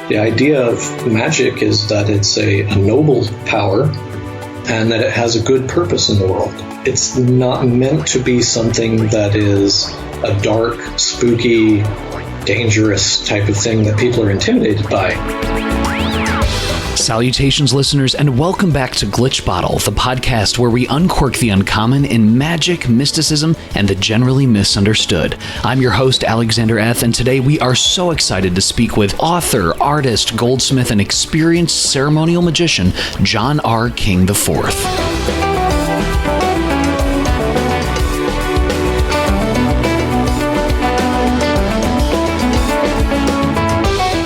The idea of magic is that it's a noble power and that it has a good purpose in the world. It's not meant to be something that is a dark, spooky, dangerous type of thing that people are intimidated by. Salutations, listeners, and welcome back to Glitch Bottle, the podcast where we uncork the uncommon in magic, mysticism, and the generally misunderstood. I'm your host, Alexander F., and today we are so excited to speak with author, artist, goldsmith, and experienced ceremonial magician, Jon King IV.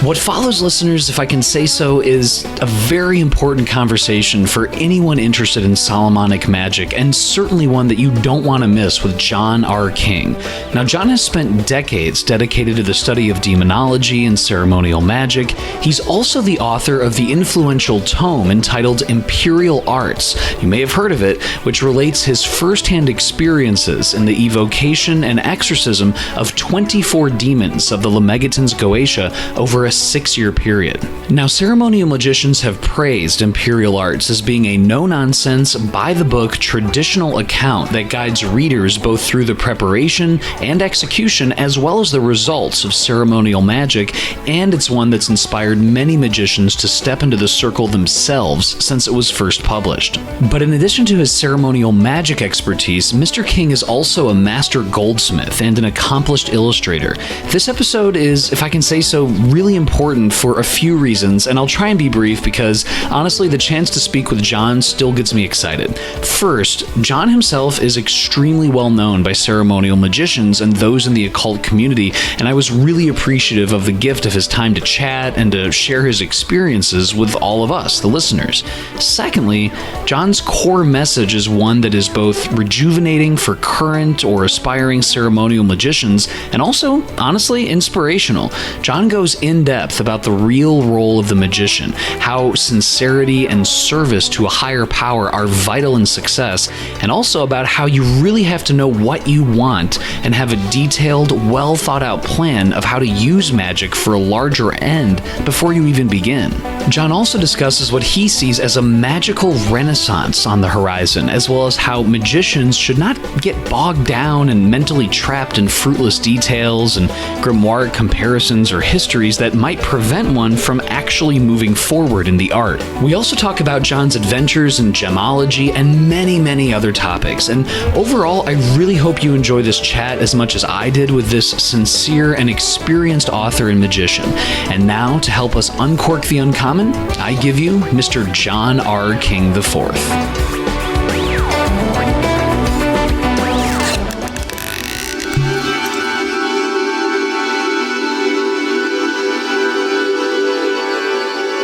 What follows, listeners, if I can say so, is a very important conversation for anyone interested in Solomonic magic, and certainly one that you don't want to miss with Jon King. Now, Jon has spent decades dedicated to the study of demonology and ceremonial magic. He's also the author of the influential tome entitled Imperial Arts. You may have heard of it, which relates his firsthand experiences in the evocation and exorcism of 24 demons of the Lemegeton's Goetia over a 6-year period. Now, ceremonial magicians have praised Imperial Arts as being a no-nonsense, by-the-book, traditional account that guides readers both through the preparation and execution as well as the results of ceremonial magic, and it's one that's inspired many magicians to step into the circle themselves since it was first published. But in addition to his ceremonial magic expertise, Mr. King is also a master goldsmith and an accomplished illustrator. This episode is, if I can say so, really important for a few reasons, and I'll try and be brief because, honestly, the chance to speak with Jon still gets me excited. First, Jon himself is extremely well known by ceremonial magicians and those in the occult community, and I was really appreciative of the gift of his time to chat and to share his experiences with all of us, the listeners. Secondly, Jon's core message is one that is both rejuvenating for current or aspiring ceremonial magicians and also, honestly, inspirational. Jon goes in-depth about the real role of the magician, how sincerity and service to a higher power are vital in success, and also about how you really have to know what you want and have a detailed, well thought out plan of how to use magic for a larger end before you even begin. Jon also discusses what he sees as a magical renaissance on the horizon, as well as how magicians should not get bogged down and mentally trapped in fruitless details and grimoire comparisons or histories that might prevent one from actually moving forward in the art. We also talk about Jon's adventures in gemology and many, many other topics. And overall, I really hope you enjoy this chat as much as I did with this sincere and experienced author and magician. And now, to help us uncork the uncommon, I give you Mr. Jon King IV.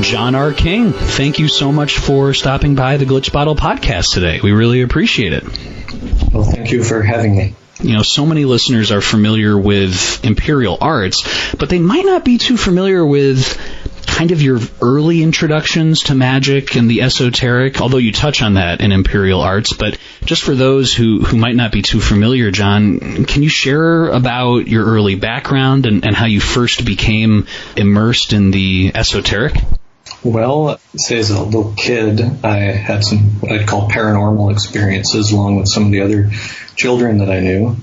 Jon King, thank you so much for stopping by the Glitch Bottle podcast today. We really appreciate it. Well, thank you for having me. You know, so many listeners are familiar with Imperial Arts, but they might not be too familiar with kind of your early introductions to magic and the esoteric, although you touch on that in Imperial Arts. But just for those who might not be too familiar, Jon, can you share about your early background and how you first became immersed in the esoteric? Well, say as a little kid, I had some what I'd call paranormal experiences along with some of the other children that I knew.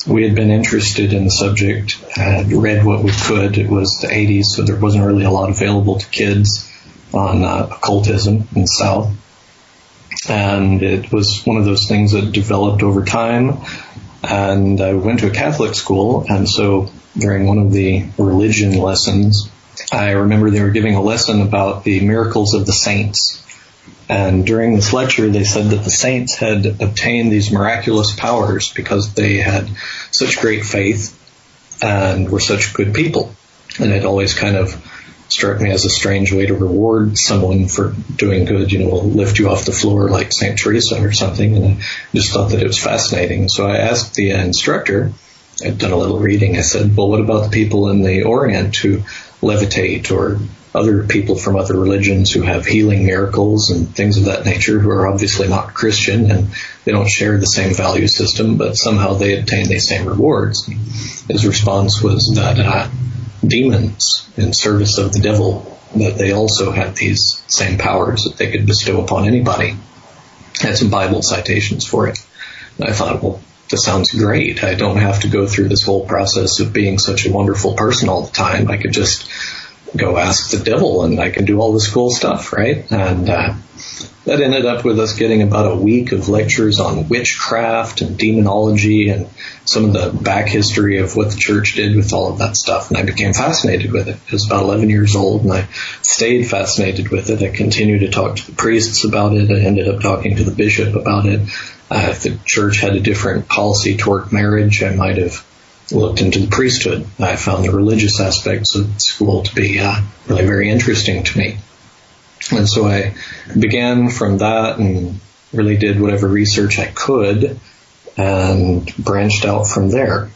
We had been interested in the subject, had read what we could. It was the 80s, so there wasn't really a lot available to kids on occultism in the South. And it was one of those things that developed over time. And I went to a Catholic school, and so during one of the religion lessons, I remember they were giving a lesson about the miracles of the saints. And during this lecture, they said that the saints had obtained these miraculous powers because they had such great faith and were such good people. And it always kind of struck me as a strange way to reward someone for doing good. You know, we'll lift you off the floor like St. Teresa or something. And I just thought that it was fascinating. So I asked the instructor, I'd done a little reading, I said, well, what about the people in the Orient who levitate, or other people from other religions who have healing miracles and things of that nature, who are obviously not Christian and they don't share the same value system, but somehow they obtain these same rewards? His response was that demons in service of the devil that they also had these same powers that they could bestow upon anybody. I had some Bible citations for it. And I thought, well, this sounds great. I don't have to go through this whole process of being such a wonderful person all the time. I could just go ask the devil and I can do all this cool stuff, right? And that ended up with us getting about a week of lectures on witchcraft and demonology and some of the back history of what the church did with all of that stuff. And I became fascinated with it. I was about 11 years old and I stayed fascinated with it. I continued to talk to the priests about it. I ended up talking to the bishop about it. If the church had a different policy toward marriage, I might have looked into the priesthood. I found the religious aspects of school to be really very interesting to me. And so I began from that and really did whatever research I could and branched out from there.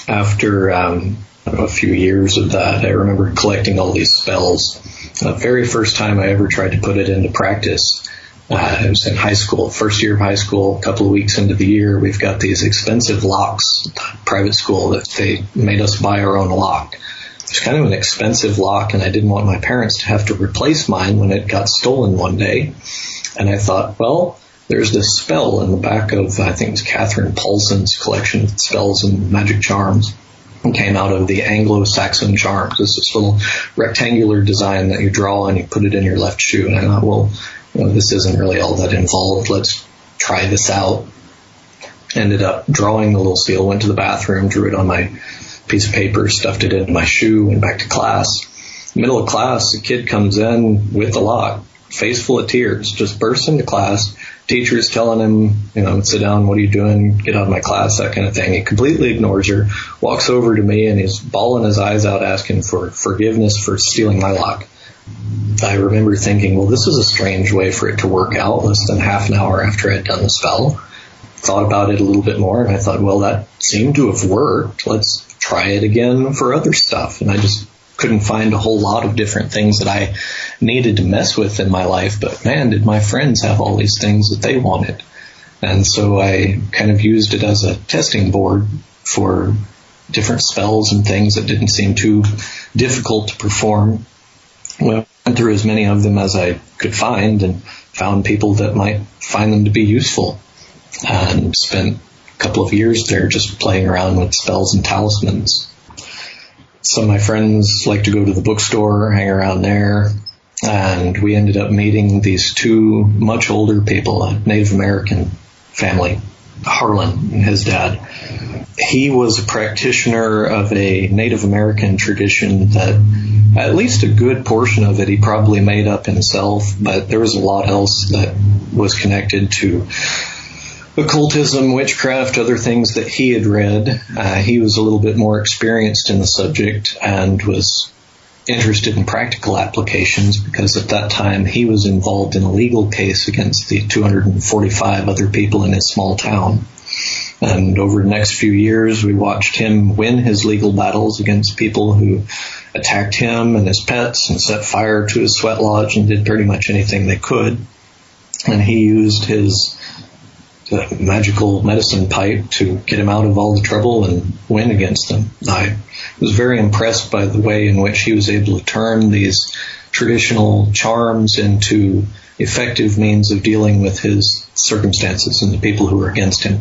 After a few years of that, I remember collecting all these spells. The very first time I ever tried to put it into practice, I was in high school, first year of high school, a couple of weeks into the year. We've got these expensive locks, private school, that they made us buy our own lock. It was kind of an expensive lock, and I didn't want my parents to have to replace mine when it got stolen one day. And I thought, well, there's this spell in the back of, I think it was Catherine Paulson's collection of spells and magic charms. It came out of the Anglo-Saxon charms. It's this little rectangular design that you draw and you put it in your left shoe. And I thought, well, this isn't really all that involved. Let's try this out. Ended up drawing the little seal, went to the bathroom, drew it on my piece of paper, stuffed it into my shoe, went back to class. Middle of class, a kid comes in with the lock, face full of tears, just bursts into class. Teacher's telling him, sit down, what are you doing? Get out of my class, that kind of thing. He completely ignores her, walks over to me, and he's bawling his eyes out asking for forgiveness for stealing my lock. I remember thinking, well, this is a strange way for it to work out less than half an hour after I'd done the spell. Thought about it a little bit more, and I thought, well, that seemed to have worked. Let's try it again for other stuff. And I just couldn't find a whole lot of different things that I needed to mess with in my life. But man, did my friends have all these things that they wanted. And so I kind of used it as a testing board for different spells and things that didn't seem too difficult to perform. Went through as many of them as I could find and found people that might find them to be useful. And spent a couple of years there just playing around with spells and talismans. Some of my friends like to go to the bookstore, hang around there, and we ended up meeting these two much older people, a Native American family, Harlan and his dad. He was a practitioner of a Native American tradition that at least a good portion of it he probably made up himself, but there was a lot else that was connected to occultism, witchcraft, other things that he had read. He was a little bit more experienced in the subject and was interested in practical applications because at that time he was involved in a legal case against the 245 other people in his small town. And over the next few years, we watched him win his legal battles against people who attacked him and his pets and set fire to his sweat lodge and did pretty much anything they could. And he used his magical medicine pipe to get him out of all the trouble and win against them. I was very impressed by the way in which he was able to turn these traditional charms into effective means of dealing with his circumstances and the people who were against him.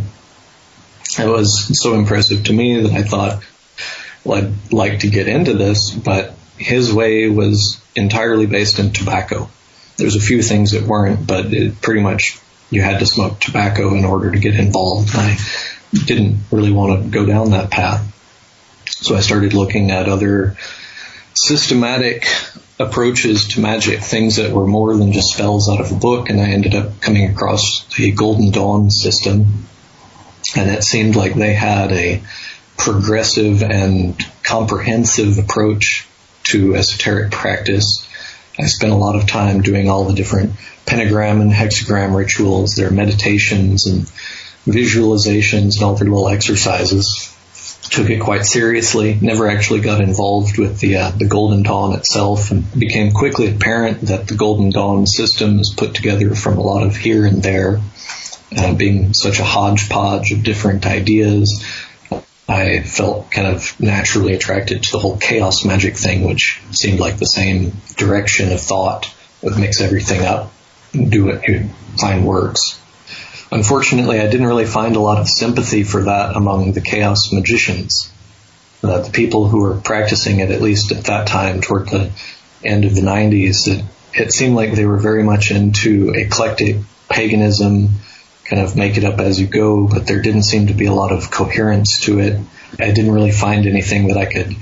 It was so impressive to me that I thought, well, I'd like to get into this, but his way was entirely based in tobacco. There's a few things that weren't, but it pretty much you had to smoke tobacco in order to get involved. I didn't really want to go down that path. So I started looking at other systematic approaches to magic, things that were more than just spells out of a book, and I ended up coming across the Golden Dawn system. And it seemed like they had a progressive and comprehensive approach to esoteric practice. I spent a lot of time doing all the different pentagram and hexagram rituals, their meditations and visualizations and all their little exercises. Took it quite seriously, never actually got involved with the Golden Dawn itself, and became quickly apparent that the Golden Dawn system is put together from a lot of here and there, being such a hodgepodge of different ideas. I felt kind of naturally attracted to the whole chaos magic thing, which seemed like the same direction of thought, would mix everything up, do what you find works. Unfortunately, I didn't really find a lot of sympathy for that among the chaos magicians. The people who were practicing it, at least at that time, toward the end of the 90s, it seemed like they were very much into eclectic paganism, kind of make it up as you go, but there didn't seem to be a lot of coherence to it. I didn't really find anything that I could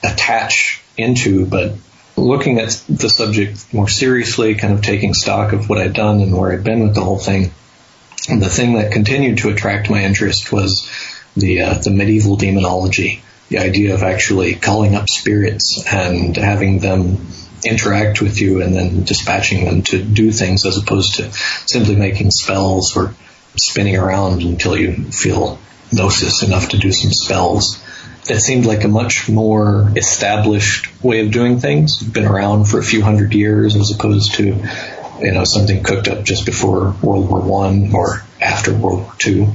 attach into, but looking at the subject more seriously, kind of taking stock of what I'd done and where I'd been with the whole thing, and the thing that continued to attract my interest was the medieval demonology, the idea of actually calling up spirits and having them interact with you and then dispatching them to do things, as opposed to simply making spells or spinning around until you feel gnosis enough to do some spells. It seemed like a much more established way of doing things. It's been around for a few hundred years, as opposed to, something cooked up just before World War I or after World War II.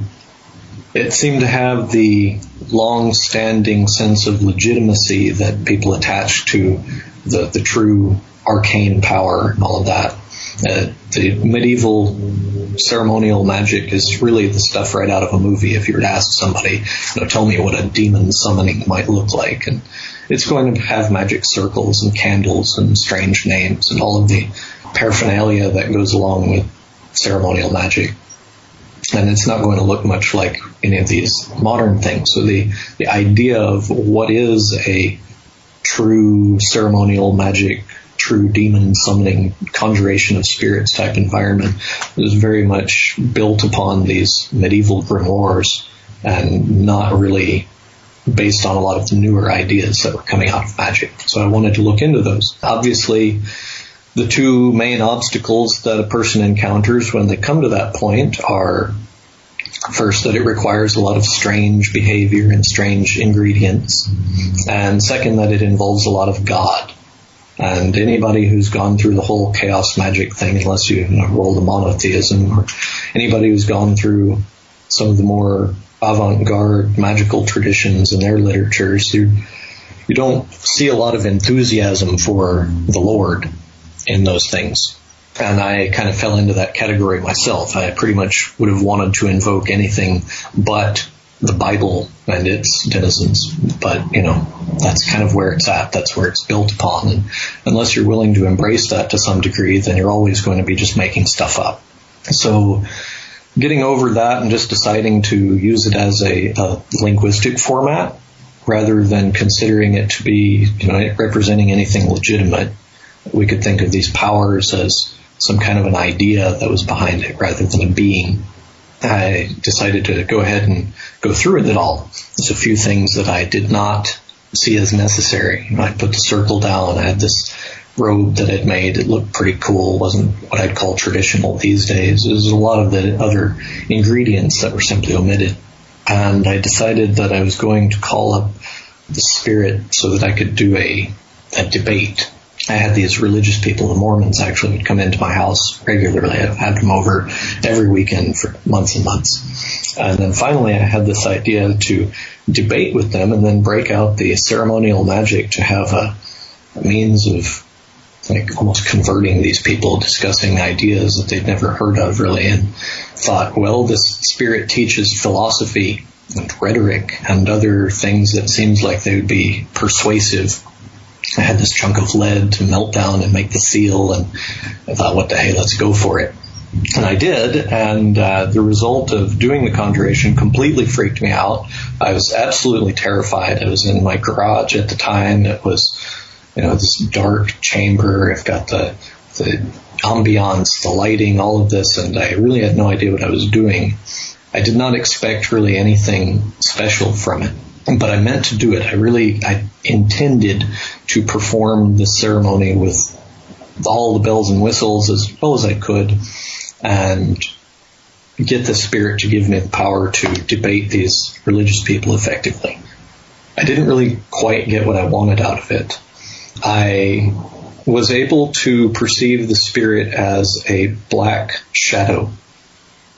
It seemed to have the long-standing sense of legitimacy that people attach to the true arcane power and all of that. The medieval ceremonial magic is really the stuff right out of a movie. If you were to ask somebody, tell me what a demon summoning might look like, and it's going to have magic circles and candles and strange names and all of the paraphernalia that goes along with ceremonial magic. And it's not going to look much like any of these modern things. So the idea of what is a true ceremonial magic, true demon summoning, conjuration of spirits type environment is very much built upon these medieval grimoires and not really based on a lot of the newer ideas that were coming out of magic. So I wanted to look into those. Obviously, the two main obstacles that a person encounters when they come to that point are, first, that it requires a lot of strange behavior and strange ingredients, and second, that it involves a lot of God. And anybody who's gone through the whole chaos magic thing, unless you roll the monotheism, or anybody who's gone through some of the more avant-garde magical traditions in their literatures, you don't see a lot of enthusiasm for the Lord in those things. And I kind of fell into that category myself. I pretty much would have wanted to invoke anything but the Bible and its denizens. But, that's kind of where it's at. That's where it's built upon. And unless you're willing to embrace that to some degree, then you're always going to be just making stuff up. So getting over that and just deciding to use it as a linguistic format rather than considering it to be, representing anything legitimate. We could think of these powers as some kind of an idea that was behind it rather than a being. I decided to go ahead and go through with it all. There's a few things that I did not see as necessary. I put the circle down. I had this robe that I'd made. It looked pretty cool. It wasn't what I'd call traditional these days. There's a lot of the other ingredients that were simply omitted. And I decided that I was going to call up the spirit so that I could do a debate. I had these religious people, the Mormons actually, would come into my house regularly. I've had them over every weekend for months and months. And then finally I had this idea to debate with them and then break out the ceremonial magic to have a means of almost converting these people, discussing ideas that they'd never heard of really, and thought, well, this spirit teaches philosophy and rhetoric and other things that seems like they would be persuasive. I had this chunk of lead to melt down and make the seal, and I thought, what the hey, let's go for it. And I did, and the result of doing the conjuration completely freaked me out. I was absolutely terrified. I was in my garage at the time. It was, this dark chamber. I've got the ambiance, the lighting, all of this, and I really had no idea what I was doing. I did not expect really anything special from it. But I meant to do it. I intended to perform the ceremony with all the bells and whistles as well as I could and get the spirit to give me the power to debate these religious people effectively. I didn't really quite get what I wanted out of it. I was able to perceive the spirit as a black shadow,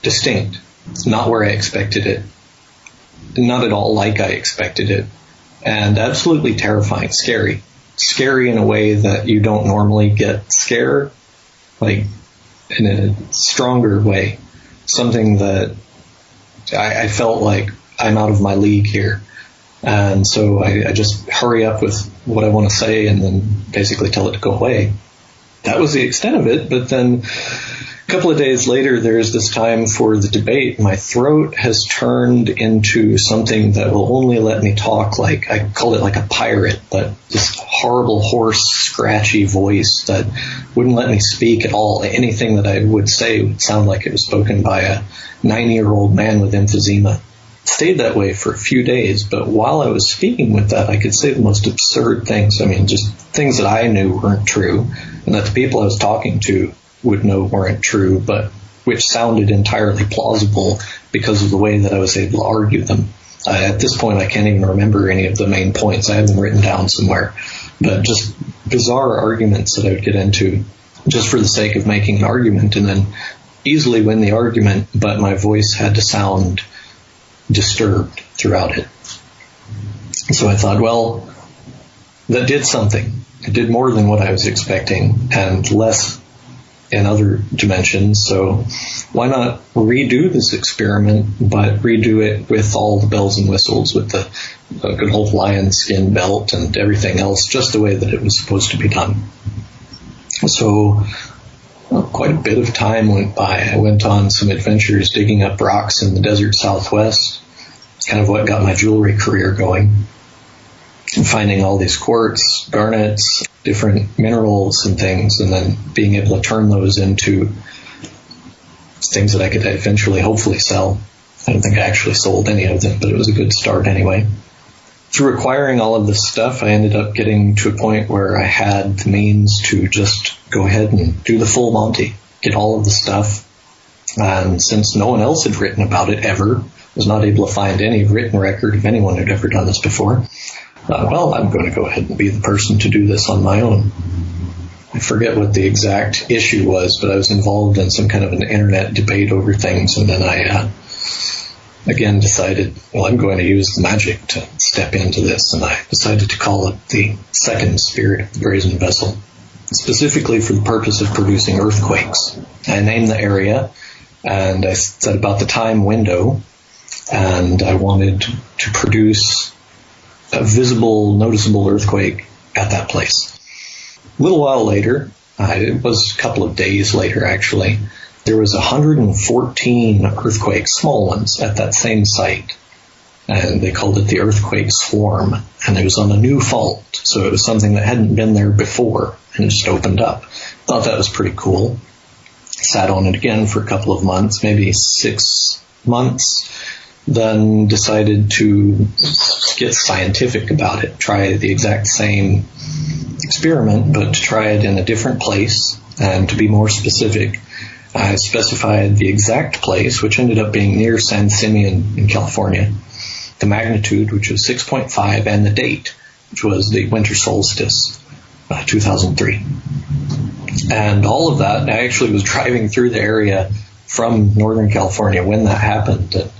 distinct, not where I expected it. not at all like I expected it, and absolutely terrifying, scary. Scary in a way that you don't normally get scare, like in a stronger way. Something that I felt like I'm out of my league here. And so I just hurry up with what I want to say and then basically tell it to go away. That was the extent of it, but then a couple of days later, there's this time for the debate. My throat has turned into something that will only let me talk like, I called it like a pirate, but this horrible, hoarse, scratchy voice that wouldn't let me speak at all. Anything that I would say would sound like it was spoken by a 90-year-old man with emphysema. It stayed that way for a few days, but while I was speaking with that, I could say the most absurd things. I mean, just things that I knew weren't true, and that the people I was talking to would know weren't true, but which sounded entirely plausible because of the way that I was able to argue them. At this point, I can't even remember any of the main points. I have them written down somewhere, but just bizarre arguments that I would get into just for the sake of making an argument, and then easily win the argument, but my voice had to sound disturbed throughout it. So I thought, well, that did something. It did more than what I was expecting, and less in other dimensions, so why not redo this experiment, but redo it with all the bells and whistles, with the good old lion skin belt and everything else, just the way that it was supposed to be done. So quite a bit of time went by. I went on some adventures digging up rocks in the desert southwest, kind of what got my jewelry career going, and finding all these quartz, garnets, different minerals and things, and then being able to turn those into things that I could eventually hopefully sell. I don't think I actually sold any of them, but it was a good start anyway. Through acquiring all of this stuff, I ended up getting to a point where I had the means to just go ahead and do the full Monty, get all of the stuff. And since no one else had written about it ever, was not able to find any written record of anyone who'd ever done this before, well, I'm going to go ahead and be the person to do this on my own. I forget what the exact issue was, but I was involved in some kind of an internet debate over things, and then I again decided, well, I'm going to use the magic to step into this, and I decided to call it the second spirit of the brazen vessel, specifically for the purpose of producing earthquakes. I named the area, and I said about the time window, and I wanted to produce a visible, noticeable earthquake at that place. A little while later, it was a couple of days later actually, there was 114 earthquakes, small ones, at that same site. And they called it the earthquake swarm. And it was on a new fault, so it was something that hadn't been there before, and it just opened up. Thought that was pretty cool. Sat on it again for a couple of months, maybe 6 months. Then decided to get scientific about it, try the exact same experiment, but to try it in a different place, and to be more specific, I specified the exact place, which ended up being near San Simeon in California, the magnitude, which was 6.5, and the date, which was the winter solstice, 2003. And all of that, I actually was driving through the area from Northern California when that happened.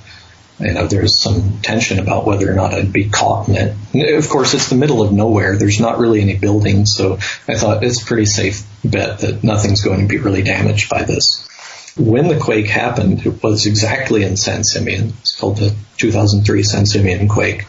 There's some tension about whether or not I'd be caught in it. Of course, it's the middle of nowhere. There's not really any buildings, so I thought it's a pretty safe bet that nothing's going to be really damaged by this. When the quake happened, it was exactly in San Simeon. It's called the 2003 San Simeon quake.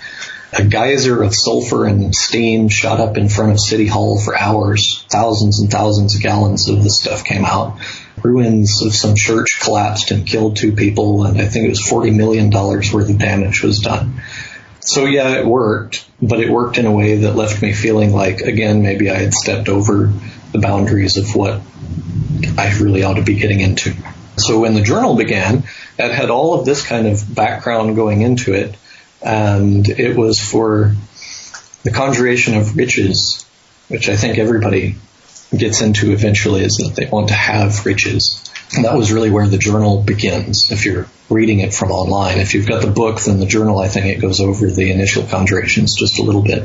A geyser of sulfur and steam shot up in front of City Hall for hours. Thousands and thousands of gallons of this stuff came out. Ruins of some church collapsed and killed 2 people, and I think it was $40 million worth of damage was done. So yeah, it worked, but it worked in a way that left me feeling like, again, maybe I had stepped over the boundaries of what I really ought to be getting into. So when the journal began, it had all of this kind of background going into it, and it was for the conjuration of riches, which I think everybody gets into eventually, is that they want to have riches. And that was really where the journal begins, if you're reading it from online. If you've got the book, then the journal, I think it goes over the initial conjurations just a little bit.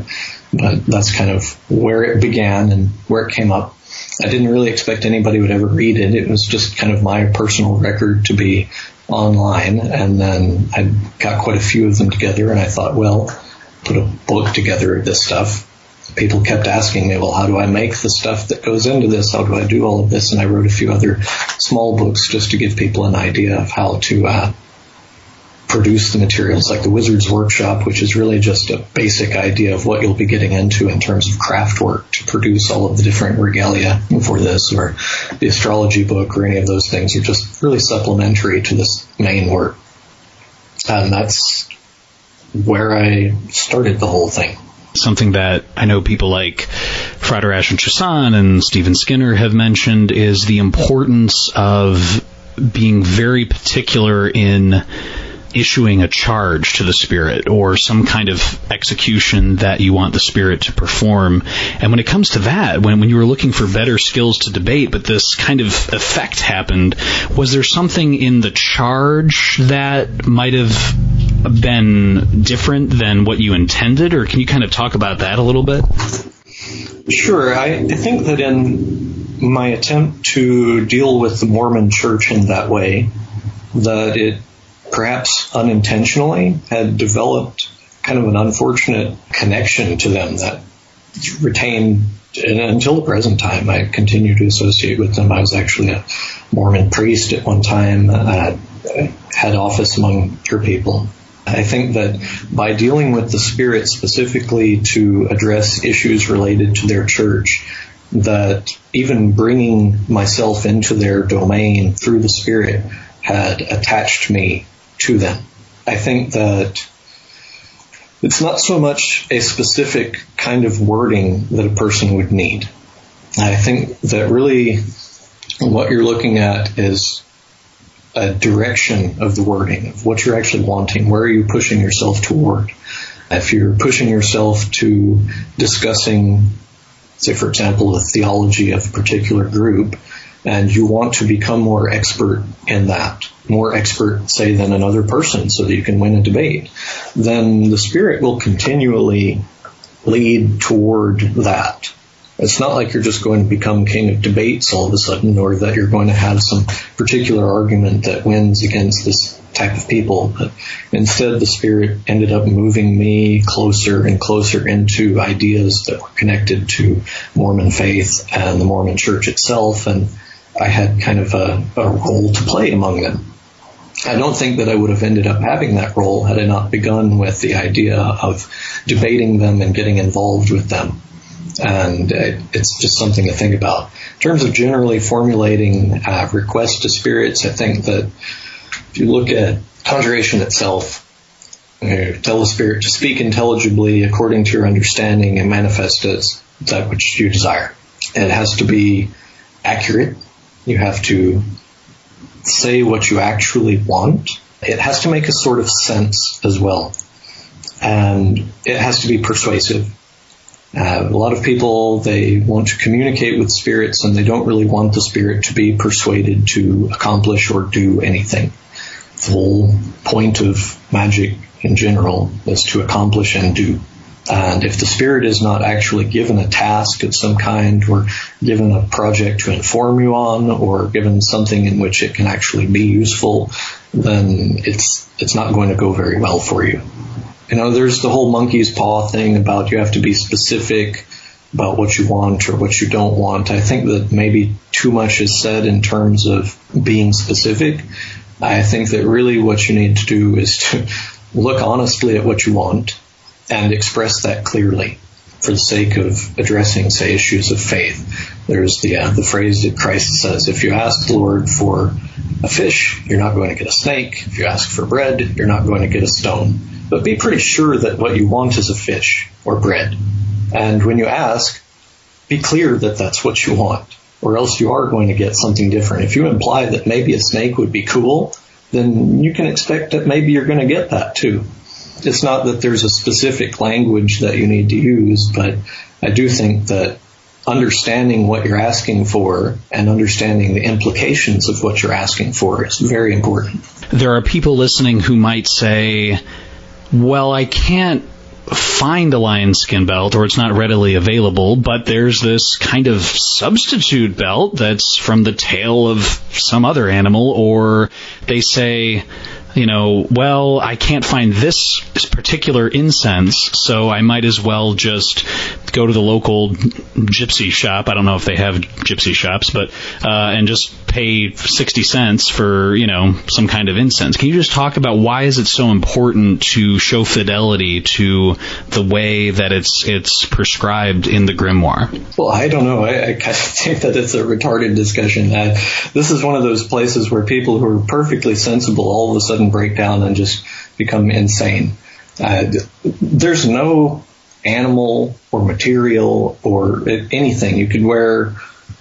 But that's kind of where it began and where it came up. I didn't really expect anybody would ever read it. It was just kind of my personal record to be online, and then I got quite a few of them together, and I thought, well, put a book together of this stuff. People kept asking me, well, how do I make the stuff that goes into this? How do I do all of this? And I wrote a few other small books just to give people an idea of how to produce the materials, like the Wizard's Workshop, which is really just a basic idea of what you'll be getting into in terms of craft work to produce all of the different regalia for this, or the astrology book, or any of those things are just really supplementary to this main work. And that's where I started the whole thing. Something that I know people like Frater Ashen Chassan and Stephen Skinner have mentioned is the importance of being very particular in issuing a charge to the spirit or some kind of execution that you want the spirit to perform. And when it comes to that, when you were looking for better skills to debate, but this kind of effect happened, was there something in the charge that might have been different than what you intended? Or can you kind of talk about that a little bit? Sure. I think that in my attempt to deal with the Mormon Church in that way, that it perhaps unintentionally had developed kind of an unfortunate connection to them that retained, and until the present time, I continue to associate with them. I was actually a Mormon priest at one time, had office among your people. I think that by dealing with the spirit specifically to address issues related to their church, that even bringing myself into their domain through the spirit had attached me to them. I think that it's not so much a specific kind of wording that a person would need. I think that really what you're looking at is a direction of the wording, of what you're actually wanting. Where are you pushing yourself toward? If you're pushing yourself to discussing, say, for example, the theology of a particular group, and you want to become more expert in that, more expert, say, than another person so that you can win a debate, then the spirit will continually lead toward that. It's not like you're just going to become king of debates all of a sudden, or that you're going to have some particular argument that wins against this type of people. But instead, the spirit ended up moving me closer and closer into ideas that were connected to Mormon faith and the Mormon Church itself, and I had kind of a role to play among them. I don't think that I would have ended up having that role had I not begun with the idea of debating them and getting involved with them. And it's just something to think about. In terms of generally formulating requests to spirits, I think that if you look at conjuration itself, you tell the spirit to speak intelligibly according to your understanding and manifest as that which you desire. And it has to be accurate. You have to say what you actually want. It has to make a sort of sense as well. And it has to be persuasive. A lot of people, they want to communicate with spirits and they don't really want the spirit to be persuaded to accomplish or do anything. The whole point of magic in general is to accomplish and do. And if the spirit is not actually given a task of some kind, or given a project to inform you on, or given something in which it can actually be useful, then it's not going to go very well for you. You know, there's the whole monkey's paw thing about you have to be specific about what you want or what you don't want. I think that maybe too much is said in terms of being specific. I think that really what you need to do is to look honestly at what you want and express that clearly for the sake of addressing, say, issues of faith. There's the phrase that Christ says, if you ask the Lord for a fish, you're not going to get a snake. If you ask for bread, you're not going to get a stone. But be pretty sure that what you want is a fish or bread. And when you ask, be clear that that's what you want, or else you are going to get something different. If you imply that maybe a snake would be cool, then you can expect that maybe you're going to get that too. It's not that there's a specific language that you need to use, but I do think that understanding what you're asking for and understanding the implications of what you're asking for is very important. There are people listening who might say, well, I can't find a lion skin belt, or it's not readily available, but there's this kind of substitute belt that's from the tail of some other animal, or they say, well, I can't find this particular incense, so I might as well just go to the local gypsy shop. I don't know if they have gypsy shops, but and just pay 60 cents for, some kind of incense. Can you just talk about why is it so important to show fidelity to the way that it's prescribed in the grimoire? Well, I don't know. I kind of think that it's a retarded discussion. This is one of those places where people who are perfectly sensible all of a sudden break down and just become insane. There's no animal or material or anything. You could wear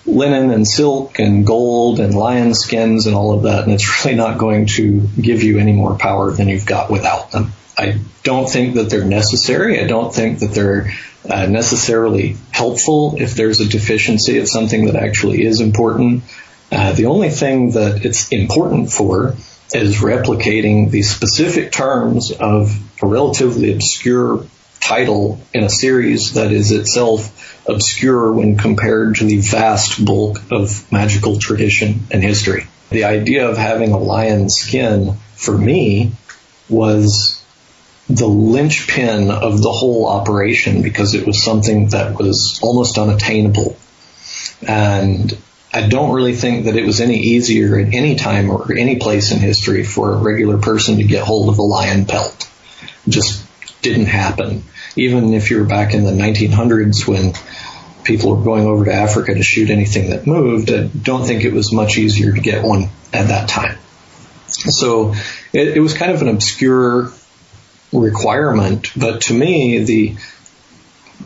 linen and silk and gold and lion skins and all of that, and it's really not going to give you any more power than you've got without them. I don't think that they're necessary. I don't think that they're necessarily helpful if there's a deficiency of something that actually is important. The only thing that it's important for is replicating the specific terms of a relatively obscure title in a series that is itself obscure when compared to the vast bulk of magical tradition and history. The idea of having a lion skin, for me, was the linchpin of the whole operation, because it was something that was almost unattainable. And I don't really think that it was any easier at any time or any place in history for a regular person to get hold of a lion pelt. It just didn't happen. Even if you're back in the 1900s when people were going over to Africa to shoot anything that moved, I don't think it was much easier to get one at that time. So it was kind of an obscure requirement, but to me,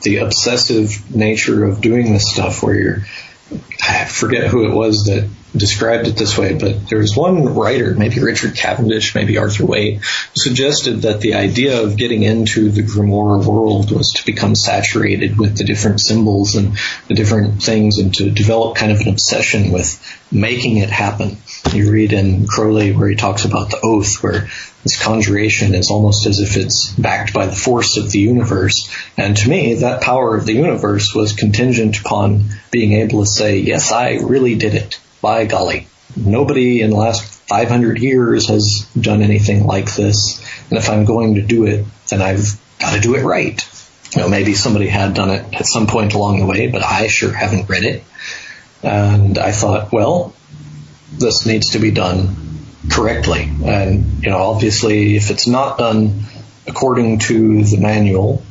the obsessive nature of doing this stuff where I forget who it was that described it this way, but there was one writer, maybe Richard Cavendish, maybe Arthur Waite, who suggested that the idea of getting into the grimoire world was to become saturated with the different symbols and the different things, and to develop kind of an obsession with making it happen. You read in Crowley where he talks about the oath, where this conjuration is almost as if it's backed by the force of the universe. And to me, that power of the universe was contingent upon being able to say, yes, I really did it. By golly, nobody in the last 500 years has done anything like this. And if I'm going to do it, then I've got to do it right. Maybe somebody had done it at some point along the way, but I sure haven't read it. And I thought, well, this needs to be done correctly. And, obviously, if it's not done according to the manual,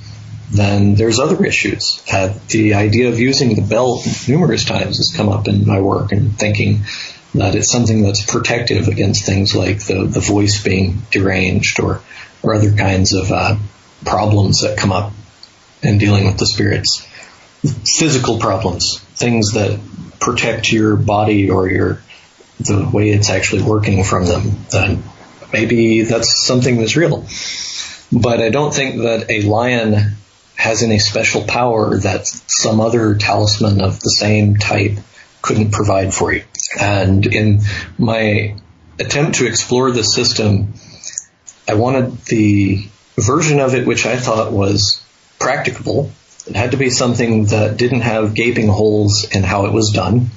then there's other issues. The idea of using the belt numerous times has come up in my work, and thinking that it's something that's protective against things like the voice being deranged or other kinds of problems that come up in dealing with the spirits. Physical problems, things that protect your body or the way it's actually working from them, then maybe that's something that's real. But I don't think that a lion has any special power that some other talisman of the same type couldn't provide for you. And in my attempt to explore the system, I wanted the version of it which I thought was practicable. It had to be something that didn't have gaping holes in how it was done.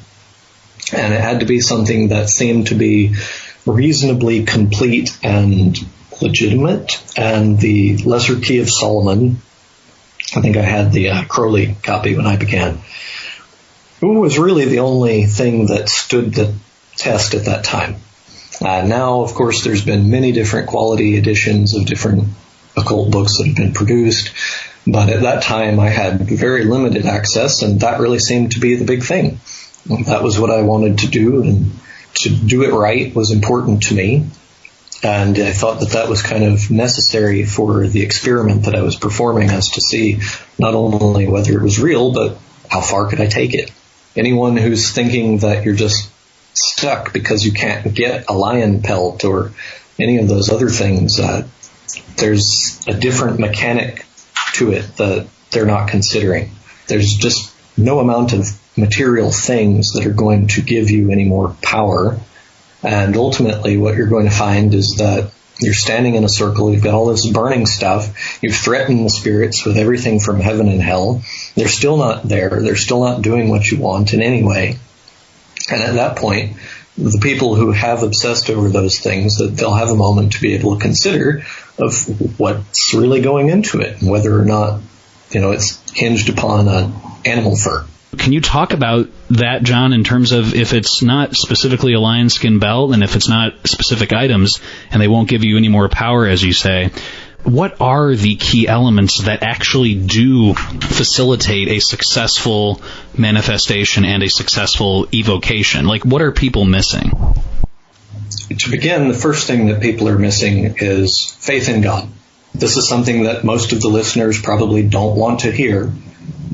And it had to be something that seemed to be reasonably complete and legitimate. And the Lesser Key of Solomon, I think I had the Crowley copy when I began, it was really the only thing that stood the test at that time. Now, of course, there's been many different quality editions of different occult books that have been produced. But at that time, I had very limited access, and that really seemed to be the big thing. That was what I wanted to do, and to do it right was important to me. And I thought that was kind of necessary for the experiment that I was performing, as to see not only whether it was real, but how far could I take it. Anyone who's thinking that you're just stuck because you can't get a lion pelt or any of those other things, there's a different mechanic to it that they're not considering. There's just no amount of material things that are going to give you any more power. And ultimately what you're going to find is that You're standing in a circle. You've got all this burning stuff. You've threatened the spirits with everything from heaven and hell. They're still not there. They're still not doing what you want in any way. And at that point, the people who have obsessed over those things, that they'll have a moment to be able to consider of what's really going into it, and whether or not, it's hinged upon animal fur. Can you talk about that, John, in terms of if it's not specifically a lion skin belt and if it's not specific items and they won't give you any more power, as you say, what are the key elements that actually do facilitate a successful manifestation and a successful evocation? Like, what are people missing? To begin, the first thing that people are missing is faith in God. This is something that most of the listeners probably don't want to hear,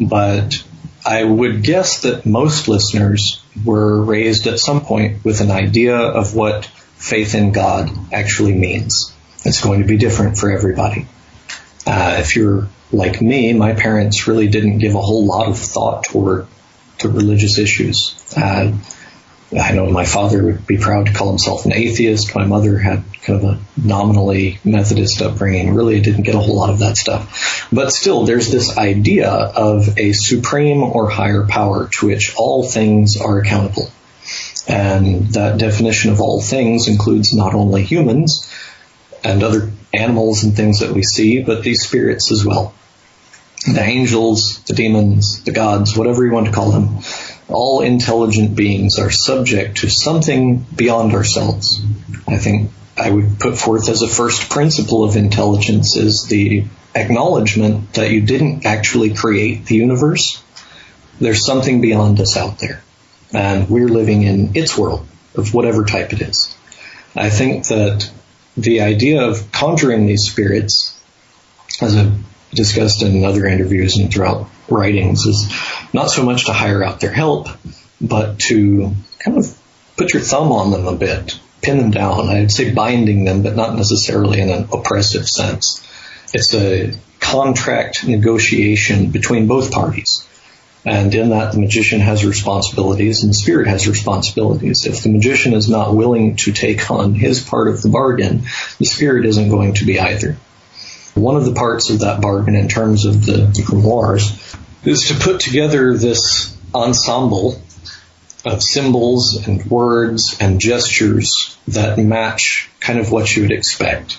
but I would guess that most listeners were raised at some point with an idea of what faith in God actually means. It's going to be different for everybody. If you're like me, my parents really didn't give a whole lot of thought to religious issues. I know my father would be proud to call himself an atheist. My mother had kind of a nominally Methodist upbringing. Really didn't get a whole lot of that stuff. But still, there's this idea of a supreme or higher power to which all things are accountable. And that definition of all things includes not only humans and other animals and things that we see, but these spirits as well. The angels, the demons, the gods, whatever you want to call them, all intelligent beings are subject to something beyond ourselves. I think I would put forth as a first principle of intelligence is the acknowledgement that you didn't actually create the universe. There's something beyond us out there, and we're living in its world of whatever type it is. I think that the idea of conjuring these spirits, as I've discussed in other interviews and throughout writings, is not so much to hire out their help, but to kind of put your thumb on them a bit, pin them down. I'd say binding them, but not necessarily in an oppressive sense. It's a contract negotiation between both parties. And in that, the magician has responsibilities and the spirit has responsibilities. If the magician is not willing to take on his part of the bargain, the spirit isn't going to be either. One of the parts of that bargain in terms of the grimoires is to put together this ensemble of symbols and words and gestures that match kind of what you would expect.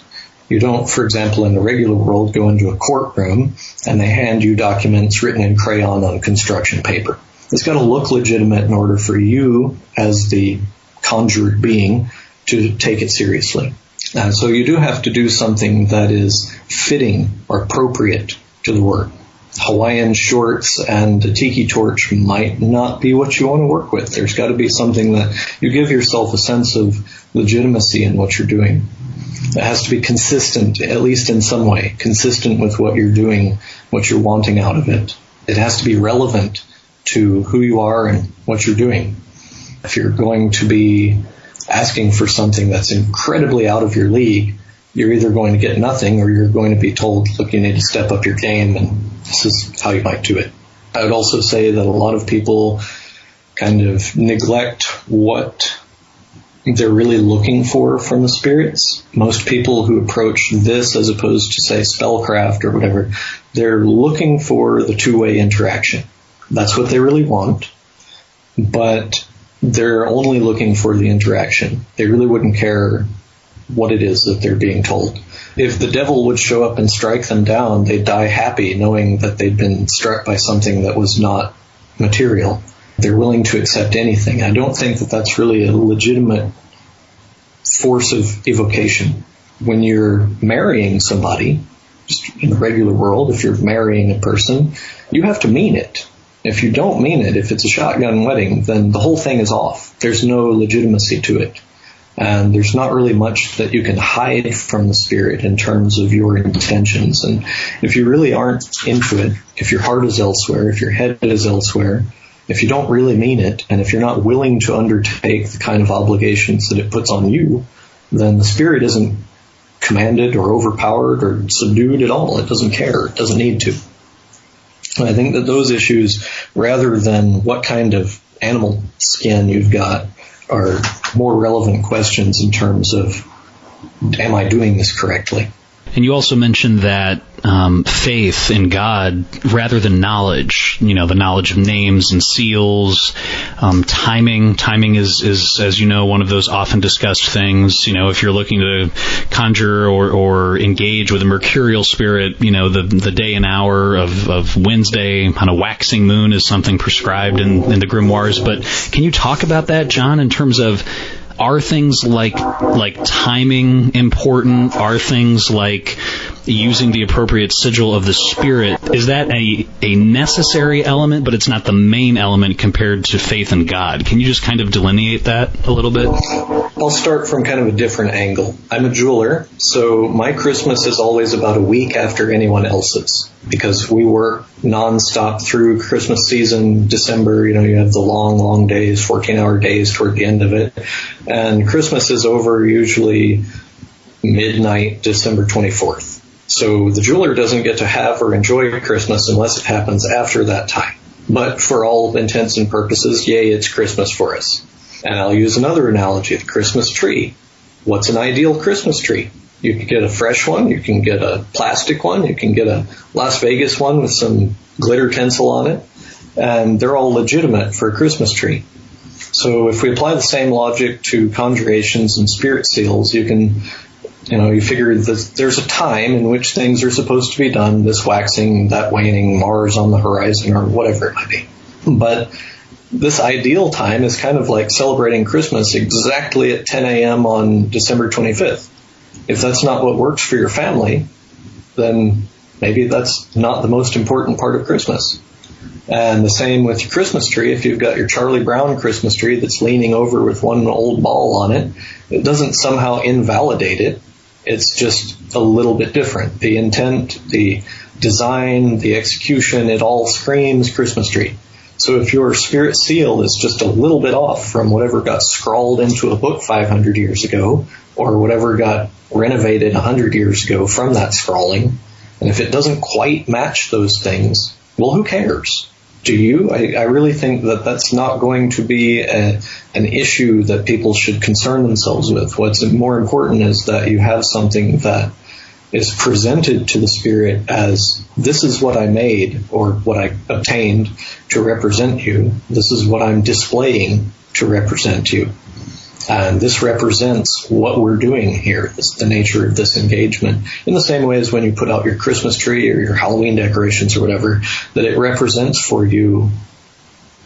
You don't, for example, in the regular world, go into a courtroom and they hand you documents written in crayon on construction paper. It's got to look legitimate in order for you, as the conjured being, to take it seriously. So you do have to do something that is fitting or appropriate to the work. Hawaiian shorts and a tiki torch might not be what you want to work with. There's got to be something that you give yourself a sense of legitimacy in what you're doing. It has to be consistent, at least in some way, consistent with what you're doing, what you're wanting out of it. It has to be relevant to who you are and what you're doing. If you're going to be asking for something that's incredibly out of your league, you're either going to get nothing or you're going to be told, look, you need to step up your game and this is how you might do it. I would also say that a lot of people kind of neglect what they're really looking for from the spirits. Most people who approach this as opposed to, say, spellcraft or whatever, they're looking for the two-way interaction. That's what they really want, but they're only looking for the interaction. They really wouldn't care what it is that they're being told. If the devil would show up and strike them down, they'd die happy knowing that they'd been struck by something that was not material. They're willing to accept anything. I don't think that that's really a legitimate force of evocation. When you're marrying somebody, just in the regular world, if you're marrying a person, you have to mean it. If you don't mean it, if it's a shotgun wedding, then the whole thing is off. There's no legitimacy to it. And there's not really much that you can hide from the spirit in terms of your intentions. And if you really aren't into it, if your heart is elsewhere, if your head is elsewhere, if you don't really mean it, and if you're not willing to undertake the kind of obligations that it puts on you, then the spirit isn't commanded or overpowered or subdued at all. It doesn't care. It doesn't need to. And I think that those issues, rather than what kind of animal skin you've got, are more relevant questions in terms of am I doing this correctly? And you also mentioned that faith in God rather than knowledge, the knowledge of names and seals, timing. Timing is, as you know, one of those often discussed things. If you're looking to conjure or engage with a mercurial spirit, the day and hour of Wednesday on a waxing moon is something prescribed in the grimoires. But can you talk about that, John, in terms of, are things like timing important? Are things like using the appropriate sigil of the spirit, is that a necessary element, but it's not the main element compared to faith in God? Can you just kind of delineate that a little bit? I'll start from kind of a different angle. I'm a jeweler, so my Christmas is always about a week after anyone else's, because we work nonstop through Christmas season. December, you have the long days, 14-hour days toward the end of it. And Christmas is over usually midnight, December 24th. So the jeweler doesn't get to have or enjoy Christmas unless it happens after that time. But for all intents and purposes, yay, it's Christmas for us. And I'll use another analogy, the Christmas tree. What's an ideal Christmas tree? You can get a fresh one, you can get a plastic one, you can get a Las Vegas one with some glitter tinsel on it, and they're all legitimate for a Christmas tree. So if we apply the same logic to conjurations and spirit seals, you can, you figure that there's a time in which things are supposed to be done, this waxing, that waning, Mars on the horizon, or whatever it might be. But this ideal time is kind of like celebrating Christmas exactly at 10 a.m. on December 25th. If that's not what works for your family, then maybe that's not the most important part of Christmas. And the same with your Christmas tree. If you've got your Charlie Brown Christmas tree that's leaning over with one old ball on it, it doesn't somehow invalidate it. It's just a little bit different. The intent, the design, the execution, it all screams Christmas tree. So if your spirit seal is just a little bit off from whatever got scrawled into a book 500 years ago, or whatever got renovated 100 years ago from that scrawling, and if it doesn't quite match those things, well, who cares? Do you? I really think that that's not going to be an issue that people should concern themselves with. What's more important is that you have something that is presented to the spirit as, this is what I made or what I obtained to represent you. This is what I'm displaying to represent you. And this represents what we're doing here. It's the nature of this engagement. In the same way as when you put out your Christmas tree or your Halloween decorations or whatever, that it represents for you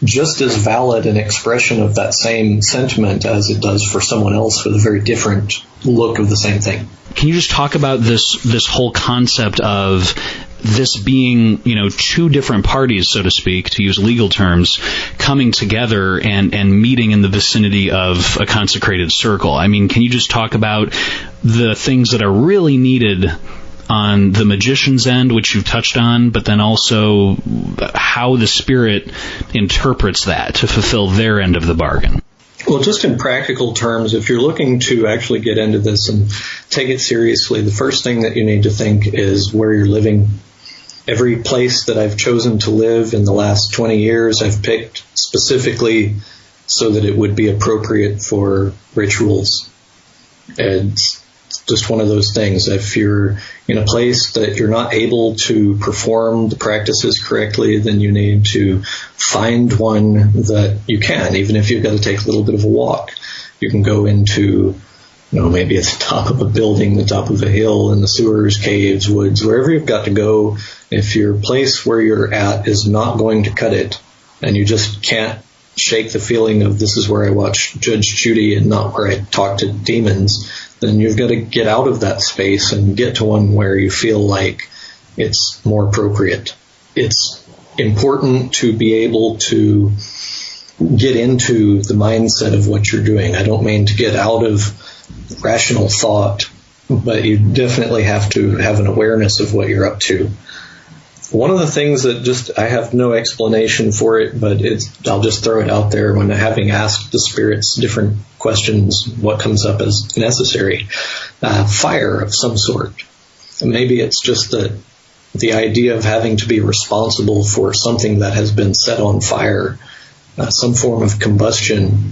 just as valid an expression of that same sentiment as it does for someone else with a very different look of the same thing. Can you just talk about this whole concept of this being, two different parties, so to speak, to use legal terms, coming together and meeting in the vicinity of a consecrated circle? I mean, can you just talk about the things that are really needed on the magician's end, which you've touched on, but then also how the spirit interprets that to fulfill their end of the bargain? Well, just in practical terms, if you're looking to actually get into this and take it seriously, the first thing that you need to think is where you're living. Every place that I've chosen to live in the last 20 years, I've picked specifically so that it would be appropriate for rituals. It's just one of those things. If you're in a place that you're not able to perform the practices correctly, then you need to find one that you can, even if you've got to take a little bit of a walk. You can go into, maybe at the top of a building, the top of a hill, in the sewers, caves, woods, wherever you've got to go. If your place where you're at is not going to cut it, and you just can't shake the feeling of this is where I watch Judge Judy and not where I talk to demons, then you've got to get out of that space and get to one where you feel like it's more appropriate. It's important to be able to get into the mindset of what you're doing. I don't mean to get out of rational thought, but you definitely have to have an awareness of what you're up to. One of the things that I have no explanation for it, but I'll just throw it out there when having asked the spirits different questions, what comes up as necessary. Fire of some sort. Maybe it's just that the idea of having to be responsible for something that has been set on fire, some form of combustion,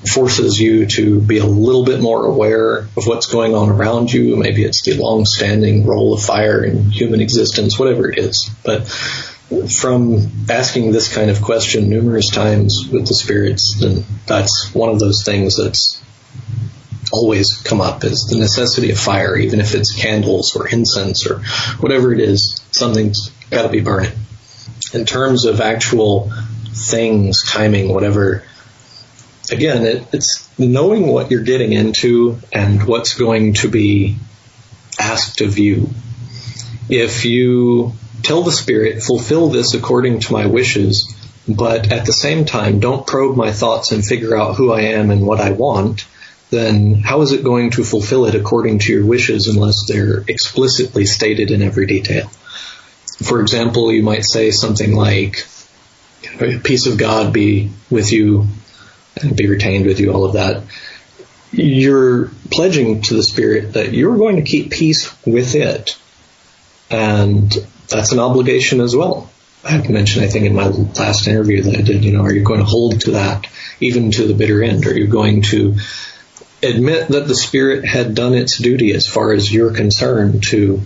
forces you to be a little bit more aware of what's going on around you. Maybe it's the long-standing role of fire in human existence, whatever it is. But from asking this kind of question numerous times with the spirits, then that's one of those things that's always come up, is the necessity of fire. Even if it's candles or incense or whatever it is, something's got to be burning. In terms of actual things, timing, whatever, again, it's knowing what you're getting into and what's going to be asked of you. If you tell the spirit, fulfill this according to my wishes, but at the same time don't probe my thoughts and figure out who I am and what I want, then how is it going to fulfill it according to your wishes unless they're explicitly stated in every detail? For example, you might say something like, peace of God be with you and be retained with you, all of that. You're pledging to the spirit that you're going to keep peace with it. And that's an obligation as well. I mentioned, I think, in my last interview that I did, are you going to hold to that even to the bitter end? Are you going to admit that the spirit had done its duty as far as you're concerned to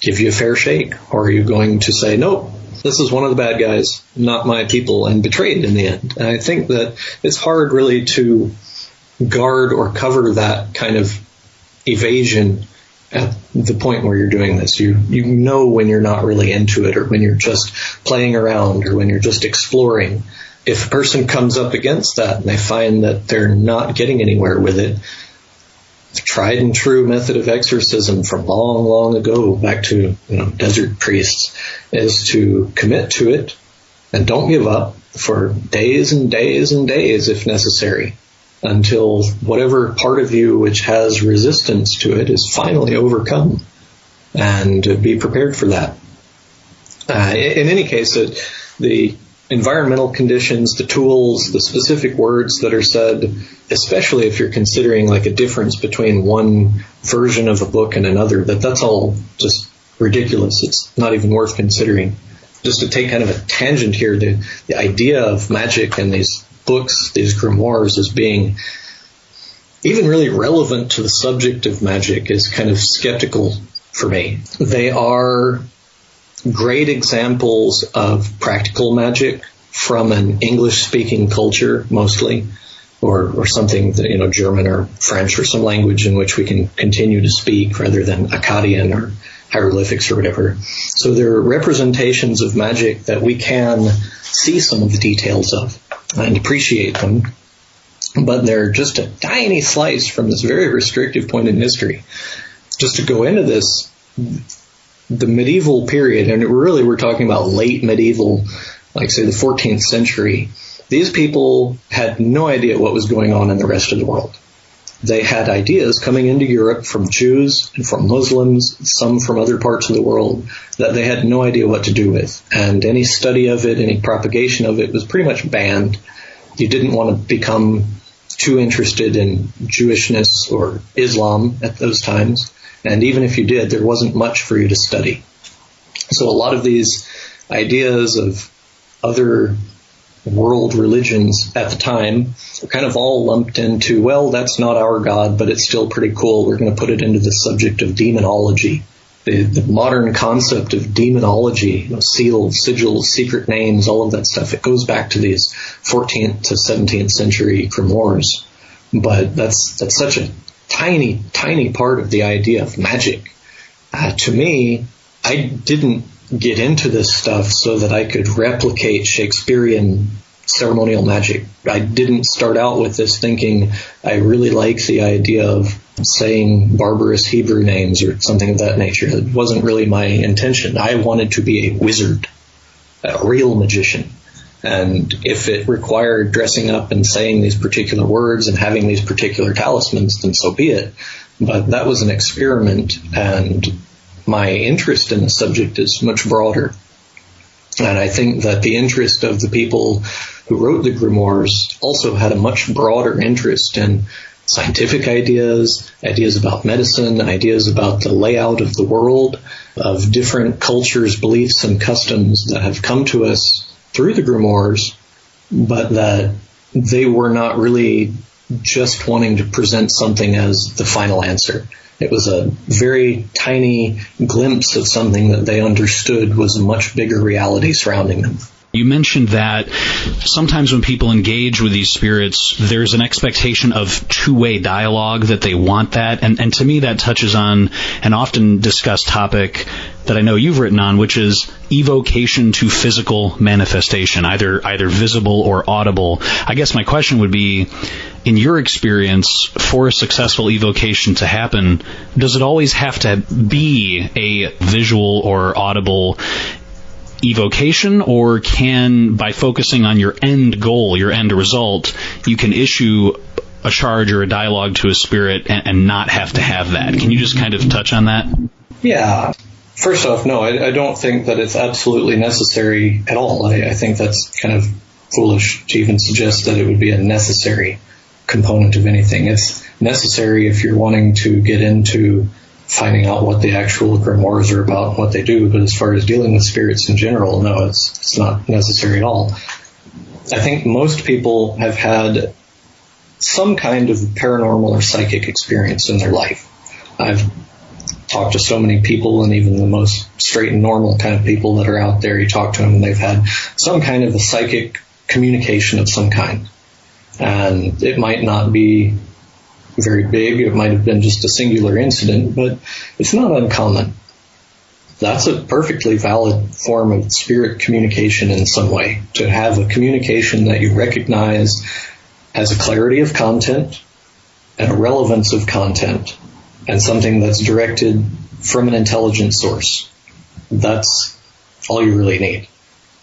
give you a fair shake? Or are you going to say, nope, this is one of the bad guys, not my people, and betrayed in the end? And I think that it's hard really to guard or cover that kind of evasion at the point where you're doing this. You know when you're not really into it, or when you're just playing around, or when you're just exploring. If a person comes up against that and they find that they're not getting anywhere with it, the tried and true method of exorcism from long, long ago, back to desert priests, is to commit to it and don't give up for days and days and days if necessary, until whatever part of you which has resistance to it is finally overcome, and be prepared for that. In any case, the environmental conditions, the tools, the specific words that are said, especially if you're considering like a difference between one version of a book and another, that's all just ridiculous. It's not even worth considering. Just to take kind of a tangent here, the idea of magic and these books, these grimoires, as being even really relevant to the subject of magic is kind of skeptical for me. They are great examples of practical magic from an English-speaking culture, mostly, or something that, German or French or some language in which we can continue to speak rather than Akkadian or hieroglyphics or whatever. So they're representations of magic that we can see some of the details of and appreciate them, but they're just a tiny slice from this very restrictive point in history. Just to go into this, the medieval period, and really we're talking about late medieval, like say the 14th century, these people had no idea what was going on in the rest of the world. They had ideas coming into Europe from Jews and from Muslims, some from other parts of the world, that they had no idea what to do with. And any study of it, any propagation of it was pretty much banned. You didn't want to become too interested in Jewishness or Islam at those times. And even if you did, there wasn't much for you to study. So a lot of these ideas of other world religions at the time were kind of all lumped into, well, that's not our God, but it's still pretty cool. We're going to put it into the subject of demonology. The modern concept of demonology, seals, sigils, secret names, all of that stuff, it goes back to these 14th to 17th century grimoires. But that's such a tiny, tiny part of the idea of magic. To me, I didn't get into this stuff so that I could replicate Shakespearean ceremonial magic. I didn't start out with this thinking I really like the idea of saying barbarous Hebrew names or something of that nature. It wasn't really my intention. I wanted to be a wizard, a real magician. And if it required dressing up and saying these particular words and having these particular talismans, then so be it. But that was an experiment, and my interest in the subject is much broader. And I think that the interest of the people who wrote the grimoires also had a much broader interest in scientific ideas, ideas about medicine, ideas about the layout of the world, of different cultures, beliefs, and customs that have come to us through the grimoires, but that they were not really just wanting to present something as the final answer. It was a very tiny glimpse of something that they understood was a much bigger reality surrounding them. You mentioned that sometimes when people engage with these spirits, there's an expectation of two-way dialogue, that they want that. And to me, that touches on an often discussed topic that I know you've written on, which is evocation to physical manifestation, either visible or audible. I guess my question would be, in your experience, for a successful evocation to happen, does it always have to be a visual or audible evocation, or can, by focusing on your end goal, your end result, you can issue a charge or a dialogue to a spirit and not have to have that? Can you just kind of touch on that? Yeah. First off, no, I don't think that it's absolutely necessary at all. I think that's kind of foolish to even suggest that it would be a necessary component of anything. It's necessary if you're wanting to get into finding out what the actual grimoires are about and what they do, but as far as dealing with spirits in general, no, it's not necessary at all. I think most people have had some kind of paranormal or psychic experience in their life. I've talked to so many people, and even the most straight and normal kind of people that are out there, you talk to them and they've had some kind of a psychic communication of some kind. And it might not be very big, it might have been just a singular incident, but it's not uncommon. That's a perfectly valid form of spirit communication in some way, to have a communication that you recognize as a clarity of content and a relevance of content, and something that's directed from an intelligent source. That's all you really need.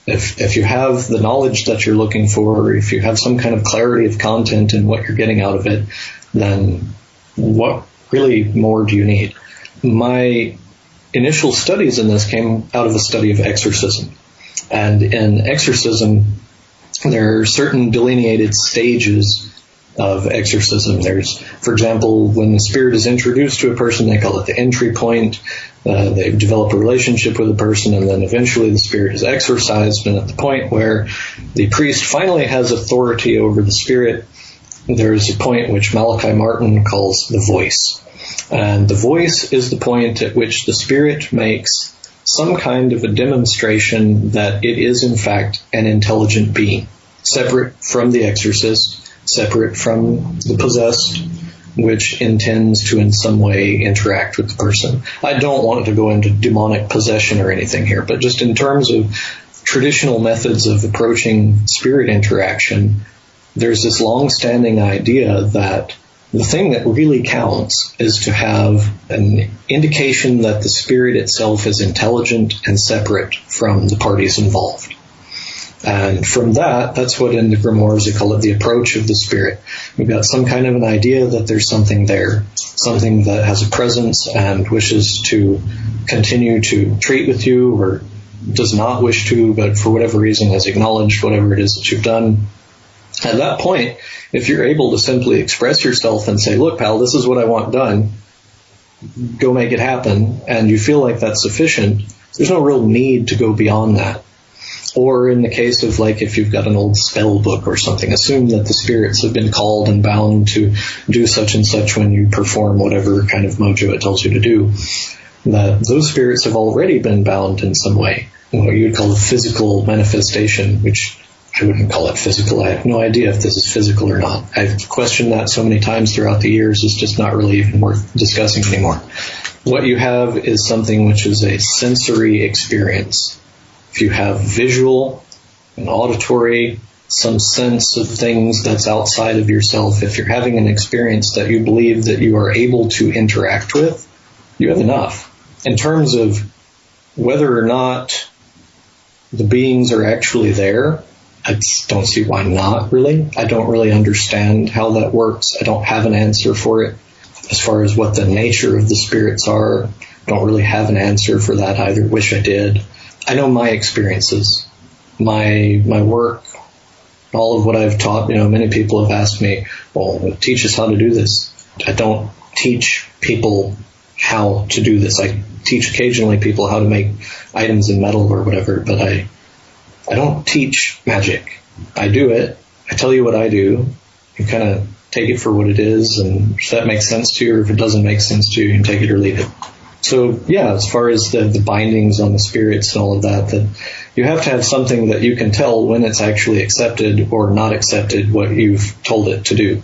If you have the knowledge that you're looking for, or if you have some kind of clarity of content in what you're getting out of it, then what really more do you need? My initial studies in this came out of a study of exorcism. And in exorcism, there are certain delineated stages of exorcism. There's, for example, when the spirit is introduced to a person, they call it the entry point. They develop a relationship with a person, and then eventually the spirit is exorcised. And at the point where the priest finally has authority over the spirit, there's a point which Malachi Martin calls the voice. And the voice is the point at which the spirit makes some kind of a demonstration that it is in fact an intelligent being, separate from the exorcist, separate from the possessed, which intends to in some way interact with the person. I don't want to go into demonic possession or anything here, but just in terms of traditional methods of approaching spirit interaction, there's this long-standing idea that the thing that really counts is to have an indication that the spirit itself is intelligent and separate from the parties involved. And from that's what in the grimoires they call it the approach of the spirit. We've got some kind of an idea that there's something there, something that has a presence and wishes to continue to treat with you, or does not wish to, but for whatever reason has acknowledged whatever it is that you've done. At that point, if you're able to simply express yourself and say, look, pal, this is what I want done, go make it happen, and you feel like that's sufficient, there's no real need to go beyond that. Or in the case of, like, if you've got an old spell book or something, assume that the spirits have been called and bound to do such and such when you perform whatever kind of mojo it tells you to do. That those spirits have already been bound in some way, what you would call a physical manifestation, which I wouldn't call it physical. I have no idea if this is physical or not. I've questioned that so many times throughout the years, it's just not really even worth discussing anymore. What you have is something which is a sensory experience. If you have visual and auditory, some sense of things that's outside of yourself, if you're having an experience that you believe that you are able to interact with, you have enough. In terms of whether or not the beings are actually there, I don't see why not, really. I don't really understand how that works. I don't have an answer for it. As far as what the nature of the spirits are, I don't really have an answer for that either. Wish I did. I know my experiences, my work, all of what I've taught. Many people have asked me, well, teach us how to do this. I don't teach people how to do this. I teach occasionally people how to make items in metal or whatever, but I don't teach magic. I do it, I tell you what I do. You kind of take it for what it is, and if that makes sense to you, or if it doesn't make sense to you, you can take it or leave it. So, yeah, as far as the bindings on the spirits and all of that you have to have something that you can tell when it's actually accepted or not accepted what you've told it to do.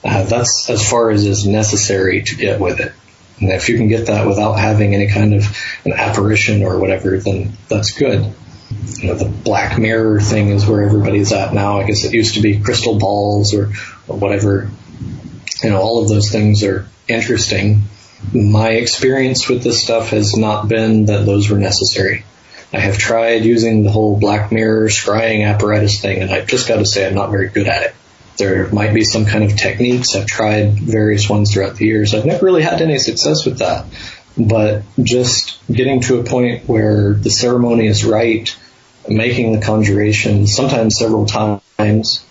That's as far as is necessary to get with it. And if you can get that without having any kind of an apparition or whatever, then that's good. The black mirror thing is where everybody's at now. I guess it used to be crystal balls or whatever. All of those things are interesting. My experience with this stuff has not been that those were necessary. I have tried using the whole black mirror scrying apparatus thing, and I've just got to say I'm not very good at it. There might be some kind of techniques. I've tried various ones throughout the years. I've never really had any success with that. But just getting to a point where the ceremony is right, making the conjuration, sometimes several times,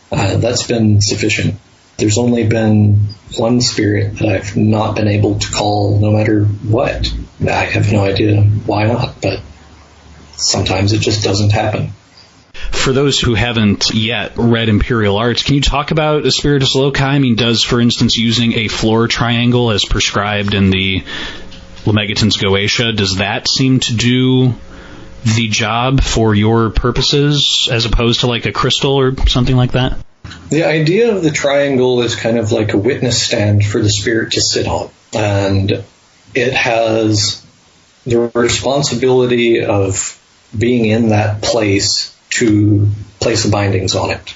that's been sufficient. There's only been one spirit that I've not been able to call no matter what. I have no idea why not, but sometimes it just doesn't happen. For those who haven't yet read Imperial Arts, can you talk about a spiritus loci? I mean, does, for instance, using a floor triangle as prescribed in the Lemegeton's Goetia, does that seem to do the job for your purposes as opposed to like a crystal or something like that? The idea of the triangle is kind of like a witness stand for the spirit to sit on. And it has the responsibility of being in that place to place the bindings on it.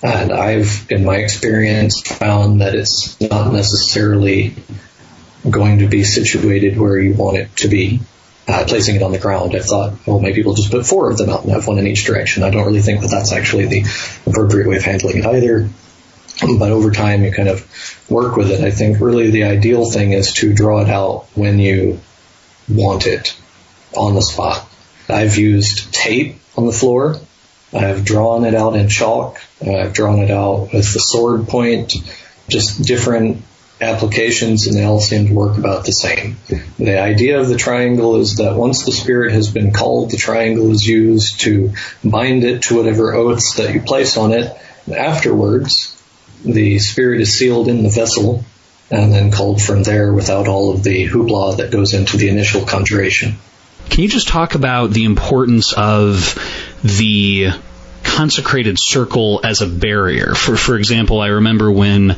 And I've, in my experience, found that it's not necessarily going to be situated where you want it to be. Placing it on the ground, I thought, well, maybe we'll just put 4 of them out and have one in each direction. I don't really think that that's actually the appropriate way of handling it either. But over time, you kind of work with it. I think really the ideal thing is to draw it out when you want it on the spot. I've used tape on the floor. I've drawn it out in chalk. I've drawn it out with the sword point, just different applications, and they all seem to work about the same. The idea of the triangle is that once the spirit has been called, the triangle is used to bind it to whatever oaths that you place on it. And afterwards, the spirit is sealed in the vessel and then called from there without all of the hoopla that goes into the initial conjuration. Can you just talk about the importance of the consecrated circle as a barrier? For example, I remember when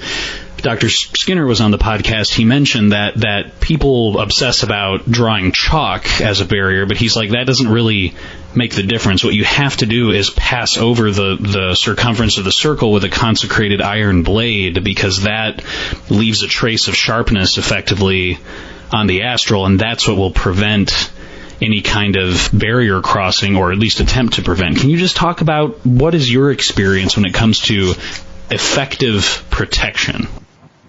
Dr. Skinner was on the podcast, he mentioned that people obsess about drawing chalk as a barrier, but he's like, that doesn't really make the difference. What you have to do is pass over the circumference of the circle with a consecrated iron blade, because that leaves a trace of sharpness effectively on the astral, and that's what will prevent any kind of barrier crossing, or at least attempt to prevent. Can you just talk about what is your experience when it comes to effective protection?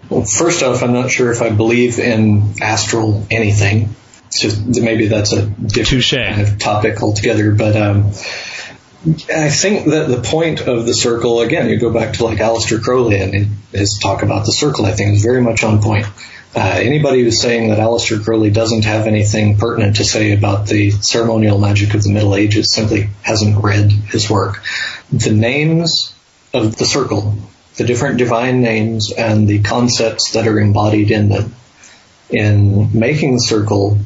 Well, first off, I'm not sure if I believe in astral anything. It's just, maybe that's a different kind of topic altogether. But I think that the point of the circle, again, you go back to like Aleister Crowley and his talk about the circle, I think is very much on point. Anybody who's saying that Aleister Crowley doesn't have anything pertinent to say about the ceremonial magic of the Middle Ages simply hasn't read his work. The names of the circle, the different divine names and the concepts that are embodied in them. In making the circle,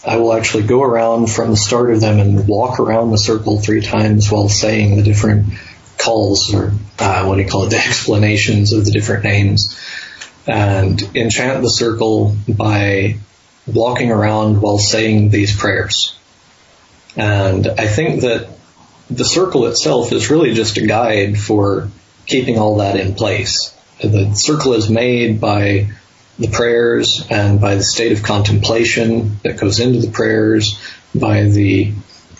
I will actually go around from the start of them and walk around the circle 3 times while saying the different calls, or the explanations of the different names, and enchant the circle by walking around while saying these prayers. And I think that the circle itself is really just a guide for keeping all that in place. The circle is made by the prayers and by the state of contemplation that goes into the prayers, by the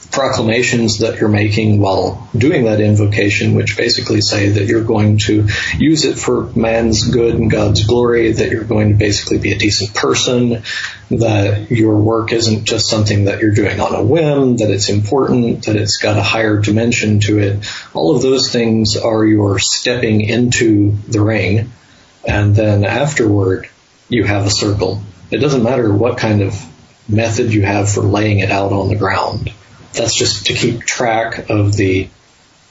proclamations that you're making while doing that invocation, which basically say that you're going to use it for man's good and God's glory, that you're going to basically be a decent person, that your work isn't just something that you're doing on a whim, that it's important, that it's got a higher dimension to it. All of those things are your stepping into the ring, and then afterward you have a circle. It doesn't matter what kind of method you have for laying it out on the ground. That's just to keep track of the,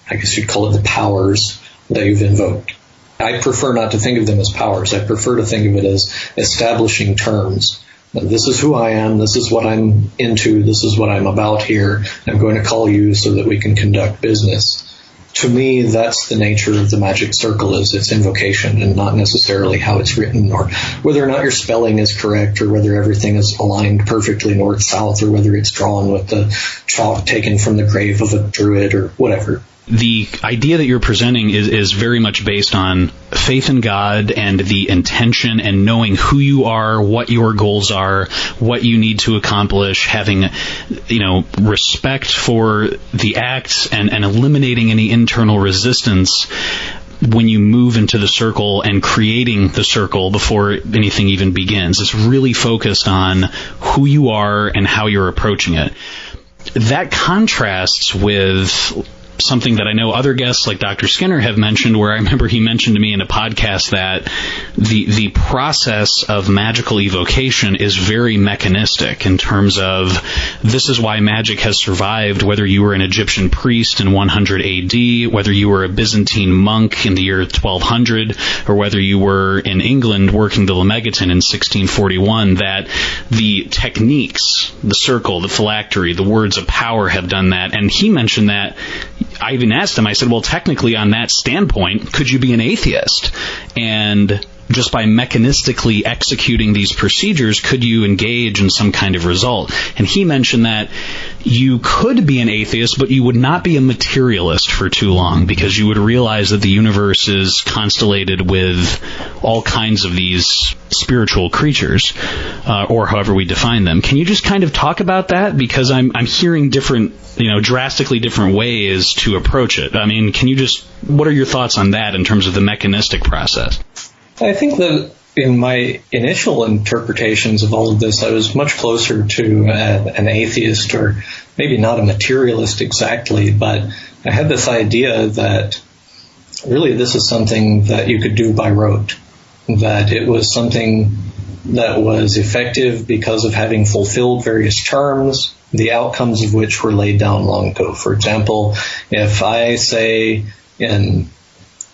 I guess you'd call it the powers that you've invoked. I prefer not to think of them as powers. I prefer to think of it as establishing terms. This is who I am. This is what I'm into. This is what I'm about here. I'm going to call you so that we can conduct business. To me, that's the nature of the magic circle, is its invocation, and not necessarily how it's written, or whether or not your spelling is correct, or whether everything is aligned perfectly north-south, or whether it's drawn with the chalk taken from the grave of a druid, or whatever. The idea that you're presenting is very much based on faith in God and the intention and knowing who you are, what your goals are, what you need to accomplish, having, respect for the acts and eliminating any internal resistance when you move into the circle and creating the circle before anything even begins. It's really focused on who you are and how you're approaching it. That contrasts with something that I know other guests like Dr. Skinner have mentioned, where I remember he mentioned to me in a podcast that the process of magical evocation is very mechanistic in terms of this is why magic has survived, whether you were an Egyptian priest in 100 AD, whether you were a Byzantine monk in the year 1200, or whether you were in England working the Lemegeton in 1641, that the techniques, the circle, the phylactery, the words of power have done that. And he mentioned that. I even asked him, I said, well, technically on that standpoint, could you be an atheist? And just by mechanistically executing these procedures, could you engage in some kind of result? And he mentioned that you could be an atheist, but you would not be a materialist for too long, because you would realize that the universe is constellated with all kinds of these spiritual creatures, or however we define them. Can you just kind of talk about that? Because I'm hearing different, drastically different ways to approach it. I mean, what are your thoughts on that in terms of the mechanistic process? I think that in my initial interpretations of all of this, I was much closer to an atheist, or maybe not a materialist exactly, but I had this idea that really this is something that you could do by rote, that it was something that was effective because of having fulfilled various terms, the outcomes of which were laid down long ago. For example, if I say in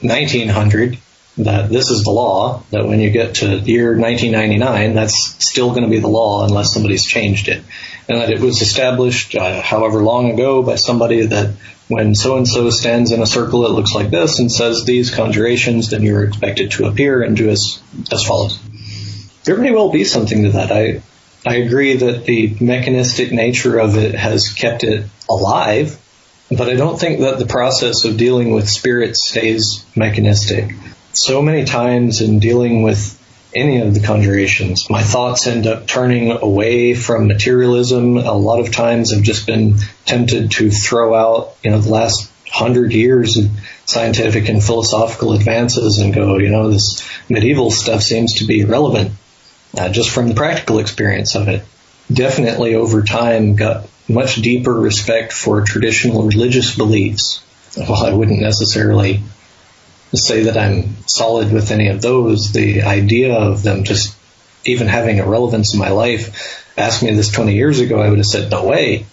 1900, that this is the law, that when you get to the year 1999, that's still going to be the law unless somebody's changed it. And that it was established however long ago by somebody that when so-and-so stands in a circle, it looks like this and says these conjurations, then you're expected to appear and do as follows. There may well be something to that. I agree that the mechanistic nature of it has kept it alive, but I don't think that the process of dealing with spirits stays mechanistic. So many times in dealing with any of the conjurations, my thoughts end up turning away from materialism. A lot of times I've just been tempted to throw out, the last 100 years of scientific and philosophical advances and go, this medieval stuff seems to be irrelevant, just from the practical experience of it. Definitely over time got much deeper respect for traditional religious beliefs. While I wouldn't necessarily say that I'm solid with any of those, the idea of them just even having a relevance in my life, asked me this 20 years ago, I would have said, no way.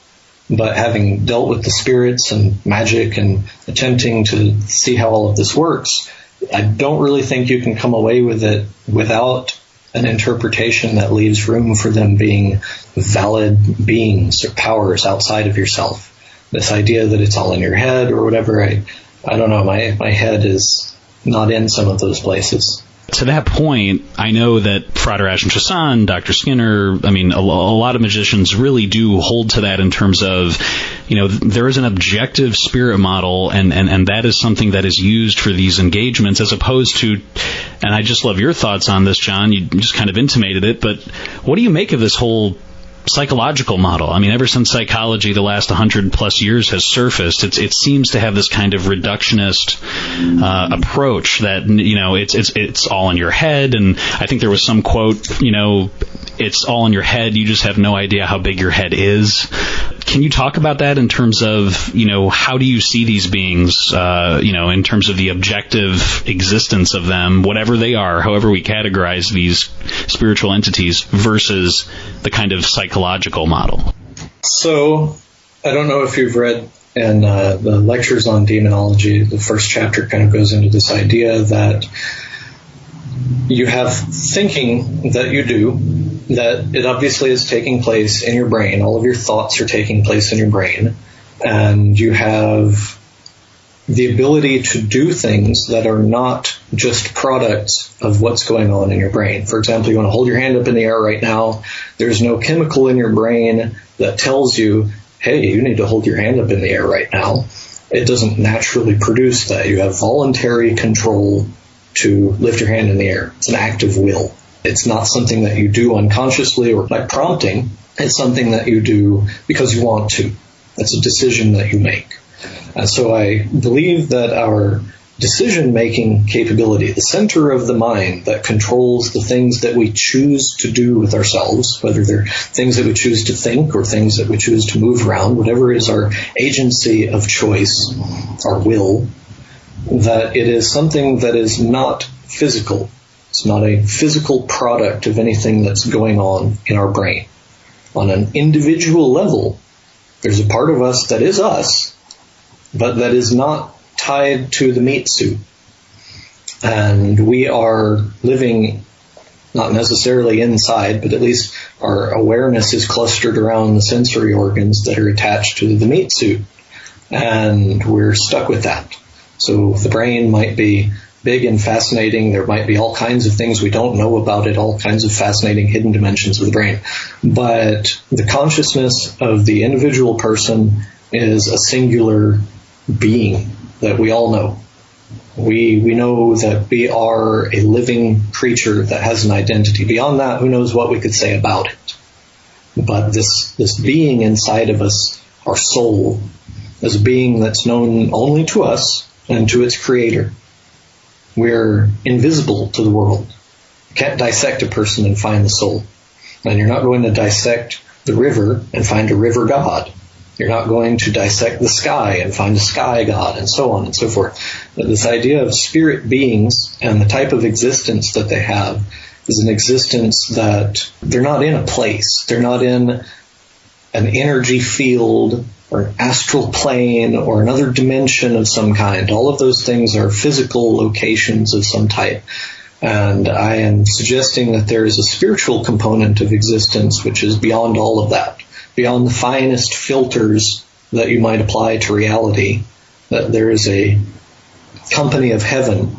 But having dealt with the spirits and magic and attempting to see how all of this works, I don't really think you can come away with it without an interpretation that leaves room for them being valid beings or powers outside of yourself. This idea that it's all in your head or whatever, I don't know, my head is not in some of those places. To that point, I know that Frater Ashton Chassan, Dr. Skinner, a lot of magicians really do hold to that in terms of, there is an objective spirit model, and that is something that is used for these engagements, as opposed to, and I just love your thoughts on this, John, you just kind of intimated it, but what do you make of this whole psychological model? Ever since psychology the last 100 plus years has surfaced, it seems to have this kind of reductionist approach that it's all in your head. And I think there was some quote, it's all in your head. You just have no idea how big your head is. Can you talk about that in terms of how do you see these beings? In terms of the objective existence of them, whatever they are, however we categorize these spiritual entities, versus the kind of psychological model. So, I don't know if you've read And the lectures on demonology, the first chapter kind of goes into this idea that you have thinking that you do, that it obviously is taking place in your brain. All of your thoughts are taking place in your brain. And you have the ability to do things that are not just products of what's going on in your brain. For example, you want to hold your hand up in the air right now. There's no chemical in your brain that tells you, hey, you need to hold your hand up in the air right now. It doesn't naturally produce that. You have voluntary control to lift your hand in the air. It's an act of will. It's not something that you do unconsciously or by prompting. It's something that you do because you want to. It's a decision that you make. So I believe that our decision-making capability, the center of the mind that controls the things that we choose to do with ourselves, whether they're things that we choose to think or things that we choose to move around, whatever is our agency of choice, our will, that it is something that is not physical. It's not a physical product of anything that's going on in our brain. On an individual level, there's a part of us that is us, but that is not tied to the meat suit. And we are living not necessarily inside, but at least our awareness is clustered around the sensory organs that are attached to the meat suit. And we're stuck with that. So the brain might be big and fascinating. There might be all kinds of things we don't know about it, all kinds of fascinating hidden dimensions of the brain. But the consciousness of the individual person is a singular being that we all know. We know that we are a living creature that has an identity. Beyond that, who knows what we could say about it. But this being inside of us, our soul, is a being that's known only to us and to its creator. We're invisible to the world. You can't dissect a person and find the soul. And you're not going to dissect the river and find a river god. You're not going to dissect the sky and find a sky god, and so on and so forth. But this idea of spirit beings and the type of existence that they have is an existence that they're not in a place. They're not in an energy field or an astral plane or another dimension of some kind. All of those things are physical locations of some type. And I am suggesting that there is a spiritual component of existence which is beyond all of that, beyond the finest filters that you might apply to reality, that there is a company of heaven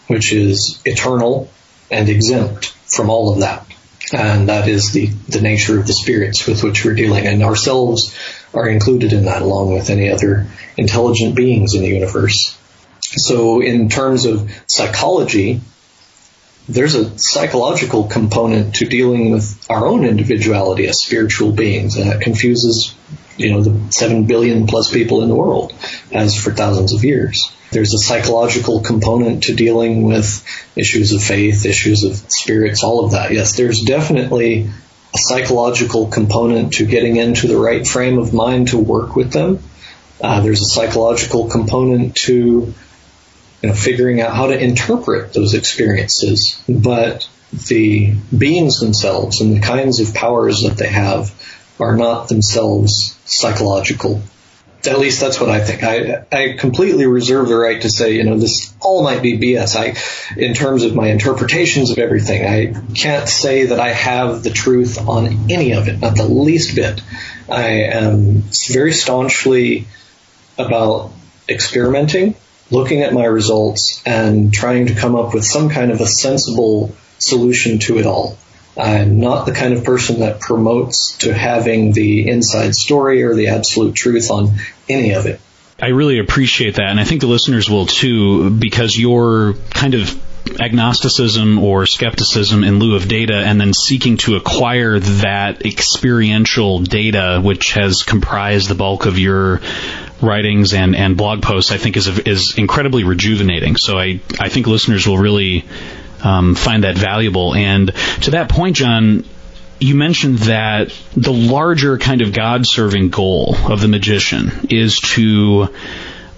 which is eternal and exempt from all of that. And that is the nature of the spirits with which we're dealing. And ourselves are included in that, along with any other intelligent beings in the universe. So in terms of psychology, there's a psychological component to dealing with our own individuality as spiritual beings. And that confuses, the 7 billion plus people in the world, as for thousands of years. There's a psychological component to dealing with issues of faith, issues of spirits, all of that. Yes, there's definitely a psychological component to getting into the right frame of mind to work with them. There's a psychological component to figuring out how to interpret those experiences. But the beings themselves and the kinds of powers that they have are not themselves psychological. At least that's what I think. I completely reserve the right to say, this all might be BS. In terms of my interpretations of everything, I can't say that I have the truth on any of it, not the least bit. I am very staunchly about experimenting, looking at my results, and trying to come up with some kind of a sensible solution to it all. I'm not the kind of person that promotes to having the inside story or the absolute truth on any of it. I really appreciate that, and I think the listeners will too, because your kind of agnosticism or skepticism in lieu of data, and then seeking to acquire that experiential data, which has comprised the bulk of your writings and blog posts, I think is incredibly rejuvenating. So I think listeners will really find that valuable. And to that point, Jon, you mentioned that the larger kind of God-serving goal of the magician is to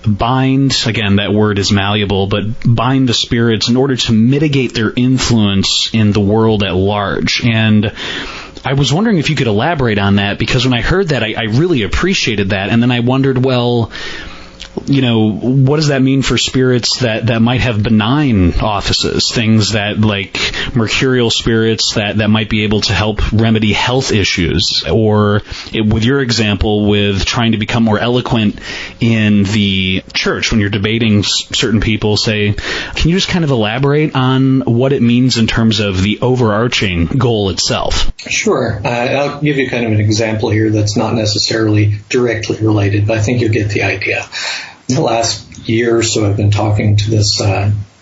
bind, again, that word is malleable, but bind the spirits in order to mitigate their influence in the world at large. And I was wondering if you could elaborate on that, because when I heard that, I really appreciated that, and then I wondered, well, what does that mean for spirits that might have benign offices, things that, like mercurial spirits that might be able to help remedy health issues, or with your example with trying to become more eloquent in the church when you're debating certain people, say, can you just kind of elaborate on what it means in terms of the overarching goal itself? Sure. I'll give you kind of an example here that's not necessarily directly related, but I think you'll get the idea. The last year or so, I've been talking to this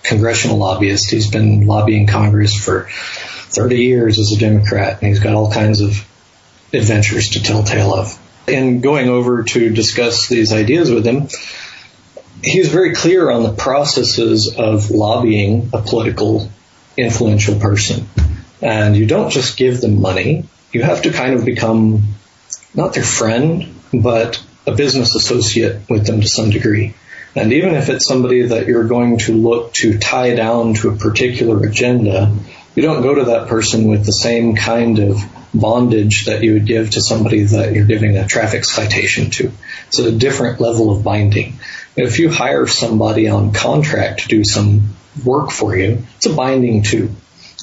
congressional lobbyist. He's been lobbying Congress for 30 years as a Democrat, and he's got all kinds of adventures to tell tale of. In going over to discuss these ideas with him, he's very clear on the processes of lobbying a political influential person. And you don't just give them money. You have to kind of become not their friend, but a business associate with them to some degree. And even if it's somebody that you're going to look to tie down to a particular agenda, you don't go to that person with the same kind of bondage that you would give to somebody that you're giving a traffic citation to. It's at a different level of binding. If you hire somebody on contract to do some work for you, it's a binding too.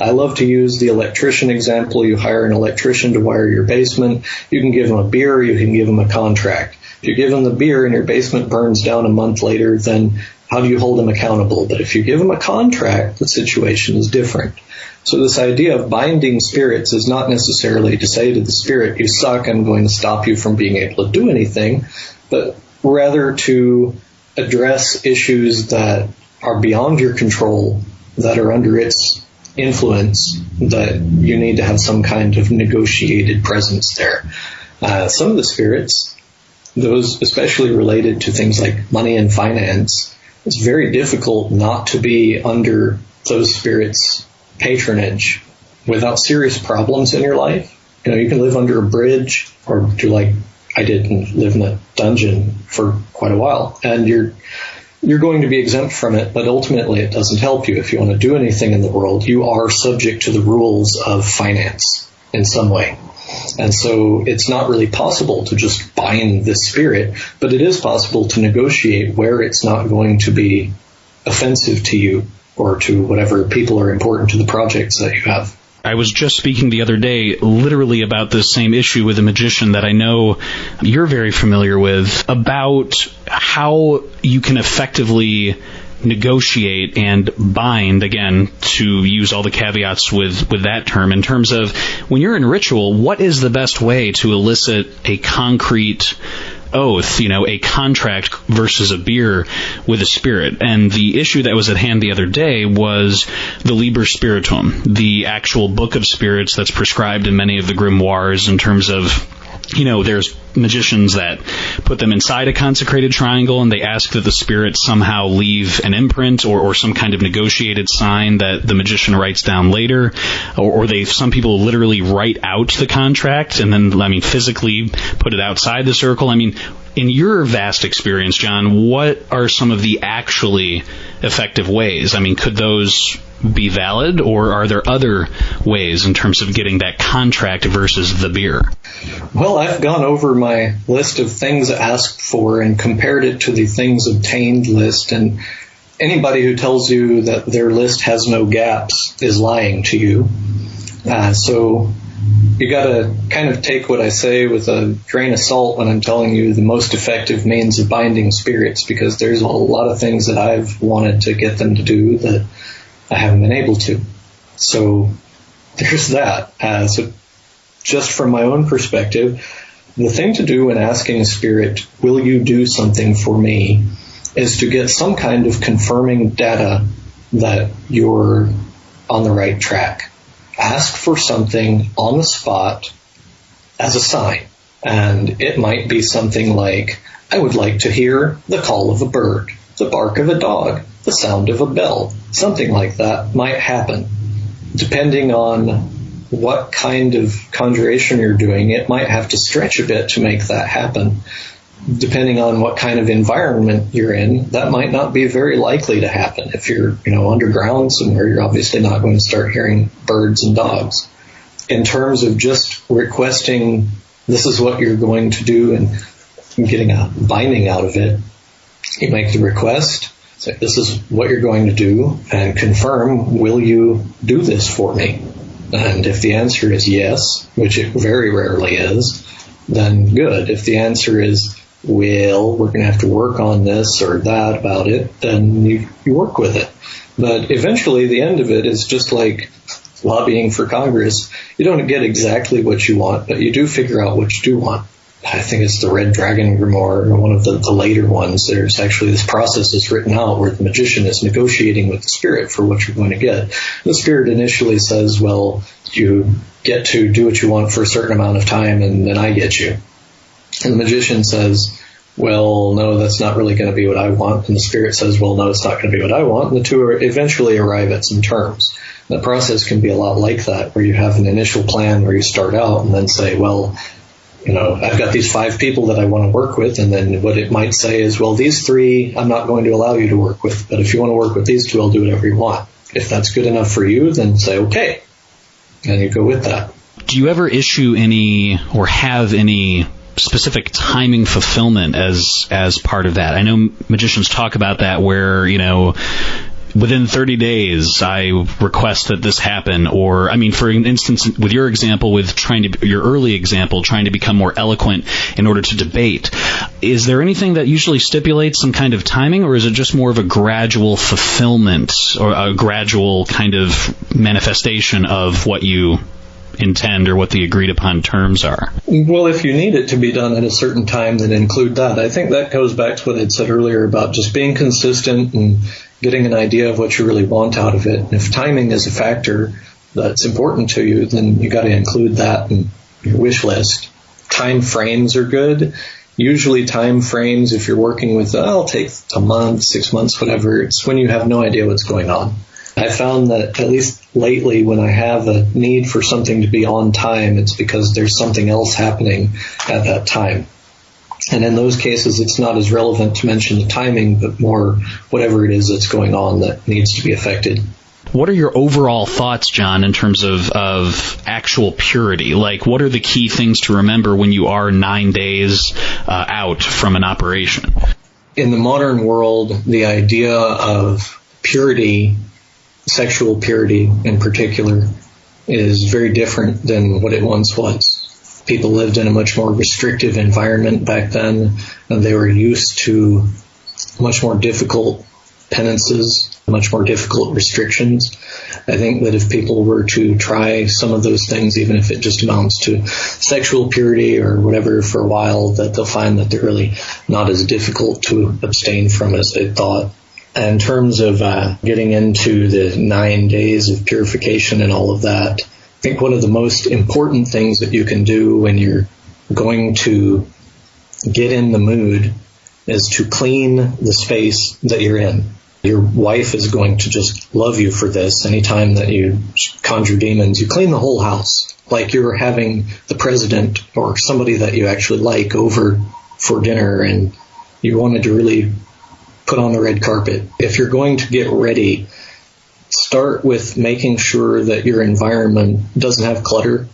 I love to use the electrician example. You hire an electrician to wire your basement. You can give them a beer, you can give them a contract. If you give them the beer and your basement burns down a month later, then how do you hold them accountable? But if you give them a contract, the situation is different. So this idea of binding spirits is not necessarily to say to the spirit, you suck, I'm going to stop you from being able to do anything, but rather to address issues that are beyond your control, that are under its influence, that you need to have some kind of negotiated presence there. Some of the spirits, those especially related to things like money and finance, it's very difficult not to be under those spirits' patronage without serious problems in your life. You can live under a bridge, or do like I did and live in a dungeon for quite a while, and you're going to be exempt from it, but ultimately it doesn't help you. If you want to do anything in the world, you are subject to the rules of finance in some way. And so it's not really possible to just bind this spirit, but it is possible to negotiate where it's not going to be offensive to you or to whatever people are important to the projects that you have. I was just speaking the other day literally about this same issue with a magician that I know you're very familiar with, about how you can effectively negotiate and bind, again, to use all the caveats with that term, in terms of when you're in ritual, what is the best way to elicit a concrete oath, a contract versus a beer with a spirit. And the issue that was at hand the other day was the Liber Spiritum, the actual book of spirits that's prescribed in many of the grimoires, in terms of, there's magicians that put them inside a consecrated triangle and they ask that the spirits somehow leave an imprint or some kind of negotiated sign that the magician writes down later, or some people literally write out the contract and then, physically put it outside the circle. In your vast experience, John, what are some of the actually effective ways? Could those be valid, or are there other ways in terms of getting that contract versus the beer? Well, I've gone over my list of things asked for and compared it to the things obtained list, and anybody who tells you that their list has no gaps is lying to you. So you got to kind of take what I say with a grain of salt when I'm telling you the most effective means of binding spirits, because there's a lot of things that I've wanted to get them to do that I haven't been able to. So there's that. So just from my own perspective, the thing to do when asking a spirit, will you do something for me, is to get some kind of confirming data that you're on the right track. Ask for something on the spot as a sign. And it might be something like, I would like to hear the call of a bird, the bark of a dog, the sound of a bell. Something like that might happen. Depending on what kind of conjuration you're doing, it might have to stretch a bit to make that happen. Depending on what kind of environment you're in, that might not be very likely to happen. If you're, underground somewhere, you're obviously not going to start hearing birds and dogs. in terms of just requesting this is what you're going to do and getting a binding out of it, you make the request, say this is what you're going to do, and confirm, will you do this for me? And if the answer is yes, which it very rarely is, then good. If the answer is, well, we're going to have to work on this or that about it, then you work with it. But eventually the end of it is just like lobbying for Congress. You don't get exactly what you want, but you do figure out what you do want. I think it's the Red Dragon Grimoire, or one of the later ones. There's actually this process is written out where the magician is negotiating with the spirit for what you're going to get. The spirit initially says, well, you get to do what you want for a certain amount of time, and then I get you. And the magician says, well, no, that's not really going to be what I want. And the spirit says, well, no, it's not going to be what I want. And the two eventually arrive at some terms. The process can be a lot like that, where you have an initial plan where you start out and then say, well, I've got these 5 people that I want to work with, and then what it might say is, well, these 3 I'm not going to allow you to work with, but if you want to work with these 2, I'll do whatever you want. If that's good enough for you, then say okay, and you go with that. Do you ever issue any or have any specific timing fulfillment as part of that? I know magicians talk about that where, within 30 days, I request that this happen. Or, for instance, with your example, your early example, trying to become more eloquent in order to debate, is there anything that usually stipulates some kind of timing, or is it just more of a gradual fulfillment or a gradual kind of manifestation of what you intend or what the agreed upon terms are? Well, if you need it to be done at a certain time, then include that. I think that goes back to what I'd said earlier about just being consistent and getting an idea of what you really want out of it. And if timing is a factor that's important to you, then you got to include that in your wish list. Time frames are good. Usually time frames, if you're working with, I'll take a month, 6 months, whatever, it's when you have no idea what's going on. I found that at least lately when I have a need for something to be on time, it's because there's something else happening at that time. And in those cases, it's not as relevant to mention the timing, but more whatever it is that's going on that needs to be affected. What are your overall thoughts, John, in terms of actual purity? Like, what are the key things to remember when you are 9 days out from an operation? In the modern world, the idea of purity, sexual purity in particular, is very different than what it once was. People lived in a much more restrictive environment back then, and they were used to much more difficult penances, much more difficult restrictions. I think that if people were to try some of those things, even if it just amounts to sexual purity or whatever for a while, that they'll find that they're really not as difficult to abstain from as they thought. In terms of getting into the 9 days of purification and all of that, I think one of the most important things that you can do when you're going to get in the mood is to clean the space that you're in. Your wife is going to just love you for this. Anytime that you conjure demons, you clean the whole house, like you're having the president or somebody that you actually like over for dinner and you wanted to really put on the red carpet. If you're going to get ready, start with making sure that your environment doesn't have clutter.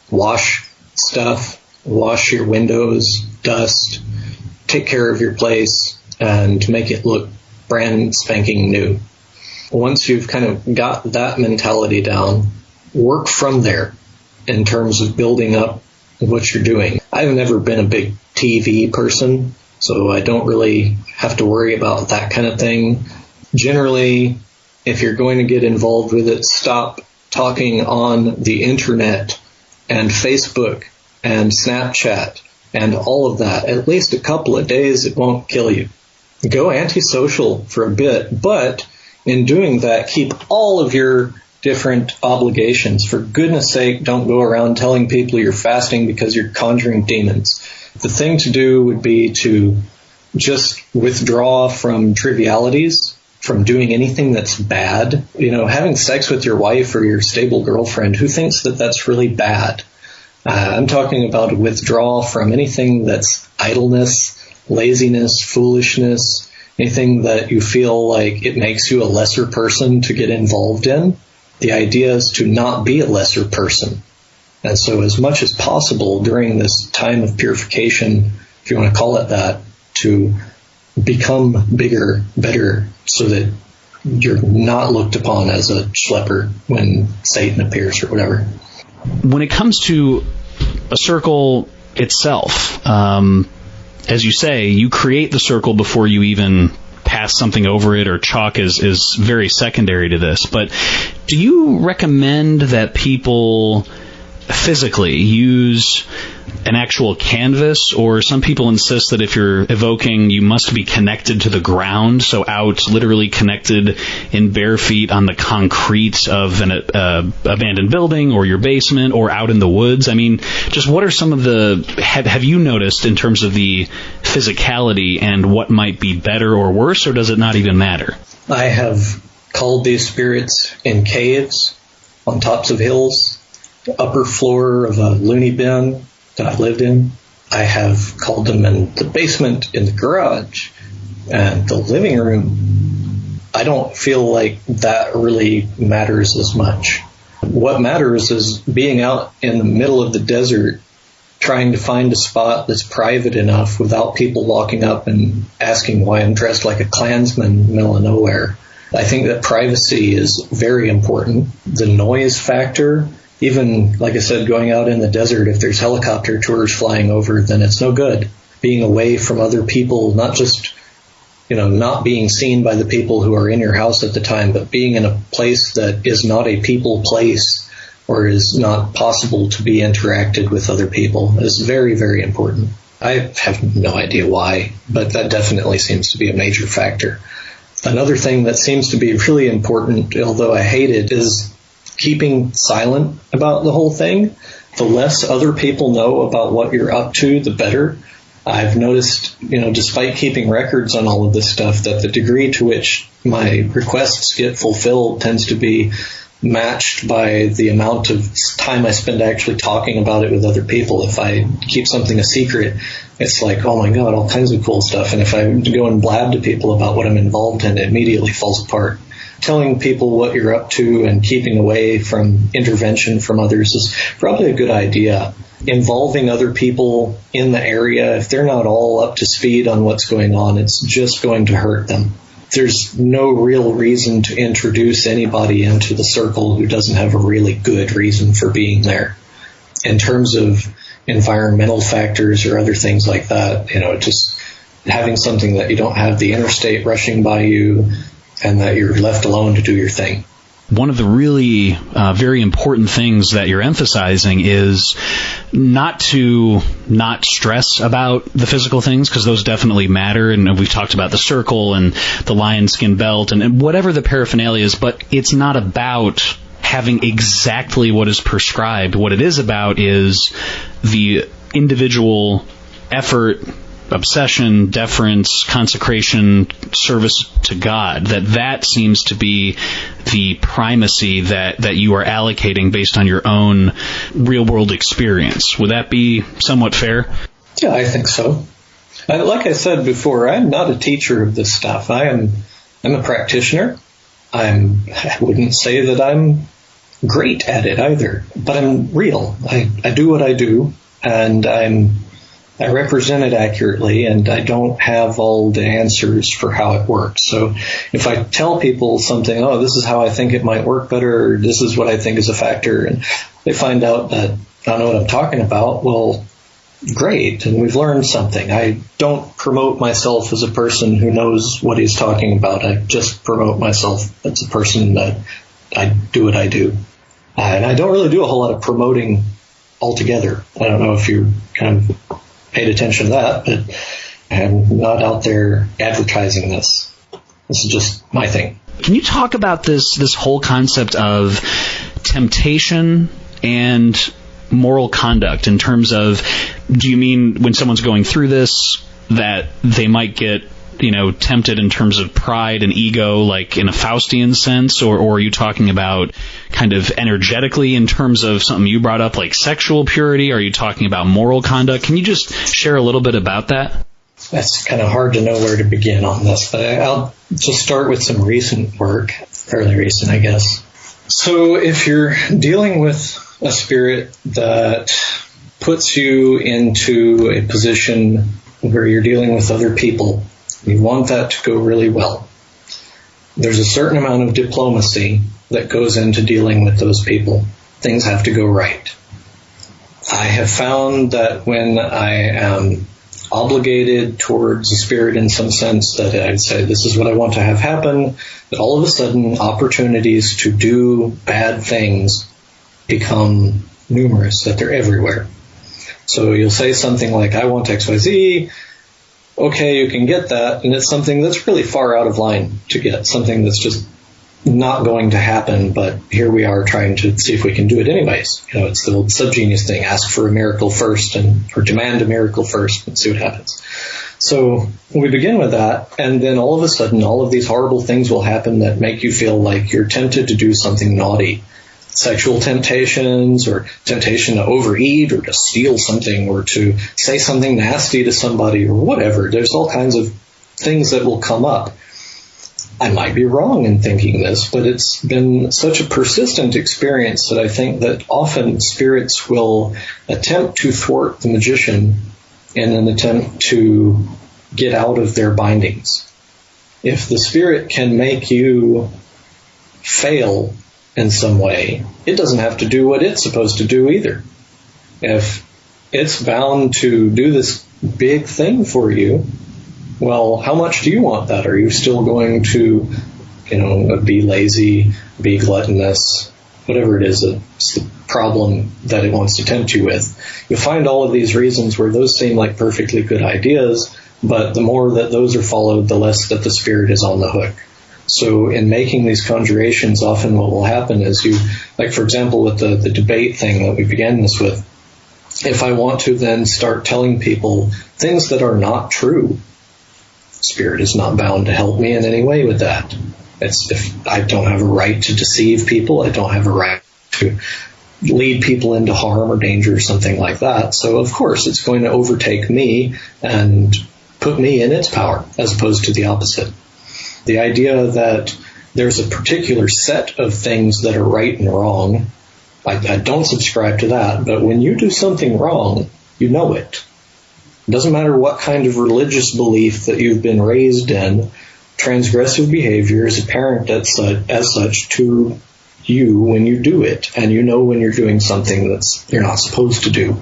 Wash stuff, wash your windows, dust, take care of your place, and make it look brand spanking new. Once you've kind of got that mentality down, work from there in terms of building up what you're doing. I've never been a big TV person, so I don't really have to worry about that kind of thing. Generally, if you're going to get involved with it, stop talking on the internet and Facebook and Snapchat and all of that. At least a couple of days, it won't kill you. Go antisocial for a bit, but in doing that, keep all of your different obligations. For goodness sake, don't go around telling people you're fasting because you're conjuring demons. The thing to do would be to just withdraw from trivialities, from doing anything that's bad. Having sex with your wife or your stable girlfriend, who thinks that that's really bad? I'm talking about withdraw from anything that's idleness, laziness, foolishness, anything that you feel like it makes you a lesser person to get involved in. The idea is to not be a lesser person. And so as much as possible during this time of purification, if you want to call it that, to become bigger, better, so that you're not looked upon as a schlepper when Satan appears or whatever. When it comes to a circle itself, as you say, you create the circle before you even pass something over it, or chalk is very secondary to this. But do you recommend that people physically use an actual canvas, or some people insist that if you're evoking, you must be connected to the ground, so out, literally connected in bare feet on the concrete of an abandoned building or your basement or out in the woods? I mean, just what are some of the, have you noticed in terms of the physicality and what might be better or worse, or does it not even matter? I have called these spirits in caves, on tops of hills, the upper floor of a loony bin that I lived in. I have called them in the basement, in the garage, and the living room. I don't feel like that really matters as much. What matters is being out in the middle of the desert, trying to find a spot that's private enough without people walking up and asking why I'm dressed like a Klansman in the middle of nowhere. I think that privacy is very important. The noise factor, even, like I said, going out in the desert, if there's helicopter tours flying over, then it's no good. Being away from other people, not just, not being seen by the people who are in your house at the time, but being in a place that is not a people place or is not possible to be interacted with other people is very, very important. I have no idea why, but that definitely seems to be a major factor. Another thing that seems to be really important, although I hate it, is keeping silent about the whole thing. The less other people know about what you're up to, the better. I've noticed, despite keeping records on all of this stuff, that the degree to which my requests get fulfilled tends to be matched by the amount of time I spend actually talking about it with other people. If I keep something a secret, it's like, oh my God, all kinds of cool stuff. And if I go and blab to people about what I'm involved in, it immediately falls apart. Telling people what you're up to and keeping away from intervention from others is probably a good idea. Involving other people in the area, if they're not all up to speed on what's going on, it's just going to hurt them. There's no real reason to introduce anybody into the circle who doesn't have a really good reason for being there. In terms of environmental factors or other things like that, just having something that you don't have the interstate rushing by you and that you're left alone to do your thing. One of the really very important things that you're emphasizing is not to not stress about the physical things, because those definitely matter, and we've talked about the circle and the lion skin belt and whatever the paraphernalia is, but it's not about having exactly what is prescribed. What it is about is the individual effort, obsession, deference, consecration, service to God, that seems to be the primacy that you are allocating based on your own real-world experience. Would that be somewhat fair? Yeah, I think so. Like I said before, I'm not a teacher of this stuff. I'm a practitioner. I wouldn't say that I'm great at it either, but I'm real. I do what I do, and I represent it accurately, and I don't have all the answers for how it works. So if I tell people something, oh, this is how I think it might work better, or this is what I think is a factor, and they find out that I don't know what I'm talking about, well, great, and we've learned something. I don't promote myself as a person who knows what he's talking about. I just promote myself as a person that I do what I do. And I don't really do a whole lot of promoting altogether. I don't know if you kind of paid attention to that, but I'm not out there advertising this. This is just my thing. Can you talk about this whole concept of temptation and moral conduct in terms of, do you mean when someone's going through this that they might get tempted in terms of pride and ego, like in a Faustian sense, or are you talking about kind of energetically in terms of something you brought up, like sexual purity? Are you talking about moral conduct? Can you just share a little bit about that? That's kind of hard to know where to begin on this, but I'll just start with some recent work, fairly recent, I guess. So if you're dealing with a spirit that puts you into a position where you're dealing with other people. You want that to go really well. There's a certain amount of diplomacy that goes into dealing with those people. Things have to go right. I have found that when I am obligated towards a spirit in some sense, that I'd say, this is what I want to have happen, that all of a sudden opportunities to do bad things become numerous, that they're everywhere. So you'll say something like, I want XYZ, okay, you can get that, and it's something that's really far out of line to get, something that's just not going to happen, but here we are trying to see if we can do it anyways. It's the old subgenius thing, ask for a miracle first, or demand a miracle first and see what happens. So we begin with that, and then all of a sudden all of these horrible things will happen that make you feel like you're tempted to do something naughty. Sexual temptations, or temptation to overeat, or to steal something, or to say something nasty to somebody, or whatever. There's all kinds of things that will come up. I might be wrong in thinking this, but it's been such a persistent experience that I think that often spirits will attempt to thwart the magician in an attempt to get out of their bindings. If the spirit can make you fail in some way, it doesn't have to do what it's supposed to do either. If it's bound to do this big thing for you, well, how much do you want that? Are you still going to, be lazy, be gluttonous, whatever it is, it's the problem that it wants to tempt you with? You'll find all of these reasons where those seem like perfectly good ideas, but the more that those are followed, the less that the spirit is on the hook. So in making these conjurations, often what will happen is for example, with the debate thing that we began this with, if I want to then start telling people things that are not true, Spirit is not bound to help me in any way with that. If I don't have a right to deceive people, I don't have a right to lead people into harm or danger or something like that. So of course it's going to overtake me and put me in its power, as opposed to the opposite. The idea that there's a particular set of things that are right and wrong, I don't subscribe to that, but when you do something wrong, you know it. It doesn't matter what kind of religious belief that you've been raised in, transgressive behavior is apparent as such to you when you do it, and you know when you're doing something that you're not supposed to do.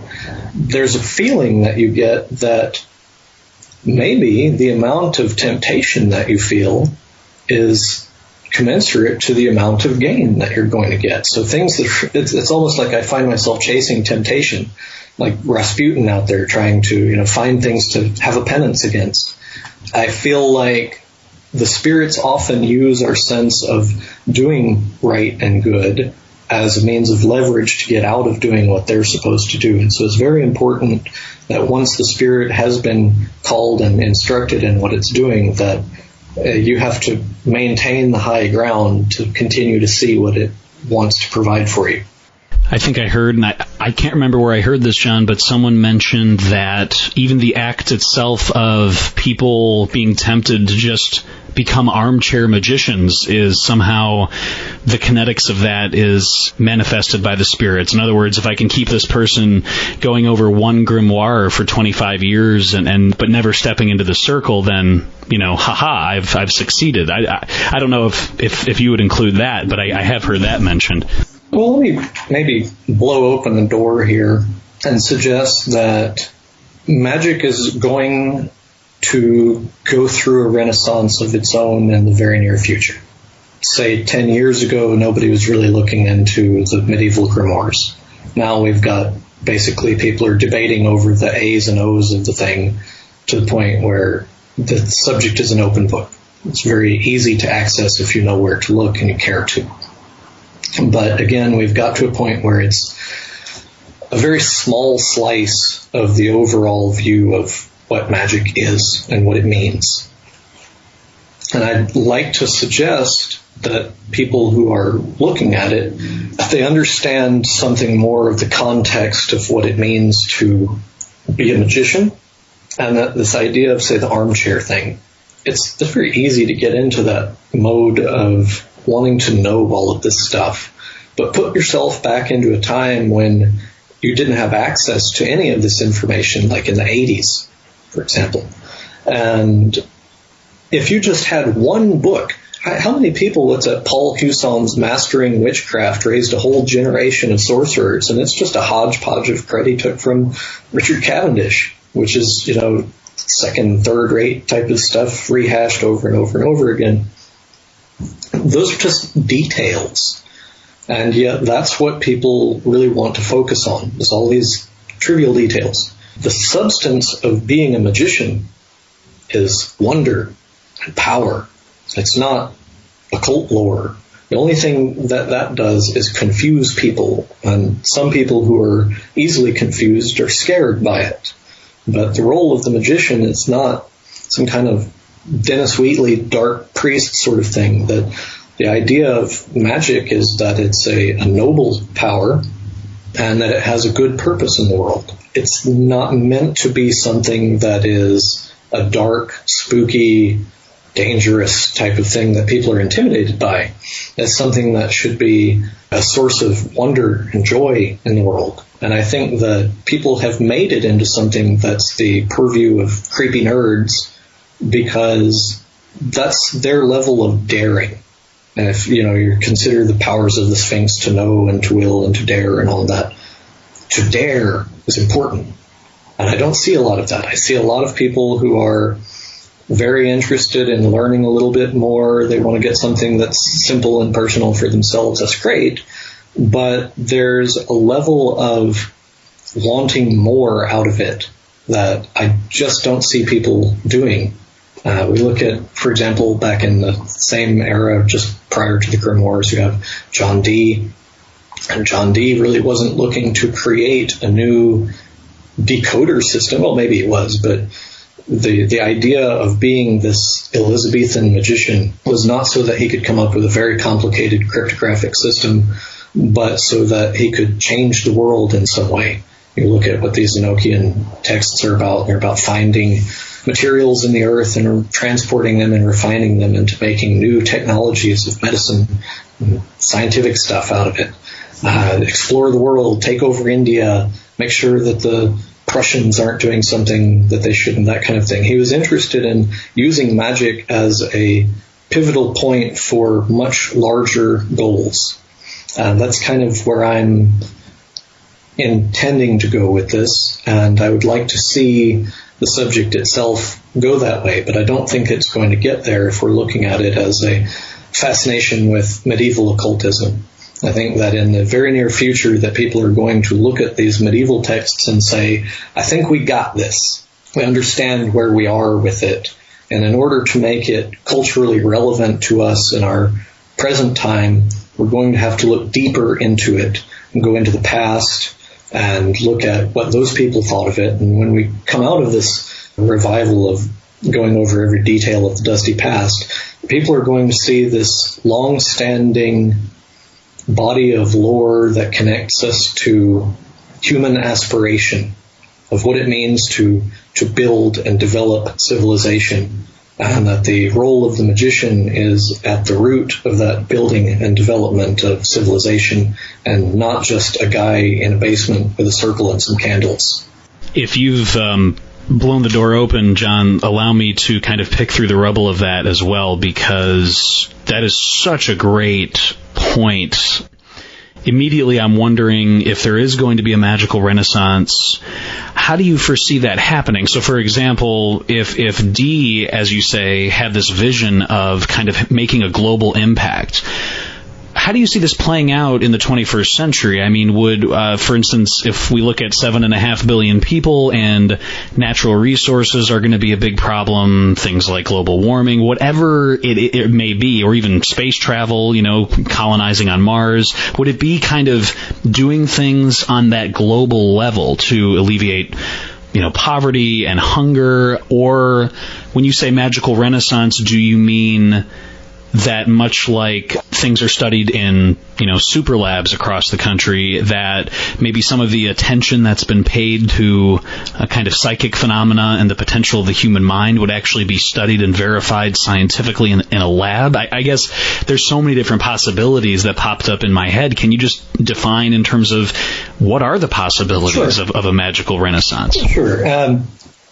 There's a feeling that you get that maybe the amount of temptation that you feel is commensurate to the amount of gain that you're going to get. So things that it's almost like I find myself chasing temptation, like Rasputin out there trying to find things to have a penance against. I feel like the spirits often use our sense of doing right and good as a means of leverage to get out of doing what they're supposed to do. And so it's very important that once the spirit has been called and instructed in what it's doing, that you have to maintain the high ground to continue to see what it wants to provide for you. I think I heard, and I can't remember where I heard this, John, but someone mentioned that even the act itself of people being tempted to just become armchair magicians is somehow the kinetics of that is manifested by the spirits. In other words, if I can keep this person going over one grimoire for 25 years but never stepping into the circle, then I've succeeded. I don't know if you would include that, but I have heard that mentioned. Well, let me maybe blow open the door here and suggest that magic is going to go through a renaissance of its own in the very near future. Say 10 years ago, nobody was really looking into the medieval grimoires. Now we've got basically people are debating over the A's and O's of the thing to the point where the subject is an open book. It's very easy to access if you know where to look and you care to. But again, we've got to a point where it's a very small slice of the overall view of what magic is and what it means. And I'd like to suggest that people who are looking at it, they understand something more of the context of what it means to be a magician, and that this idea of, say, the armchair thing, it's very easy to get into that mode of wanting to know all of this stuff. but put yourself back into a time when you didn't have access to any of this information, like in the 80s, for example. And if you just had one book, how many people, what's that, Paul Huson's Mastering Witchcraft raised a whole generation of sorcerers, and it's just a hodgepodge of credit he took from Richard Cavendish, which is, second, third rate type of stuff rehashed over and over and over again. Those are just details. And yet that's what people really want to focus on, is all these trivial details. The substance of being a magician is wonder and power. It's not occult lore. The only thing that does is confuse people, and some people who are easily confused are scared by it. But the role of the magician is not some kind of Dennis Wheatley dark priest sort of thing. That the idea of magic is that it's a noble power and that it has a good purpose in the world. It's not meant to be something that is a dark, spooky, dangerous type of thing that people are intimidated by. It's something that should be a source of wonder and joy in the world. And I think that people have made it into something that's the purview of creepy nerds because that's their level of daring. And if, you consider the powers of the Sphinx to know and to will and to dare and all that, to dare is important. And I don't see a lot of that. I see a lot of people who are very interested in learning a little bit more. They want to get something that's simple and personal for themselves. That's great. But there's a level of wanting more out of it that I just don't see people doing. We look at, for example, back in the same era, just prior to the Grimoires, you have John Dee. And John Dee really wasn't looking to create a new decoder system. Well, maybe it was, but the idea of being this Elizabethan magician was not so that he could come up with a very complicated cryptographic system, but so that he could change the world in some way. You look at what these Enochian texts are about. They're about finding materials in the earth and transporting them and refining them into making new technologies of medicine and scientific stuff out of it. Explore the world, take over India, make sure that the Prussians aren't doing something that they shouldn't, that kind of thing. He was interested in using magic as a pivotal point for much larger goals. That's kind of where I'm intending to go with this, and I would like to see the subject itself go that way, but I don't think it's going to get there if we're looking at it as a fascination with medieval occultism. I think that in the very near future that people are going to look at these medieval texts and say, I think we got this. We understand where we are with it. And in order to make it culturally relevant to us in our present time, we're going to have to look deeper into it and go into the past and look at what those people thought of it. And when we come out of this revival of going over every detail of the dusty past, people are going to see this long-standing body of lore that connects us to human aspiration of what it means to build and develop civilization, and that the role of the magician is at the root of that building and development of civilization, and not just a guy in a basement with a circle and some candles. If you've blown the door open, John, allow me to kind of pick through the rubble of that as well, because that is such a great point. Immediately, I'm wondering if there is going to be a magical renaissance, how do you foresee that happening? So, for example, if Dee, as you say, had this vision of kind of making a global impact, how do you see this playing out in the 21st century? I mean, would, for instance, if we look at 7.5 billion people and natural resources are going to be a big problem, things like global warming, whatever it may be, or even space travel, colonizing on Mars, would it be kind of doing things on that global level to alleviate poverty and hunger? Or when you say magical renaissance, do you mean that much like things are studied in, super labs across the country, that maybe some of the attention that's been paid to a kind of psychic phenomena and the potential of the human mind would actually be studied and verified scientifically in a lab? I guess there's so many different possibilities that popped up in my head. Can you just define in terms of what are the possibilities of a magical renaissance? Sure.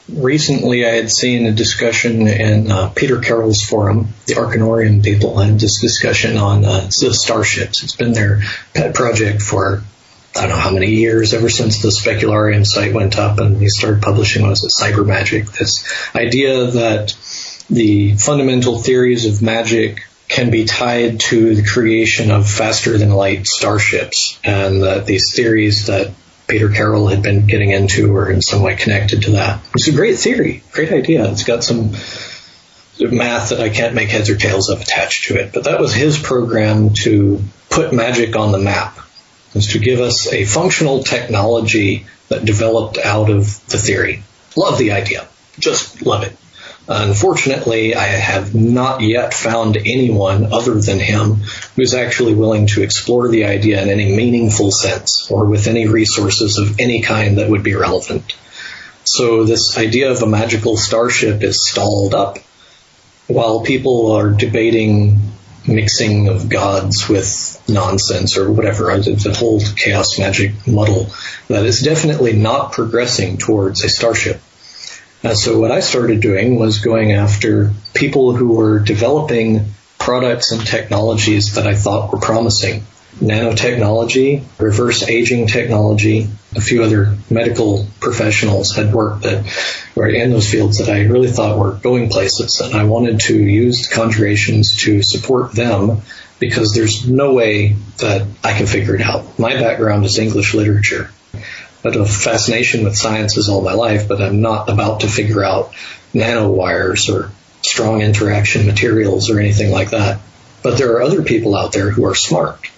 Recently, I had seen a discussion in Peter Carroll's forum. The Arcanorian people had this discussion on the starships. It's been their pet project for I don't know how many years, ever since the Specularium site went up and he started publishing, Cyber Magic, this idea that the fundamental theories of magic can be tied to the creation of faster-than-light starships, and that these theories that Peter Carroll had been getting into were in some way connected to that. It's a great theory, great idea. It's got some math that I can't make heads or tails of attached to it, but that was his program to put magic on the map, was to give us a functional technology that developed out of the theory. Love the idea. Just love it. Unfortunately, I have not yet found anyone other than him who's actually willing to explore the idea in any meaningful sense or with any resources of any kind that would be relevant. So this idea of a magical starship is stalled up while people are debating mixing of gods with nonsense or whatever. It's a whole chaos magic muddle that is definitely not progressing towards a starship. So what I started doing was going after people who were developing products and technologies that I thought were promising. Nanotechnology, reverse aging technology, a few other medical professionals had worked that were in those fields that I really thought were going places, and I wanted to use the conjurations to support them because there's no way that I can figure it out. My background is English literature. I have a fascination with sciences all my life, but I'm not about to figure out nanowires or strong interaction materials or anything like that. But there are other people out there who are smart.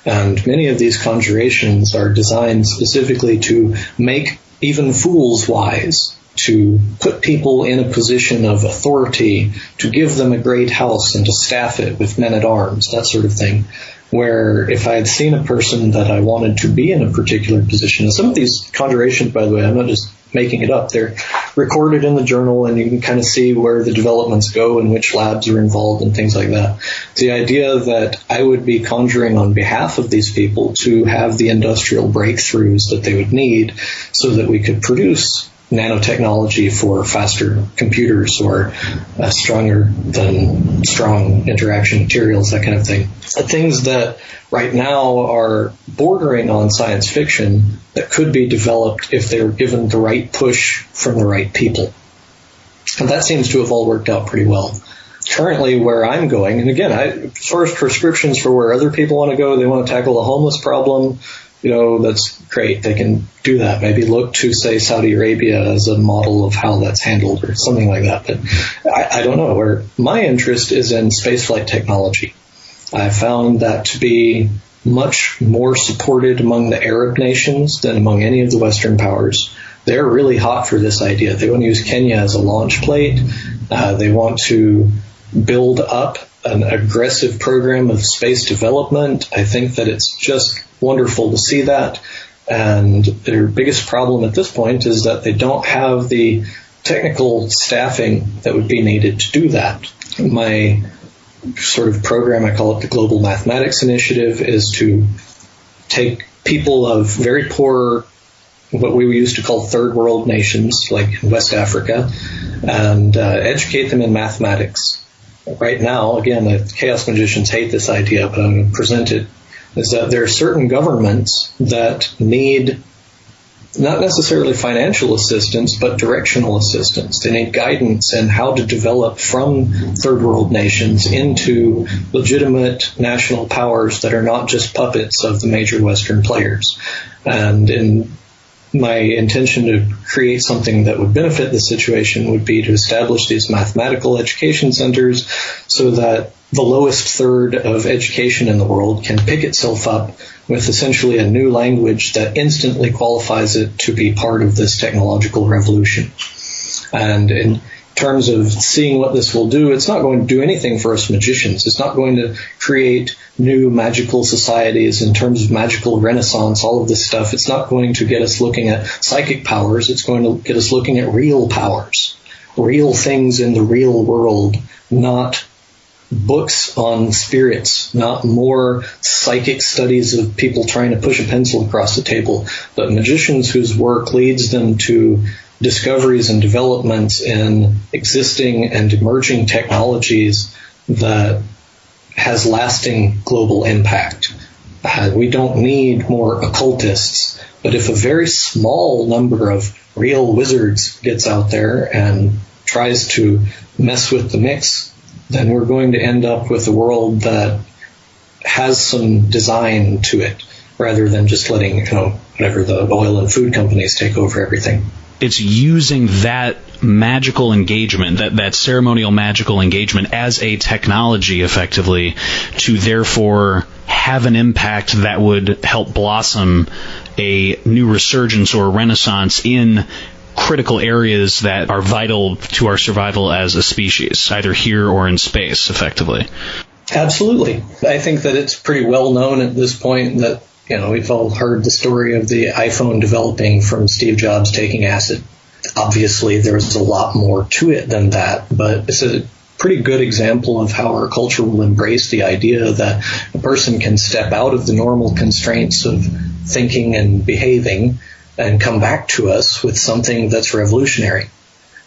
And many of these conjurations are designed specifically to make even fools wise, to put people in a position of authority, to give them a great house and to staff it with men-at-arms, that sort of thing. Where if I had seen a person that I wanted to be in a particular position, and some of these conjurations, by the way, I'm not just making it up, they're recorded in the journal and you can kind of see where the developments go and which labs are involved and things like that. The idea that I would be conjuring on behalf of these people to have the industrial breakthroughs that they would need so that we could produce nanotechnology for faster computers or stronger than strong interaction materials, that kind of thing. Things that right now are bordering on science fiction that could be developed if they were given the right push from the right people. And that seems to have all worked out pretty well. Currently, where I'm going, and again, as far as prescriptions for where other people want to go, they want to tackle the homeless problem, that's great. They can do that. Maybe look to, say, Saudi Arabia as a model of how that's handled or something like that. But I don't know. Where my interest is in spaceflight technology. I found that to be much more supported among the Arab nations than among any of the Western powers. They're really hot for this idea. They want to use Kenya as a launch plate. They want to build up an aggressive program of space development. I think that it's just wonderful to see that. And their biggest problem at this point is that they don't have the technical staffing that would be needed to do that. My sort of program, I call it the Global Mathematics Initiative, is to take people of very poor, what we used to call third world nations, like in West Africa, and educate them in mathematics. Right now, again, the chaos magicians hate this idea, but I'm going to present it, is that there are certain governments that need not necessarily financial assistance, but directional assistance. They need guidance in how to develop from third world nations into legitimate national powers that are not just puppets of the major Western players. And in my intention to create something that would benefit the situation would be to establish these mathematical education centers so that the lowest third of education in the world can pick itself up with essentially a new language that instantly qualifies it to be part of this technological revolution. And terms of seeing what this will do, it's not going to do anything for us magicians. It's not going to create new magical societies in terms of magical renaissance, all of this stuff. It's not going to get us looking at psychic powers. It's going to get us looking at real powers, real things in the real world, not books on spirits, not more psychic studies of people trying to push a pencil across the table, but magicians whose work leads them to discoveries and developments in existing and emerging technologies that has lasting global impact. We don't need more occultists, but if a very small number of real wizards gets out there and tries to mess with the mix, then we're going to end up with a world that has some design to it, rather than just letting, whatever, the oil and food companies take over everything. It's using that magical engagement, that ceremonial magical engagement as a technology, effectively, to therefore have an impact that would help blossom a new resurgence or a renaissance in critical areas that are vital to our survival as a species, either here or in space, effectively. Absolutely. I think that it's pretty well known at this point that, we've all heard the story of the iPhone developing from Steve Jobs taking acid. Obviously, there's a lot more to it than that, but it's a pretty good example of how our culture will embrace the idea that a person can step out of the normal constraints of thinking and behaving and come back to us with something that's revolutionary.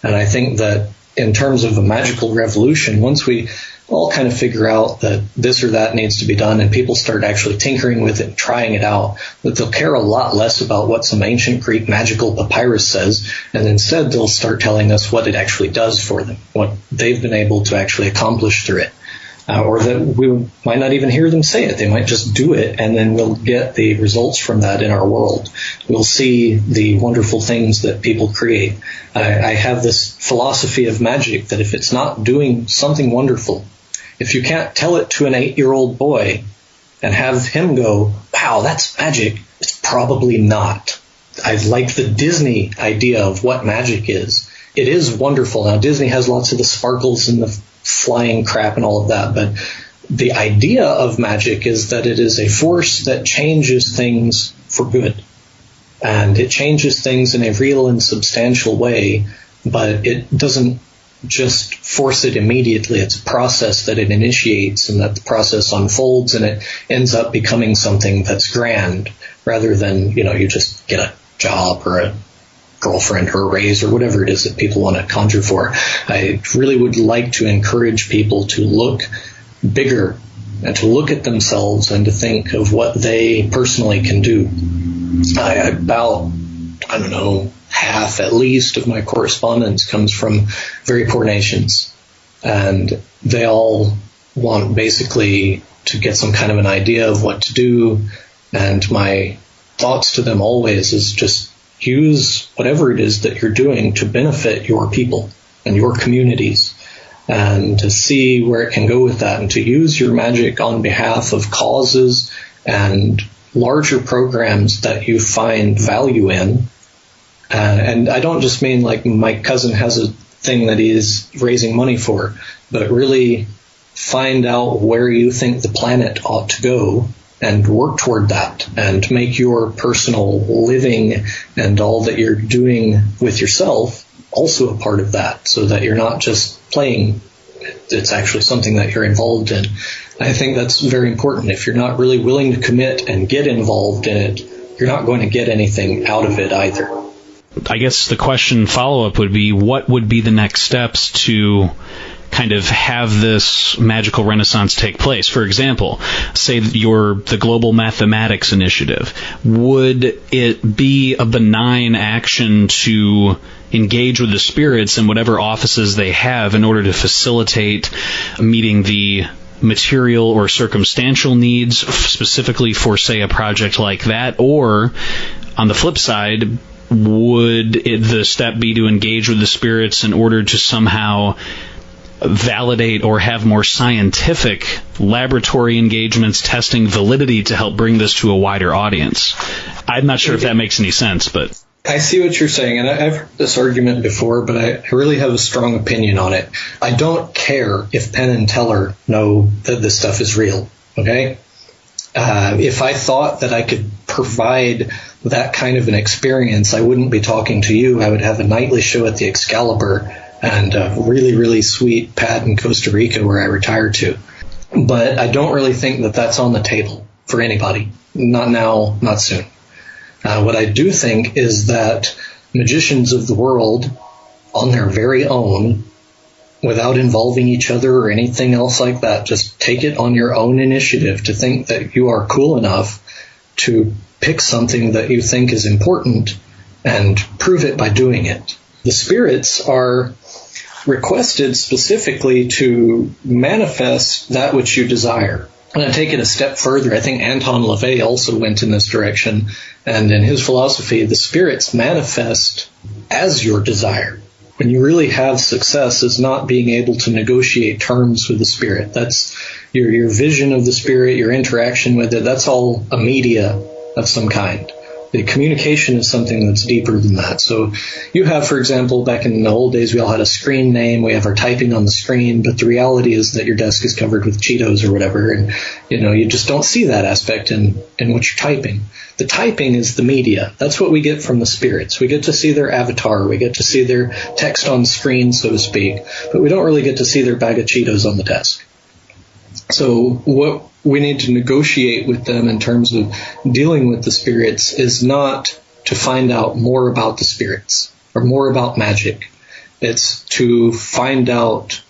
And I think that in terms of a magical revolution, once we all kind of figure out that this or that needs to be done and people start actually tinkering with it and trying it out, that they'll care a lot less about what some ancient Greek magical papyrus says, and instead they'll start telling us what it actually does for them, what they've been able to actually accomplish through it. Or that we might not even hear them say it. They might just do it, and then we'll get the results from that in our world. We'll see the wonderful things that people create. I have this philosophy of magic that if it's not doing something wonderful, if you can't tell it to an 8-year-old boy and have him go, wow, that's magic, it's probably not. I like the Disney idea of what magic is. It is wonderful. Now, Disney has lots of the sparkles and the flying crap and all of that, but the idea of magic is that it is a force that changes things for good. And it changes things in a real and substantial way, but it doesn't just force it immediately. It's a process that it initiates, and that the process unfolds, and it ends up becoming something that's grand, rather than, you just get a job or a girlfriend or a raise or whatever it is that people want to conjure for. I really would like to encourage people to look bigger and to look at themselves and to think of what they personally can do. About, half at least of my correspondence comes from very poor nations, and they all want basically to get some kind of an idea of what to do, and my thoughts to them always is just use whatever it is that you're doing to benefit your people and your communities, and to see where it can go with that, and to use your magic on behalf of causes and larger programs that you find value in. And I don't just mean like my cousin has a thing that he is raising money for, but really find out where you think the planet ought to go and work toward that, and make your personal living and all that you're doing with yourself also a part of that, so that you're not just playing. It's actually something that you're involved in. I think that's very important. If you're not really willing to commit and get involved in it, you're not going to get anything out of it either. I guess the question follow-up would be, what would be the next steps to kind of have this magical renaissance take place? For example, say the Global Mathematics Initiative. Would it be a benign action to engage with the spirits in whatever offices they have in order to facilitate meeting the material or circumstantial needs specifically for, say, a project like that? Or, on the flip side, would the step be to engage with the spirits in order to somehow validate or have more scientific laboratory engagements testing validity to help bring this to a wider audience? I'm not sure if that makes any sense, but I see what you're saying, and I've heard this argument before, but I really have a strong opinion on it. I don't care if Penn and Teller know that this stuff is real, okay? If I thought that I could provide that kind of an experience, I wouldn't be talking to you. I would have a nightly show at the Excalibur and a really, really sweet pad in Costa Rica where I retired to. But I don't really think that that's on the table for anybody. Not now, not soon. What I do think is that magicians of the world, on their very own, without involving each other or anything else like that, just take it on your own initiative to think that you are cool enough to pick something that you think is important and prove it by doing it. The spirits are requested specifically to manifest that which you desire. And I take it a step further. I think Anton LaVey also went in this direction. And in his philosophy, the spirits manifest as your desire. When you really have success is not being able to negotiate terms with the spirit. That's your vision of the spirit, your interaction with it. That's all a media of some kind. The communication is something that's deeper than that. So you have, for example, back in the old days, we all had a screen name. We have our typing on the screen, but the reality is that your desk is covered with Cheetos or whatever, and you just don't see that aspect in what you're typing. The typing is the media. That's what we get from the spirits. We get to see their avatar. We get to see their text on screen, so to speak, but we don't really get to see their bag of Cheetos on the desk. So what we need to negotiate with them in terms of dealing with the spirits is not to find out more about the spirits or more about magic. It's to find out,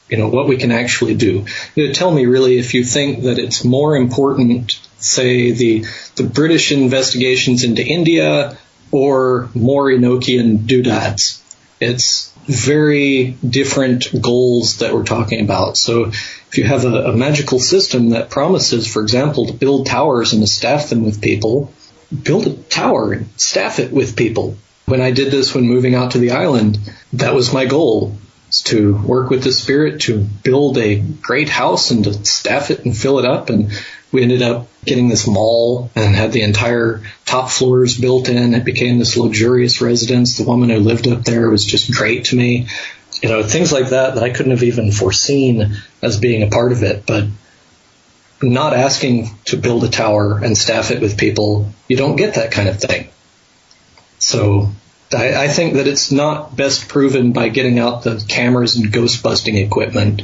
what we can actually do. Tell me really if you think that it's more important, say, the British investigations into India or more Enochian doodads. It's very different goals that we're talking about. So if you have a magical system that promises, for example, to build towers and to staff them with people, build a tower and staff it with people. When I did this when moving out to the island, that was my goal, is to work with the spirit to build a great house and to staff it and fill it up. And we ended up getting this mall and had the entire top floors built in. It became this luxurious residence. The woman who lived up there was just great to me. Things like that I couldn't have even foreseen as being a part of it. But not asking to build a tower and staff it with people, you don't get that kind of thing. So I think that it's not best proven by getting out the cameras and ghost busting equipment,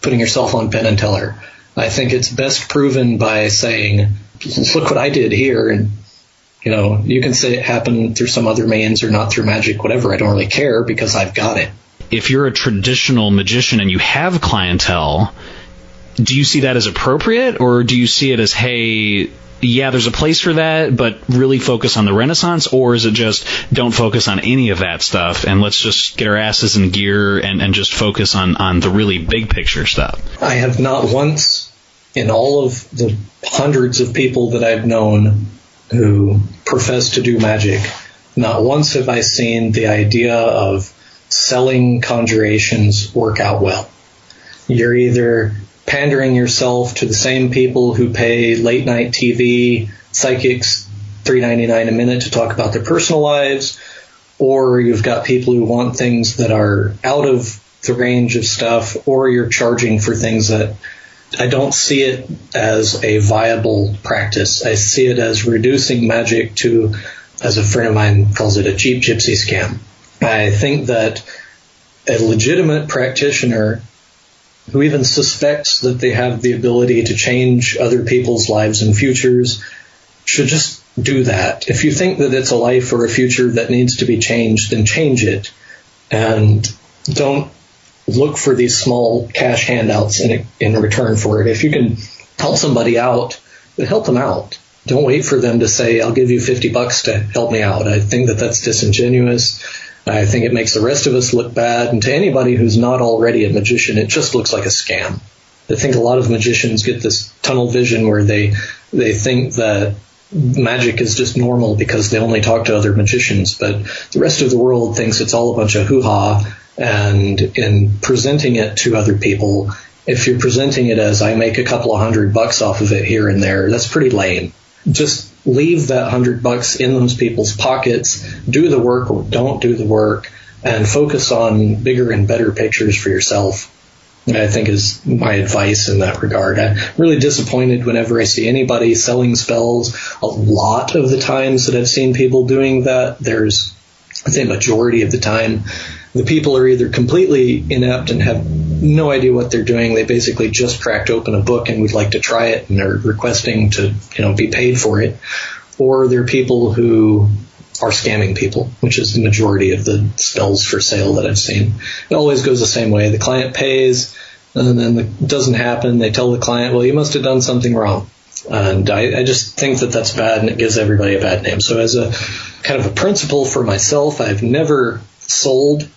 putting yourself on Penn and Teller. I think it's best proven by saying, look what I did here. And, you can say it happened through some other means or not through magic, whatever. I don't really care because I've got it. If you're a traditional magician and you have clientele, do you see that as appropriate, or do you see it as, hey, yeah, there's a place for that, but really focus on the Renaissance? Or is it just don't focus on any of that stuff and let's just get our asses in gear and just focus on the really big picture stuff? I have not once in all of the hundreds of people that I've known who profess to do magic, not once have I seen the idea of selling conjurations work out well. You're either pandering yourself to the same people who pay late night TV psychics $3.99 a minute to talk about their personal lives, or you've got people who want things that are out of the range of stuff, or you're charging for things that I don't see it as a viable practice. I see it as reducing magic to, as a friend of mine calls it, a cheap gypsy scam. I think that a legitimate practitioner who even suspects that they have the ability to change other people's lives and futures should just do that. If you think that it's a life or a future that needs to be changed, then change it. And don't look for these small cash handouts in return for it. If you can help somebody out, then help them out. Don't wait for them to say, I'll give you $50 to help me out. I think that that's disingenuous. I think it makes the rest of us look bad. And to anybody who's not already a magician, it just looks like a scam. I think a lot of magicians get this tunnel vision where they think that magic is just normal because they only talk to other magicians. But the rest of the world thinks it's all a bunch of hoo-ha. And in presenting it to other people, if you're presenting it as I make a couple of $100 off of it here and there, that's pretty lame. Just leave that $100 in those people's pockets, do the work or don't do the work, and focus on bigger and better pictures for yourself. I think is my advice in that regard. I'm really disappointed whenever I see anybody selling spells. A lot of the times that I've seen people doing that, there's, I think, majority of the time, the people are either completely inept and have no idea what they're doing. They basically just cracked open a book and would like to try it and are requesting to, be paid for it. Or they're people who are scamming people, which is the majority of the spells for sale that I've seen. It always goes the same way. The client pays, and then it doesn't happen. They tell the client, well, you must have done something wrong. And I just think that that's bad, and it gives everybody a bad name. So as a kind of a principle for myself, I've never sold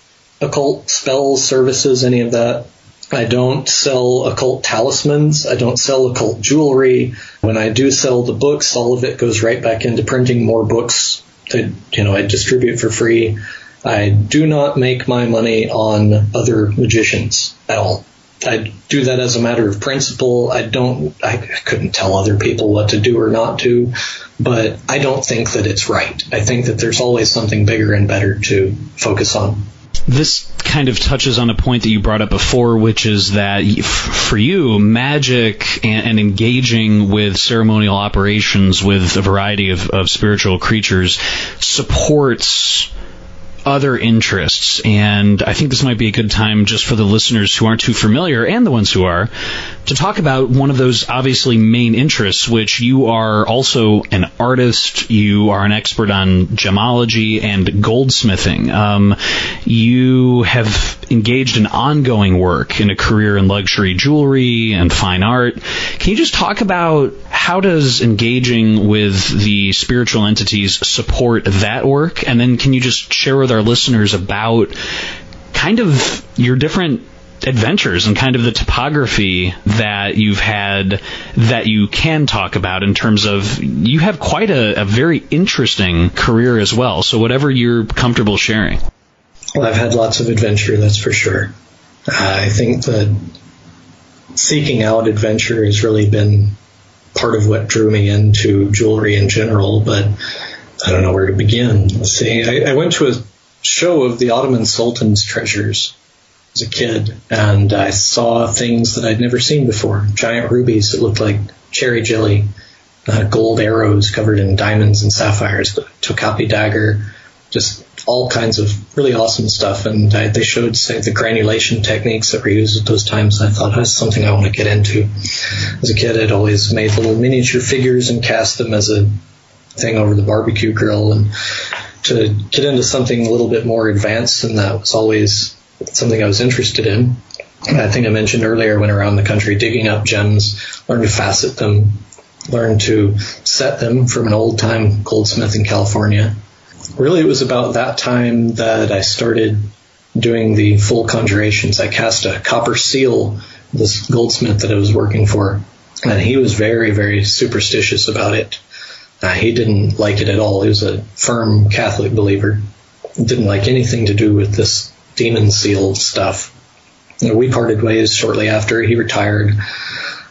occult spells, services, any of that. I don't sell occult talismans. I don't sell occult jewelry. When I do sell the books, all of it goes right back into printing more books that, I distribute for free. I do not make my money on other magicians at all. I do that as a matter of principle. I couldn't tell other people what to do or not do, but I don't think that it's right. I think that there's always something bigger and better to focus on. This kind of touches on a point that you brought up before, which is that for you, magic and engaging with ceremonial operations with a variety of spiritual creatures supports other interests. And I think this might be a good time, just for the listeners who aren't too familiar and the ones who are, to talk about one of those obviously main interests, which you are also an artist. You are an expert on gemology and goldsmithing. You have engaged in ongoing work in a career in luxury jewelry and fine art. Can you just talk about how does engaging with the spiritual entities support that work? And then can you just share with our listeners about kind of your different adventures and kind of the topography that you've had that you can talk about, in terms of you have quite a very interesting career as well. So whatever you're comfortable sharing. Well, I've had lots of adventure, that's for sure. I think that seeking out adventure has really been part of what drew me into jewelry in general, but I don't know where to begin. Let's see. I went to a show of the Ottoman Sultan's treasures as a kid, and I saw things that I'd never seen before. Giant rubies that looked like cherry jelly, gold arrows covered in diamonds and sapphires, the Tokapi dagger, just all kinds of really awesome stuff. And they showed, say, the granulation techniques that were used at those times. I thought, that's something I want to get into. As a kid, I'd always made little miniature figures and cast them as a thing over the barbecue grill. And to get into something a little bit more advanced than that was always something I was interested in. I think I mentioned earlier, I went around the country digging up gems, learned to facet them, learned to set them from an old-time goldsmith in California. Really, it was about that time that I started doing the full conjurations. I cast a copper seal, this goldsmith that I was working for, and he was very, very superstitious about it. He didn't like it at all. He was a firm Catholic believer. Didn't like anything to do with this demon seal stuff. We parted ways shortly after. He retired.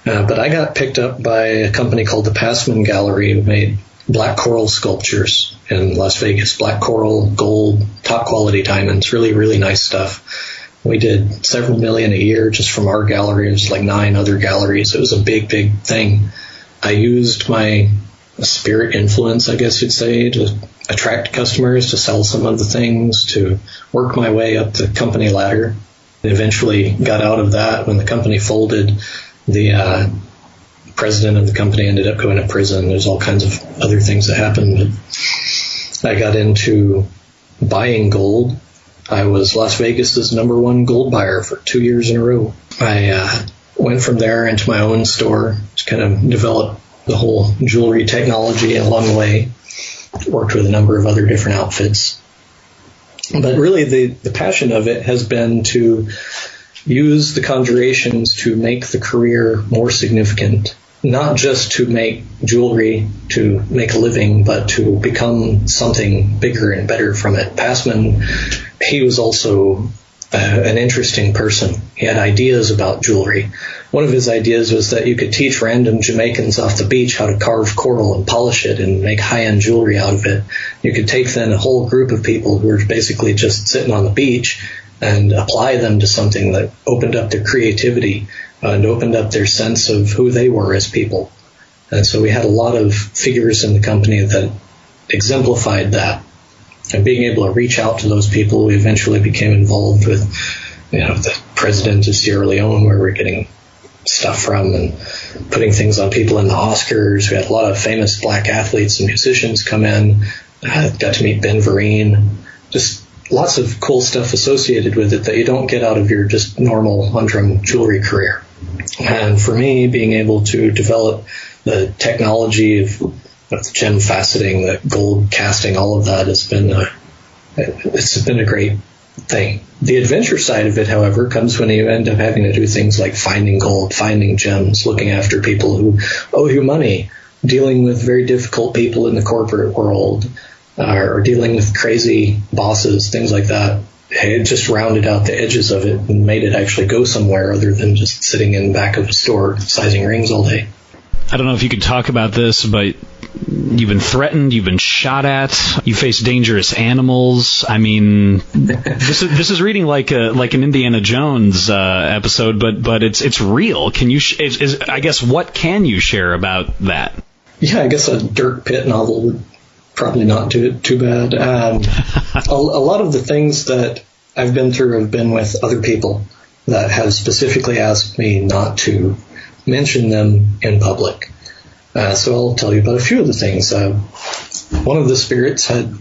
But I got picked up by a company called the Passman Gallery, who made black coral sculptures in Las Vegas. Black coral, gold, top quality diamonds, really, really nice stuff. We did several million a year just from our gallery. It was like 9 other galleries. It was a big, big thing. I used my spirit influence, I guess you'd say, to attract customers, to sell some of the things, to work my way up the company ladder. I eventually got out of that when the company folded. The president of the company ended up going to prison. There's all kinds of other things that happened. But I got into buying gold. I was Las Vegas's #1 gold buyer for 2 years in a row. I went from there into my own store to kind of develop the whole jewelry technology, and along the way worked with a number of other different outfits. But really the passion of it has been to use the conjurations to make the career more significant, not just to make jewelry to make a living, but to become something bigger and better from it. Passman, he was also an interesting person. He had ideas about jewelry. One of his ideas was that you could teach random Jamaicans off the beach how to carve coral and polish it and make high-end jewelry out of it. You could take then a whole group of people who were basically just sitting on the beach and apply them to something that opened up their creativity and opened up their sense of who they were as people. And so we had a lot of figures in the company that exemplified that. And being able to reach out to those people, we eventually became involved with, the president of Sierra Leone, where we're getting stuff from and putting things on people in the Oscars. We had a lot of famous black athletes and musicians come in. Got to meet Ben Vereen. Just lots of cool stuff associated with it that you don't get out of your just normal humdrum jewelry career. And for me, being able to develop the technology of the gem faceting, the gold casting, all of that it's been a great thing. The adventure side of it, however, comes when you end up having to do things like finding gold, finding gems, looking after people who owe you money, dealing with very difficult people in the corporate world, or dealing with crazy bosses, things like that. It just rounded out the edges of it and made it actually go somewhere other than just sitting in the back of a store sizing rings all day. I don't know if you could talk about this, but you've been threatened, you've been shot at, you face dangerous animals. I mean, this is reading like an Indiana Jones episode, but it's real. Can you? I guess what can you share about that? Yeah, I guess a Dirk Pitt novel would probably not do it too bad. A lot of the things that I've been through have been with other people that have specifically asked me not to mention them in public. So I'll tell you about a few of the things. One of the spirits had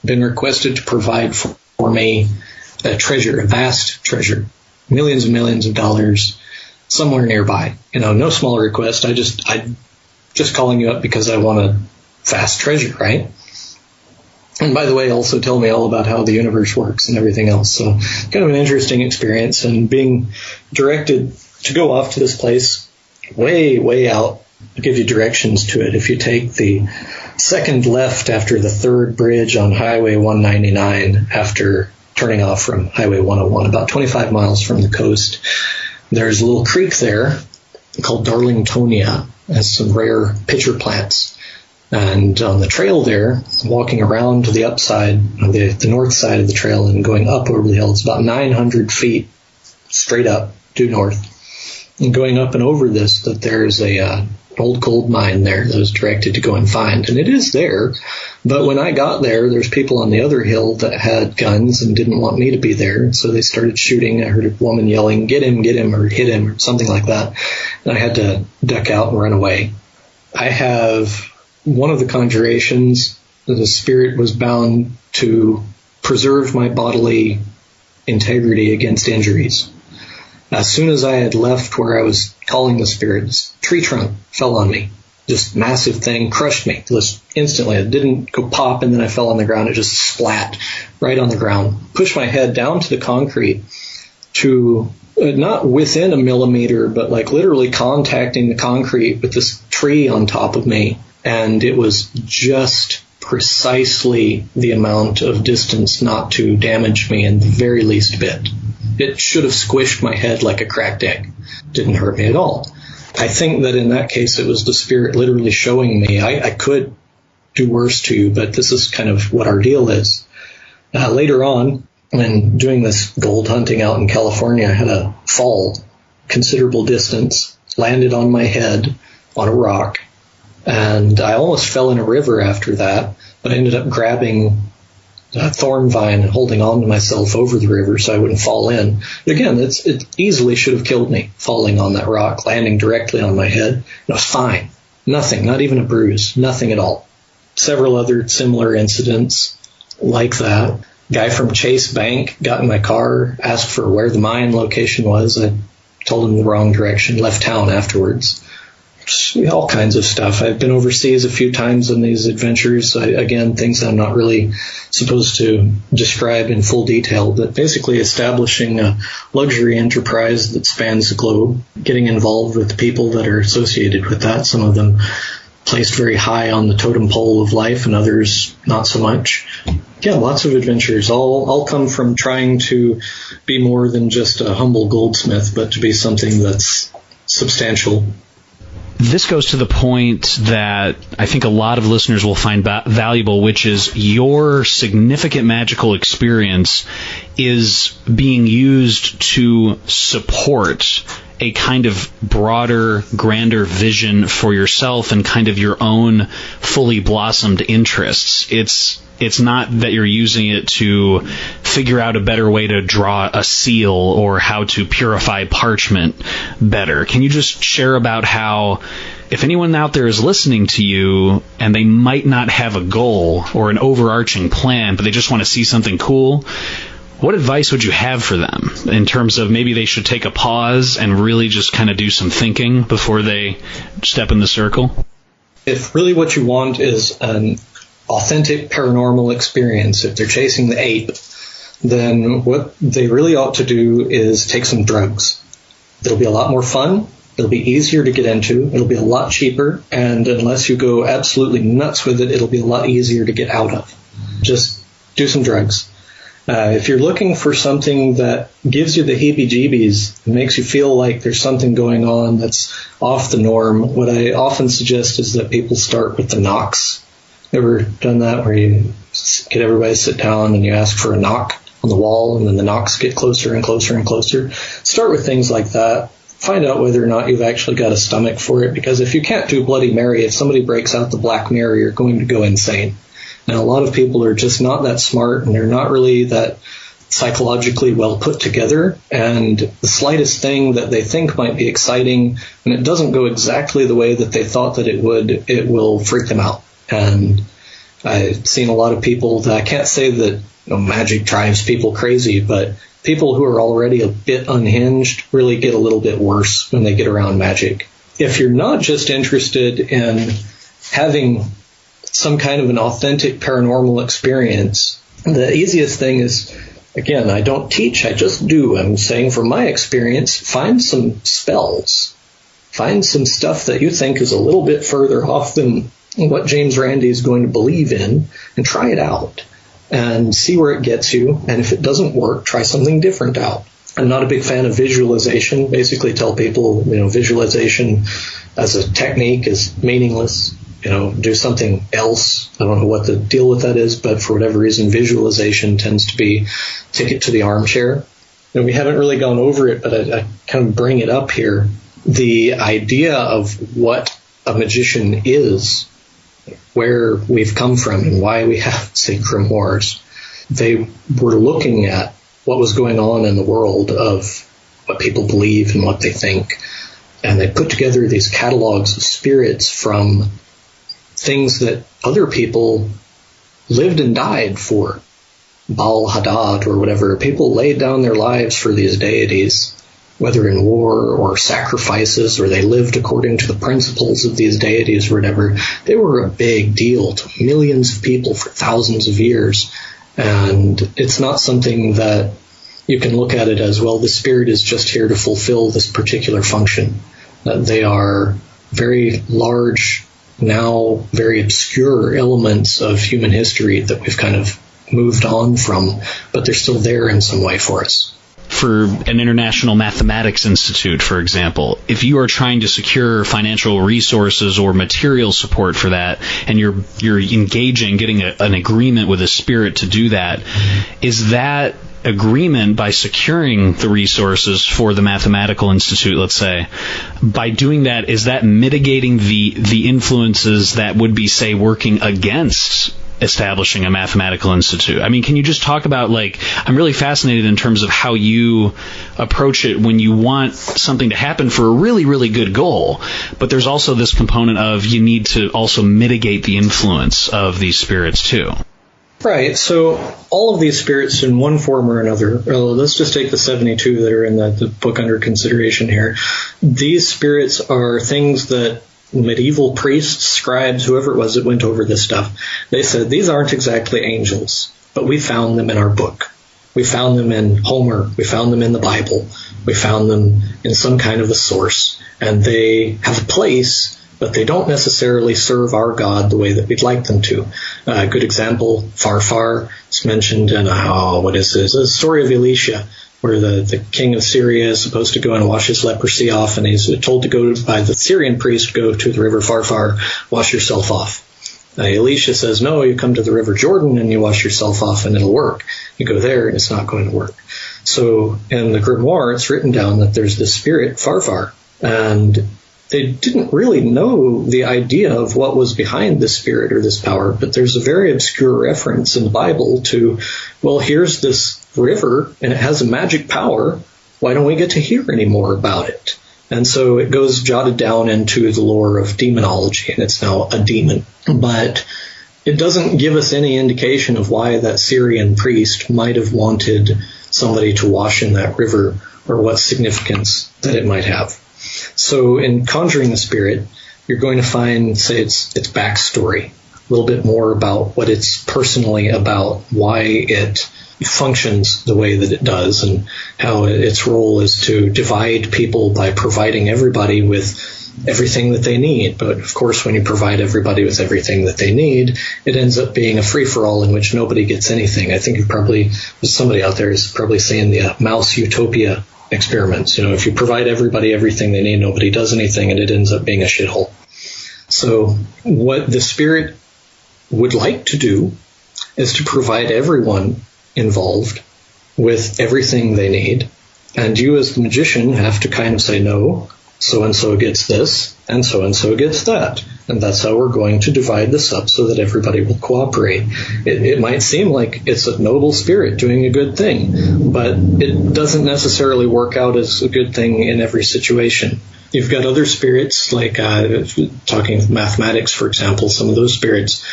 been requested to provide for me a treasure, a vast treasure, millions and millions of dollars, somewhere nearby. No small request. I'm just calling you up because I want a vast treasure, right? And by the way, also tell me all about how the universe works and everything else. So kind of an interesting experience, and being directed to go off to this place way, way out. I'll give you directions to it. If you take the second left after the third bridge on Highway 199, after turning off from Highway 101, about 25 miles from the coast, there's a little creek there called Darlingtonia. It has some rare pitcher plants. And on the trail there, walking around to the upside, the north side of the trail and going up over the hill, it's about 900 feet straight up due north. And going up and over this, that there's a old gold mine there that I was directed to go and find. And it is there, but when I got there's people on the other hill that had guns and didn't want me to be there. And so they started shooting. I heard a woman yelling, get him, or hit him, or something like that. And I had to duck out and run away. I have one of the conjurations, the spirit was bound to preserve my bodily integrity against injuries. As soon as I had left where I was calling the spirits, tree trunk fell on me. Just massive thing, crushed me just instantly. It didn't go pop and then I fell on the ground. It just splat right on the ground. Pushed my head down to the concrete to not within a millimeter, but like literally contacting the concrete with this tree on top of me. And it was just precisely the amount of distance not to damage me in the very least bit. It should have squished my head like a cracked egg. Didn't hurt me at all. I think that in that case, it was the spirit literally showing me, I could do worse to you, but this is kind of what our deal is. Later on, when doing this gold hunting out in California, I had a fall, considerable distance, landed on my head on a rock, and I almost fell in a river after that, but I ended up grabbing a thorn vine and holding on to myself over the river so I wouldn't fall in. Again, it easily should have killed me, falling on that rock, landing directly on my head. And I was fine. Nothing, not even a bruise, nothing at all. Several other similar incidents like that. Guy from Chase Bank got in my car, asked for where the mine location was. I told him the wrong direction, left town afterwards. All kinds of stuff. I've been overseas a few times on these adventures. Again, things I'm not really supposed to describe in full detail, but basically establishing a luxury enterprise that spans the globe, getting involved with the people that are associated with that, some of them placed very high on the totem pole of life and others not so much. Yeah, lots of adventures. All come from trying to be more than just a humble goldsmith, but to be something that's substantial. This goes to the point that I think a lot of listeners will find valuable, which is your significant magical experience is being used to support a kind of broader, grander vision for yourself and kind of your own fully blossomed interests. It's not that you're using it to figure out a better way to draw a seal or how to purify parchment better. Can you just share about how, if anyone out there is listening to you and they might not have a goal or an overarching plan, but they just want to see something cool, what advice would you have for them in terms of maybe they should take a pause and really just kind of do some thinking before they step in the circle? If really what you want is an authentic paranormal experience, if they're chasing the ape, then what they really ought to do is take some drugs. It'll be a lot more fun. It'll be easier to get into. It'll be a lot cheaper. And unless you go absolutely nuts with it, it'll be a lot easier to get out of. Just do some drugs. If you're looking for something that gives you the heebie-jeebies, makes you feel like there's something going on that's off the norm, what I often suggest is that people start with the knocks. Ever done that where you get everybody to sit down and you ask for a knock on the wall and then the knocks get closer and closer and closer? Start with things like that. Find out whether or not you've actually got a stomach for it, because if you can't do Bloody Mary, if somebody breaks out the Black Mary, you're going to go insane. And a lot of people are just not that smart, and they're not really that psychologically well put together. And the slightest thing that they think might be exciting, when it doesn't go exactly the way that they thought that it would, it will freak them out. And I've seen a lot of people that I can't say that magic drives people crazy, but people who are already a bit unhinged really get a little bit worse when they get around magic. If you're not just interested in having some kind of an authentic paranormal experience, the easiest thing is, again, I don't teach, I just do. I'm saying from my experience, find some spells. Find some stuff that you think is a little bit further off than what James Randi is going to believe in, and try it out and see where it gets you. And if it doesn't work, try something different out. I'm not a big fan of visualization. Basically tell people, visualization as a technique is meaningless. Do something else. I don't know what the deal with that is, but for whatever reason, visualization tends to be ticket to the armchair. We haven't really gone over it, but I kind of bring it up here. The idea of what a magician is, where we've come from and why we have, say, grimoires. They were looking at what was going on in the world of what people believe and what they think. And they put together these catalogs of spirits from things that other people lived and died for. Baal Hadad or whatever. People laid down their lives for these deities, whether in war or sacrifices, or they lived according to the principles of these deities or whatever. They were a big deal to millions of people for thousands of years. And it's not something that you can look at it as, well, the spirit is just here to fulfill this particular function. They are very large, now very obscure elements of human history that we've kind of moved on from, but they're still there in some way for us. For an international mathematics institute, for example, if you are trying to secure financial resources or material support for that, and you're engaging, getting an agreement with a spirit to do that, is that agreement, by securing the resources for the mathematical institute, let's say, by doing that, is that mitigating the influences that would be, say, working against establishing a mathematical institute? I mean, can you just talk about, I'm really fascinated in terms of how you approach it when you want something to happen for a really, really good goal, but there's also this component of you need to also mitigate the influence of these spirits too. Right. So all of these spirits in one form or another, let's just take the 72 that are in the book under consideration here. These spirits are things that medieval priests, scribes, whoever it was that went over this stuff, they said, these aren't exactly angels, but we found them in our book. We found them in Homer. We found them in the Bible. We found them in some kind of a source. And they have a place but they don't necessarily serve our God the way that we'd like them to. A good example, Farfar, is mentioned in, the story of Elisha, where the king of Syria is supposed to go and wash his leprosy off, and he's told to go by the Syrian priest, go to the river Farfar, wash yourself off. Elisha says, no, you come to the river Jordan and you wash yourself off and it'll work. You go there and it's not going to work. So in the grimoire, it's written down that there's this spirit, Farfar, and they didn't really know the idea of what was behind this spirit or this power, but there's a very obscure reference in the Bible to, well, here's this river and it has a magic power. Why don't we get to hear any more about it? And so it goes jotted down into the lore of demonology, and it's now a demon. But it doesn't give us any indication of why that Syrian priest might have wanted somebody to wash in that river or what significance that it might have. So in conjuring the spirit, you're going to find, say, its backstory, a little bit more about what it's personally about, why it functions the way that it does, and how its role is to divide people by providing everybody with everything that they need. But of course, when you provide everybody with everything that they need, it ends up being a free-for-all in which nobody gets anything. I think there's somebody out there is probably saying the mouse utopia experiments. If you provide everybody everything they need, nobody does anything, and it ends up being a shithole. So what the spirit would like to do is to provide everyone involved with everything they need, and you as the magician have to kind of say, no, so-and-so gets this, and so-and-so gets that, and that's how we're going to divide this up so that everybody will cooperate. It might seem like it's a noble spirit doing a good thing, but it doesn't necessarily work out as a good thing in every situation. You've got other spirits, like talking mathematics, for example, some of those spirits,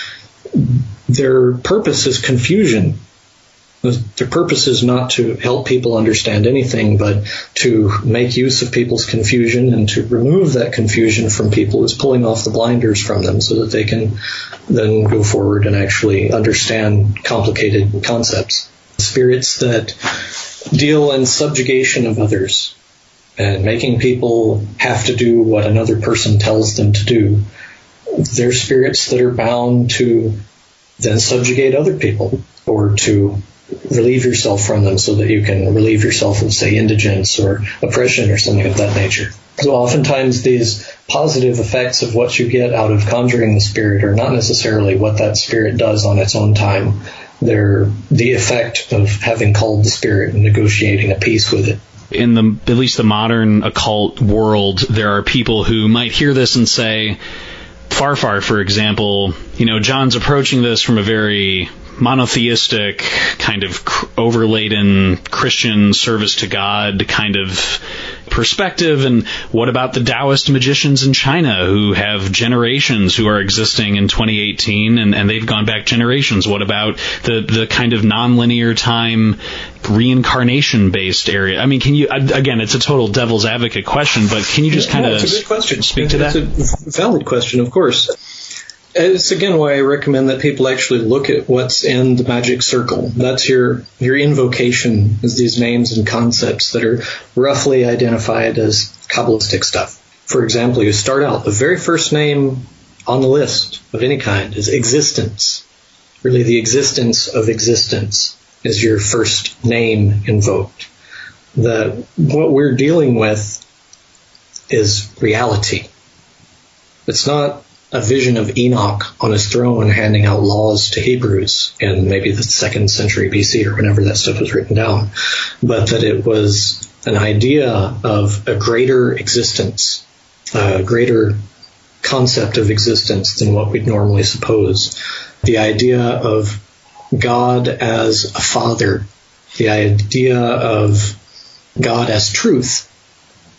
their purpose is confusion. Their purpose is not to help people understand anything, but to make use of people's confusion, and to remove that confusion from people is pulling off the blinders from them so that they can then go forward and actually understand complicated concepts. Spirits that deal in subjugation of others and making people have to do what another person tells them to do. They're spirits that are bound to then subjugate other people, or to relieve yourself from them so that you can relieve yourself of, say, indigence or oppression or something of that nature. So oftentimes these positive effects of what you get out of conjuring the spirit are not necessarily what that spirit does on its own time. They're the effect of having called the spirit and negotiating a peace with it. In at least the modern occult world, there are people who might hear this and say, Farfar, for example, John's approaching this from a very monotheistic, kind of overladen Christian service to God kind of perspective. And what about the Taoist magicians in China who have generations who are existing in 2018 and they've gone back generations? What about the kind of nonlinear time reincarnation-based area? I mean, can you, again, it's a total devil's advocate question, but can you just kind of it's a good question. Speak to that? It's a valid question, of course. It's, again, why I recommend that people actually look at what's in the magic circle. That's your invocation, is these names and concepts that are roughly identified as Kabbalistic stuff. For example, you start out, the very first name on the list of any kind is existence. Really, the existence of existence is your first name invoked. That what we're dealing with is reality. It's not a vision of Enoch on his throne handing out laws to Hebrews in maybe the 2nd century BC or whenever that stuff was written down, but that it was an idea of a greater existence, a greater concept of existence than what we'd normally suppose. The idea of God as a father, the idea of God as truth.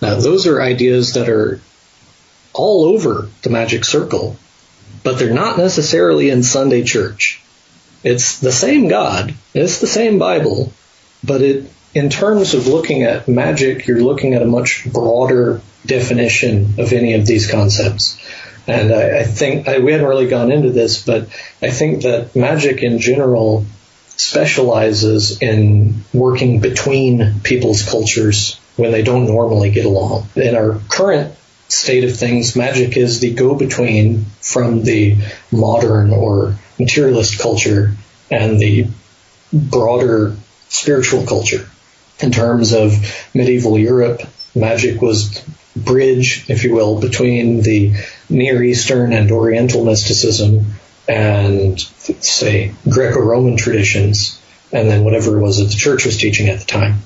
Now, those are ideas that are all over the magic circle, but they're not necessarily in Sunday church. It's the same God, it's the same Bible, but in terms of looking at magic, you're looking at a much broader definition of any of these concepts. And I think, we hadn't really gone into this, but I think that magic in general specializes in working between people's cultures when they don't normally get along. In our current state of things, magic is the go-between from the modern or materialist culture and the broader spiritual culture. In terms of medieval Europe, magic was the bridge, if you will, between the Near Eastern and Oriental mysticism and, say, Greco-Roman traditions, and then whatever it was that the church was teaching at the time.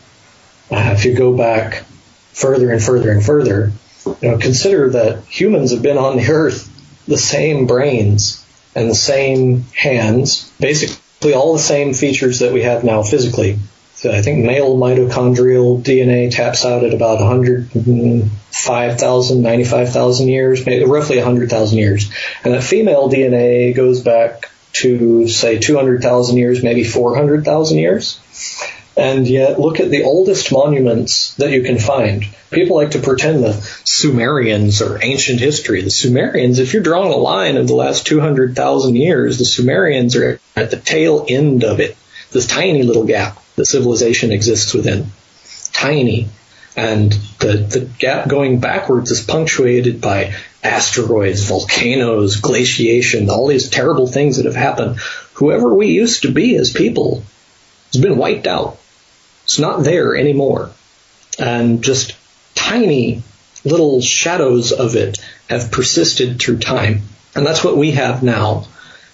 If you go back further and further and further, consider that humans have been on the earth, the same brains and the same hands, basically all the same features that we have now physically. So I think male mitochondrial DNA taps out at about 105,000, 95,000 years, maybe roughly 100,000 years. And that female DNA goes back to, say, 200,000 years, maybe 400,000 years. And yet, look at the oldest monuments that you can find. People like to pretend the Sumerians are ancient history. The Sumerians, if you're drawing a line of the last 200,000 years, the Sumerians are at the tail end of it. This tiny little gap that civilization exists within. Tiny. And the gap going backwards is punctuated by asteroids, volcanoes, glaciation, all these terrible things that have happened. Whoever we used to be as people has been wiped out. It's not there anymore. And just tiny little shadows of it have persisted through time. And that's what we have now.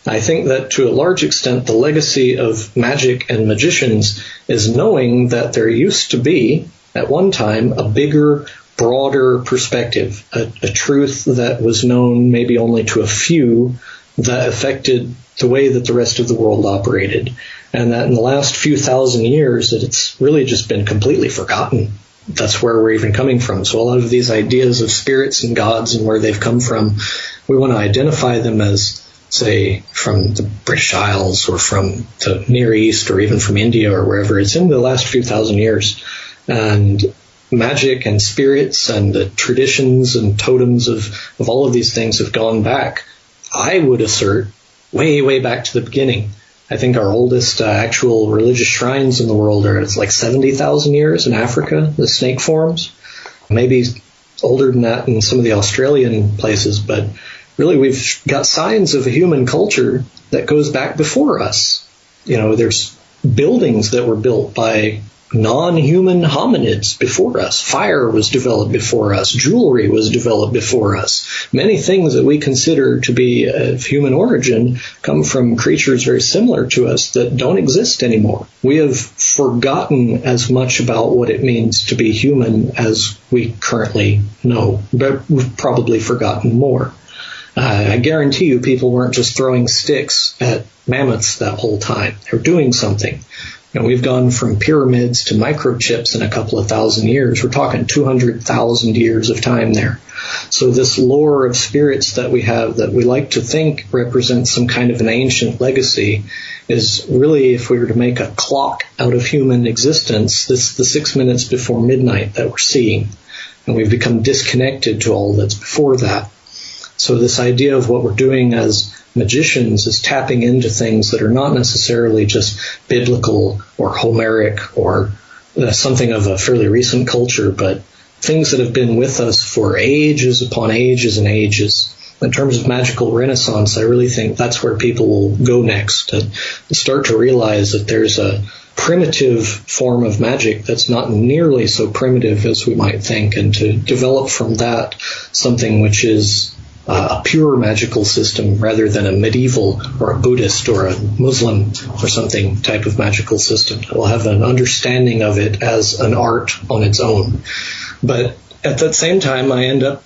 I think that to a large extent, the legacy of magic and magicians is knowing that there used to be, at one time, a bigger, broader perspective, a truth that was known maybe only to a few that affected the way that the rest of the world operated. And that in the last few thousand years, that it's really just been completely forgotten. That's where we're even coming from. So a lot of these ideas of spirits and gods and where they've come from, we want to identify them as, say, from the British Isles or from the Near East or even from India or wherever. It's in the last few thousand years. And magic and spirits and the traditions and totems of all of these things have gone back, I would assert, way, way back to the beginning. I think our oldest actual religious shrines in the world are like 70,000 years in Africa, the snake forms. Maybe older than that in some of the Australian places, but really we've got signs of a human culture that goes back before us. There's buildings that were built by non-human hominids before us. Fire was developed before us. Jewelry was developed before us. Many things that we consider to be of human origin come from creatures very similar to us that don't exist anymore. We have forgotten as much about what it means to be human as we currently know, but we've probably forgotten more. I guarantee you people weren't just throwing sticks at mammoths that whole time. They're doing something. We've gone from pyramids to microchips in a couple of thousand years. We're talking 200,000 years of time there. So this lore of spirits that we have that we like to think represents some kind of an ancient legacy is really, if we were to make a clock out of human existence, this is the 6 minutes before midnight that we're seeing. And we've become disconnected to all that's before that. So this idea of what we're doing as magicians is tapping into things that are not necessarily just biblical or Homeric or something of a fairly recent culture, but things that have been with us for ages upon ages and ages. In terms of magical renaissance, I really think that's where people will go next, to start to realize that there's a primitive form of magic that's not nearly so primitive as we might think, and to develop from that something which is a pure magical system rather than a medieval or a Buddhist or a Muslim or something type of magical system. We'll have an understanding of it as an art on its own. But at that same time, I end up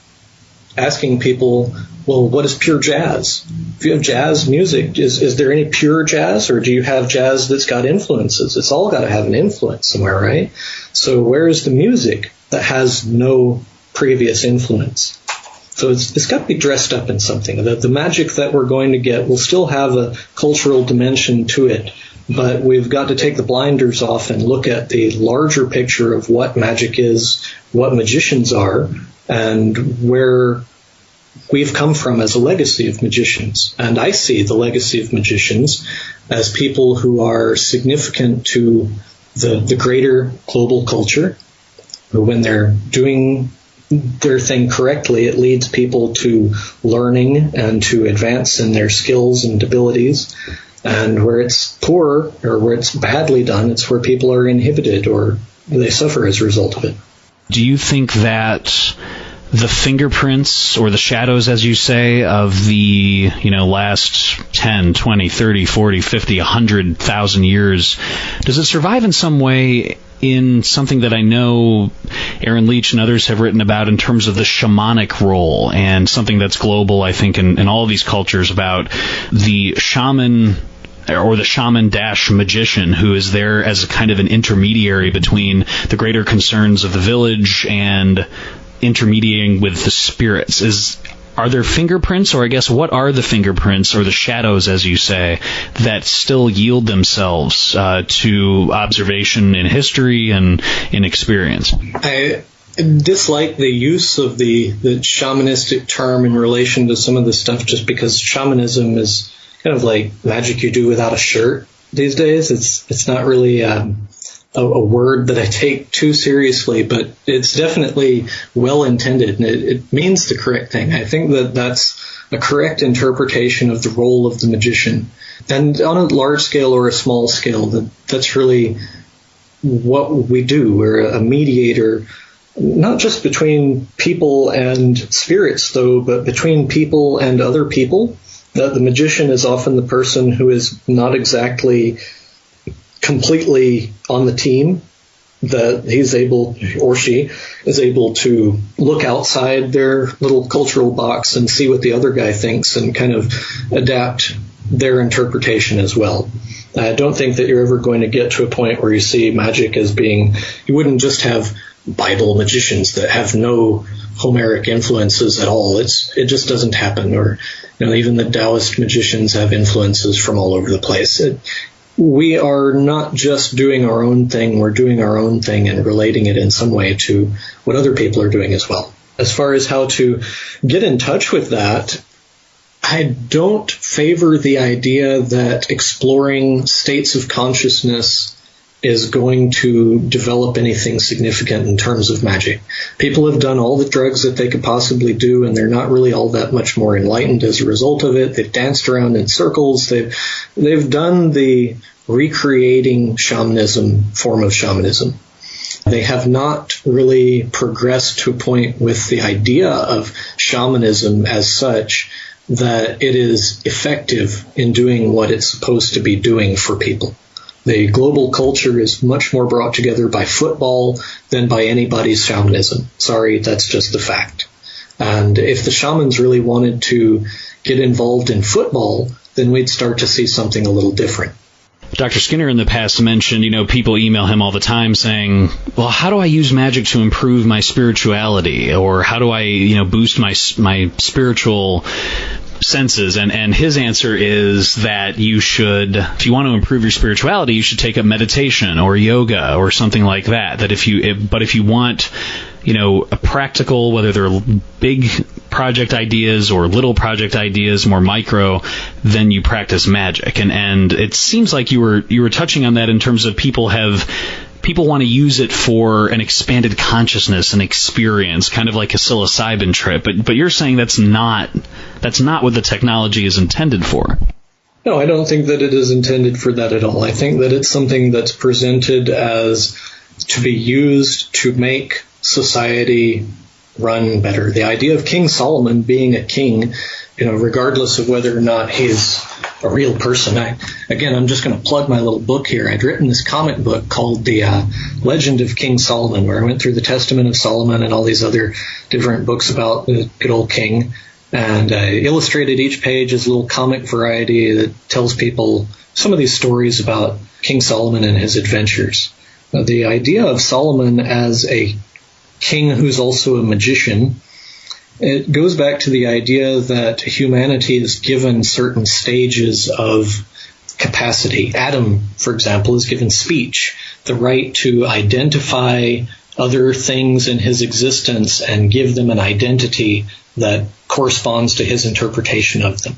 asking people, well, what is pure jazz? If you have jazz music, is there any pure jazz, or do you have jazz that's got influences? It's all got to have an influence somewhere, right? So where is the music that has no previous influence? So it's got to be dressed up in something. The magic that we're going to get will still have a cultural dimension to it, but we've got to take the blinders off and look at the larger picture of what magic is, what magicians are, and where we've come from as a legacy of magicians. And I see the legacy of magicians as people who are significant to the greater global culture, who when they're doing their thing correctly, it leads people to learning and to advance in their skills and abilities. And where it's poor or where it's badly done, it's where people are inhibited or they suffer as a result of it. Do you think that the fingerprints or the shadows, as you say, of the last 10, 20, 30, 40, 50, 100,000 years, does it survive in some way in something that I know Aaron Leach and others have written about in terms of the shamanic role, and something that's global, I think, in all these cultures, about the shaman or the shaman-magician who is there as a kind of an intermediary between the greater concerns of the village and intermediating with the spirits. Are there fingerprints, or I guess what are the fingerprints or the shadows, as you say, that still yield themselves to observation in history and in experience? I dislike the use of the shamanistic term in relation to some of the stuff, just because shamanism is kind of like magic you do without a shirt these days. It's not really a word that I take too seriously, but it's definitely well intended, and it means the correct thing. I think that that's a correct interpretation of the role of the magician. And on a large scale or a small scale, that's really what we do. We're a mediator, not just between people and spirits, though, but between people and other people. The magician is often the person who is not exactly completely on the team, that he's able, or she is able, to look outside their little cultural box and see what the other guy thinks and kind of adapt their interpretation as well. I don't think that you're ever going to get to a point where you see magic as being, you wouldn't just have Bible magicians that have no Homeric influences at all. It just doesn't happen. Or even the Taoist magicians have influences from all over the place. We are not just doing our own thing, we're doing our own thing and relating it in some way to what other people are doing as well. As far as how to get in touch with that, I don't favor the idea that exploring states of consciousness is going to develop anything significant in terms of magic. People have done all the drugs that they could possibly do, and they're not really all that much more enlightened as a result of it. They've danced around in circles. They've done the recreating shamanism form of shamanism. They have not really progressed to a point with the idea of shamanism as such that it is effective in doing what it's supposed to be doing for people. The global culture is much more brought together by football than by anybody's shamanism. Sorry, that's just the fact. And if the shamans really wanted to get involved in football, then we'd start to see something a little different. Dr. Skinner in the past mentioned, people email him all the time saying, well, how do I use magic to improve my spirituality? Or how do I, boost my spiritual senses? And his answer is that you should, if you want to improve your spirituality, you should take up meditation or yoga or something like that. But if you want, a practical, whether they're big project ideas or little project ideas, more micro, then you practice magic. And it seems like you were touching on that in terms of people want to use it for an expanded consciousness and experience, kind of like a psilocybin trip. But you're saying that's not what the technology is intended for. No, I don't think that it is intended for that at all. I think that it's something that's presented as to be used to make society run better. The idea of King Solomon being a king, regardless of whether or not he's a real person. I'm just going to plug my little book here. I'd written this comic book called The Legend of King Solomon, where I went through the Testament of Solomon and all these other different books about the good old king. And I illustrated each page as a little comic variety that tells people some of these stories about King Solomon and his adventures. The idea of Solomon as a king who's also a magician, it goes back to the idea that humanity is given certain stages of capacity. Adam, for example, is given speech, the right to identify other things in his existence and give them an identity that corresponds to his interpretation of them.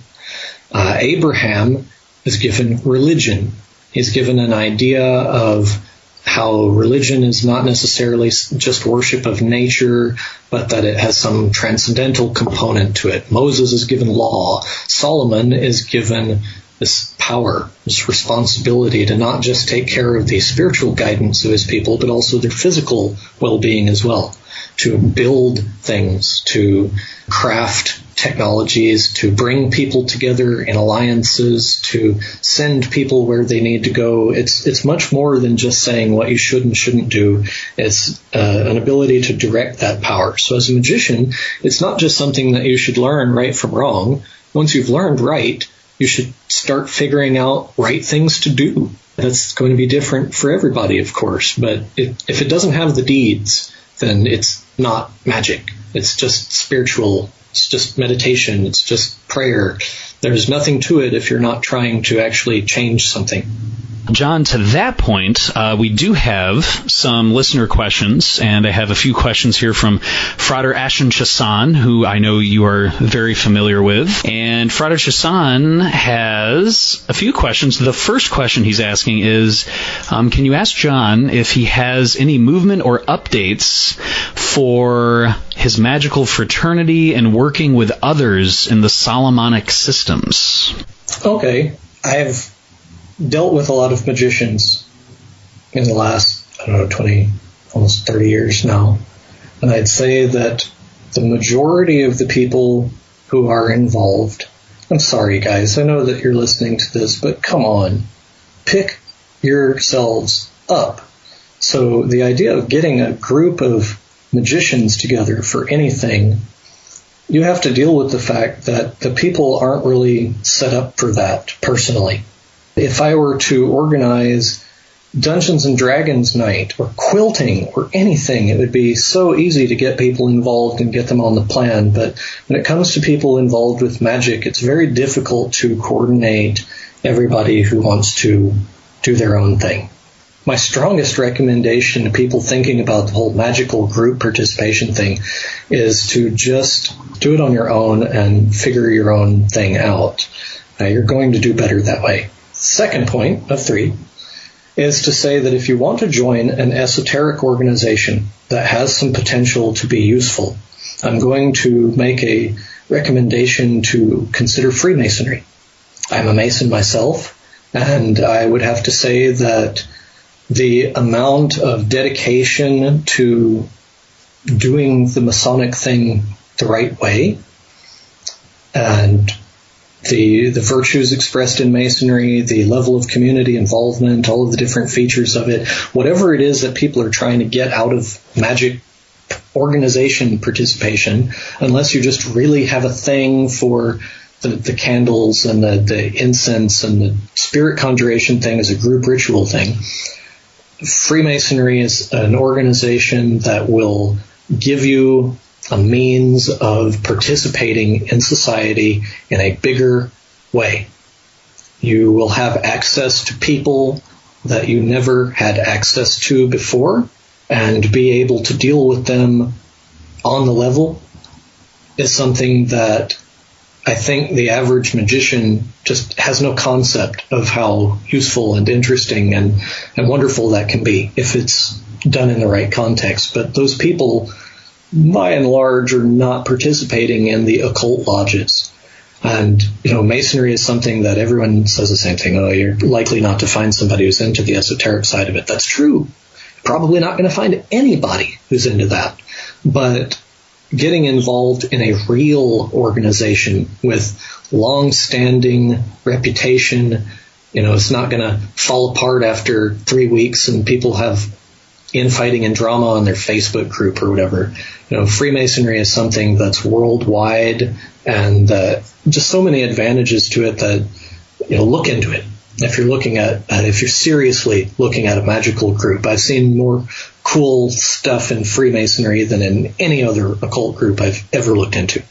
Abraham is given religion. He's given an idea of how religion is not necessarily just worship of nature, but that it has some transcendental component to it. Moses is given law. Solomon is given this power, this responsibility to not just take care of the spiritual guidance of his people, but also their physical well-being as well, to build things, to craft technologies, to bring people together in alliances, to send people where they need to go. It's much more than just saying what you should and shouldn't do. It's an ability to direct that power. So as a magician, it's not just something that you should learn right from wrong. Once you've learned right, you should start figuring out right things to do. That's going to be different for everybody, of course, but if it doesn't have the deeds, then it's not magic. It's just spiritual. It's just meditation. It's just prayer. There's nothing to it if you're not trying to actually change something. John, to that point, we do have some listener questions, and I have a few questions here from Frater Ashen Chasan, who I know you are very familiar with. And Frater Chasan has a few questions. The first question he's asking is, can you ask John if he has any movement or updates for his magical fraternity and working with others in the Solomonic systems? Okay. I've dealt with a lot of magicians in the last, 20, almost 30 years now. And I'd say that the majority of the people who are involved, I'm sorry guys, I know that you're listening to this, but come on, pick yourselves up. So the idea of getting a group of magicians together for anything, you have to deal with the fact that the people aren't really set up for that personally. If I were to organize Dungeons and Dragons night or quilting or anything, it would be so easy to get people involved and get them on the plan. But when it comes to people involved with magic, it's very difficult to coordinate everybody who wants to do their own thing. My strongest recommendation to people thinking about the whole magical group participation thing is to just do it on your own and figure your own thing out. You're going to do better that way. Second point of 3 is to say that if you want to join an esoteric organization that has some potential to be useful, I'm going to make a recommendation to consider Freemasonry. I'm a Mason myself, and I would have to say that the amount of dedication to doing the Masonic thing the right way and the virtues expressed in Masonry, the level of community involvement, all of the different features of it, whatever it is that people are trying to get out of magic organization participation, unless you just really have a thing for the candles and the incense and the spirit conjuration thing as a group ritual thing, Freemasonry is an organization that will give you a means of participating in society in a bigger way. You will have access to people that you never had access to before, and be able to deal with them on the level is something that I think the average magician just has no concept of how useful and interesting and wonderful that can be if it's done in the right context. But those people, by and large, are not participating in the occult lodges. And, Masonry is something that everyone says the same thing. Oh, you're likely not to find somebody who's into the esoteric side of it. That's true. Probably not going to find anybody who's into that. But getting involved in a real organization with long-standing reputation, it's not going to fall apart after 3 weeks and people have infighting and drama on their Facebook group or whatever. Freemasonry is something that's worldwide, and just so many advantages to it that, look into it. If you're seriously looking at a magical group, I've seen more cool stuff in Freemasonry than in any other occult group I've ever looked into.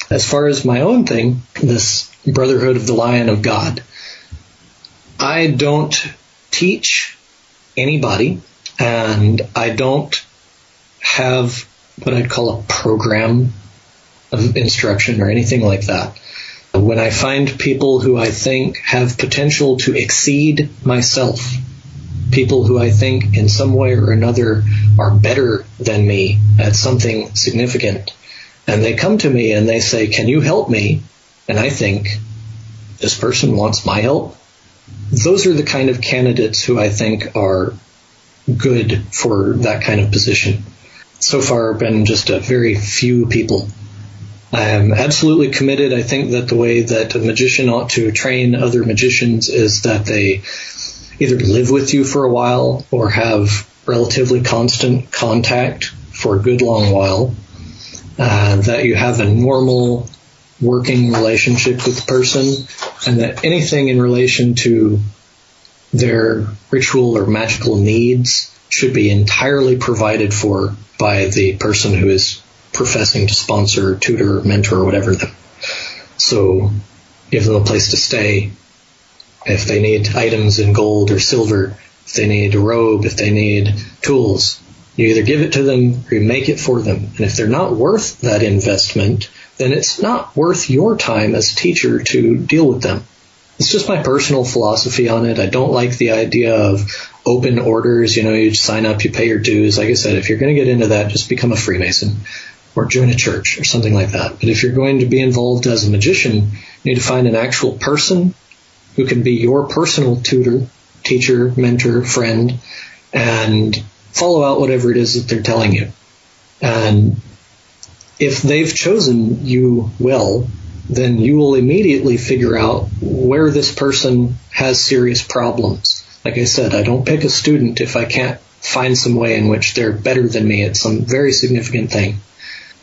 As far as my own thing, this Brotherhood of the Lion of God, I don't teach anybody, and I don't have what I'd call a program of instruction or anything like that. When I find people who I think have potential to exceed myself, people who I think in some way or another are better than me at something significant. And they come to me and they say, can you help me? And I think, this person wants my help? Those are the kind of candidates who I think are good for that kind of position. So far, been just a very few people. I am absolutely committed. I think that the way that a magician ought to train other magicians is that they either live with you for a while or have relatively constant contact for a good long while, that you have a normal working relationship with the person, and that anything in relation to their ritual or magical needs should be entirely provided for by the person who is professing to sponsor, tutor, mentor, or whatever them. So give them a place to stay. If they need items in gold or silver, if they need a robe, if they need tools, you either give it to them or you make it for them. And if they're not worth that investment, then it's not worth your time as a teacher to deal with them. It's just my personal philosophy on it. I don't like the idea of open orders. You sign up, you pay your dues. Like I said, if you're going to get into that, just become a Freemason or join a church or something like that. But if you're going to be involved as a magician, you need to find an actual person who can be your personal tutor, teacher, mentor, friend, and follow out whatever it is that they're telling you. And if they've chosen you well, then you will immediately figure out where this person has serious problems. Like I said, I don't pick a student if I can't find some way in which they're better than me at some very significant thing.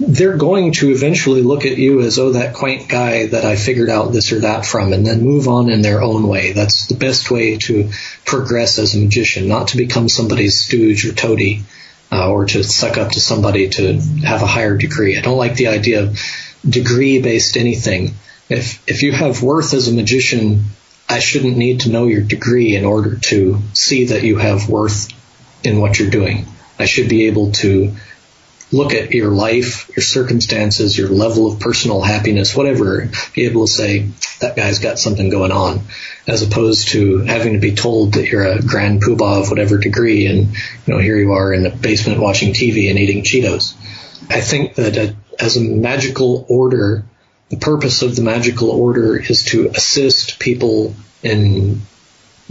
They're going to eventually look at you as, oh, that quaint guy that I figured out this or that from, and then move on in their own way. That's the best way to progress as a magician, not to become somebody's stooge or toady, or to suck up to somebody to have a higher degree. I don't like the idea of degree-based anything. If you have worth as a magician, I shouldn't need to know your degree in order to see that you have worth in what you're doing. I should be able to look at your life, your circumstances, your level of personal happiness, whatever, be able to say, that guy's got something going on, as opposed to having to be told that you're a grand poobah of whatever degree, and here you are in the basement watching TV and eating Cheetos. I think that as a magical order, the purpose of the magical order is to assist people in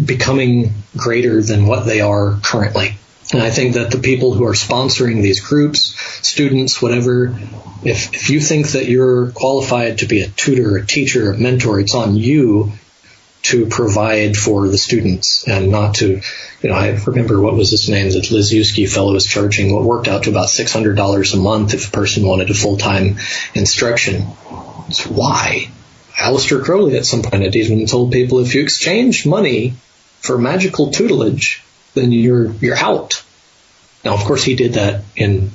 becoming greater than what they are currently. And I think that the people who are sponsoring these groups, students, whatever, if you think that you're qualified to be a tutor, a teacher, a mentor, it's on you to provide for the students and not to, I remember what was his name, that Liz Yuski fellow was charging what worked out to about $600 a month if a person wanted a full-time instruction. It's why? Aleister Crowley at some point had even told people, if you exchange money for magical tutelage, then you're out. Now, of course, he did that in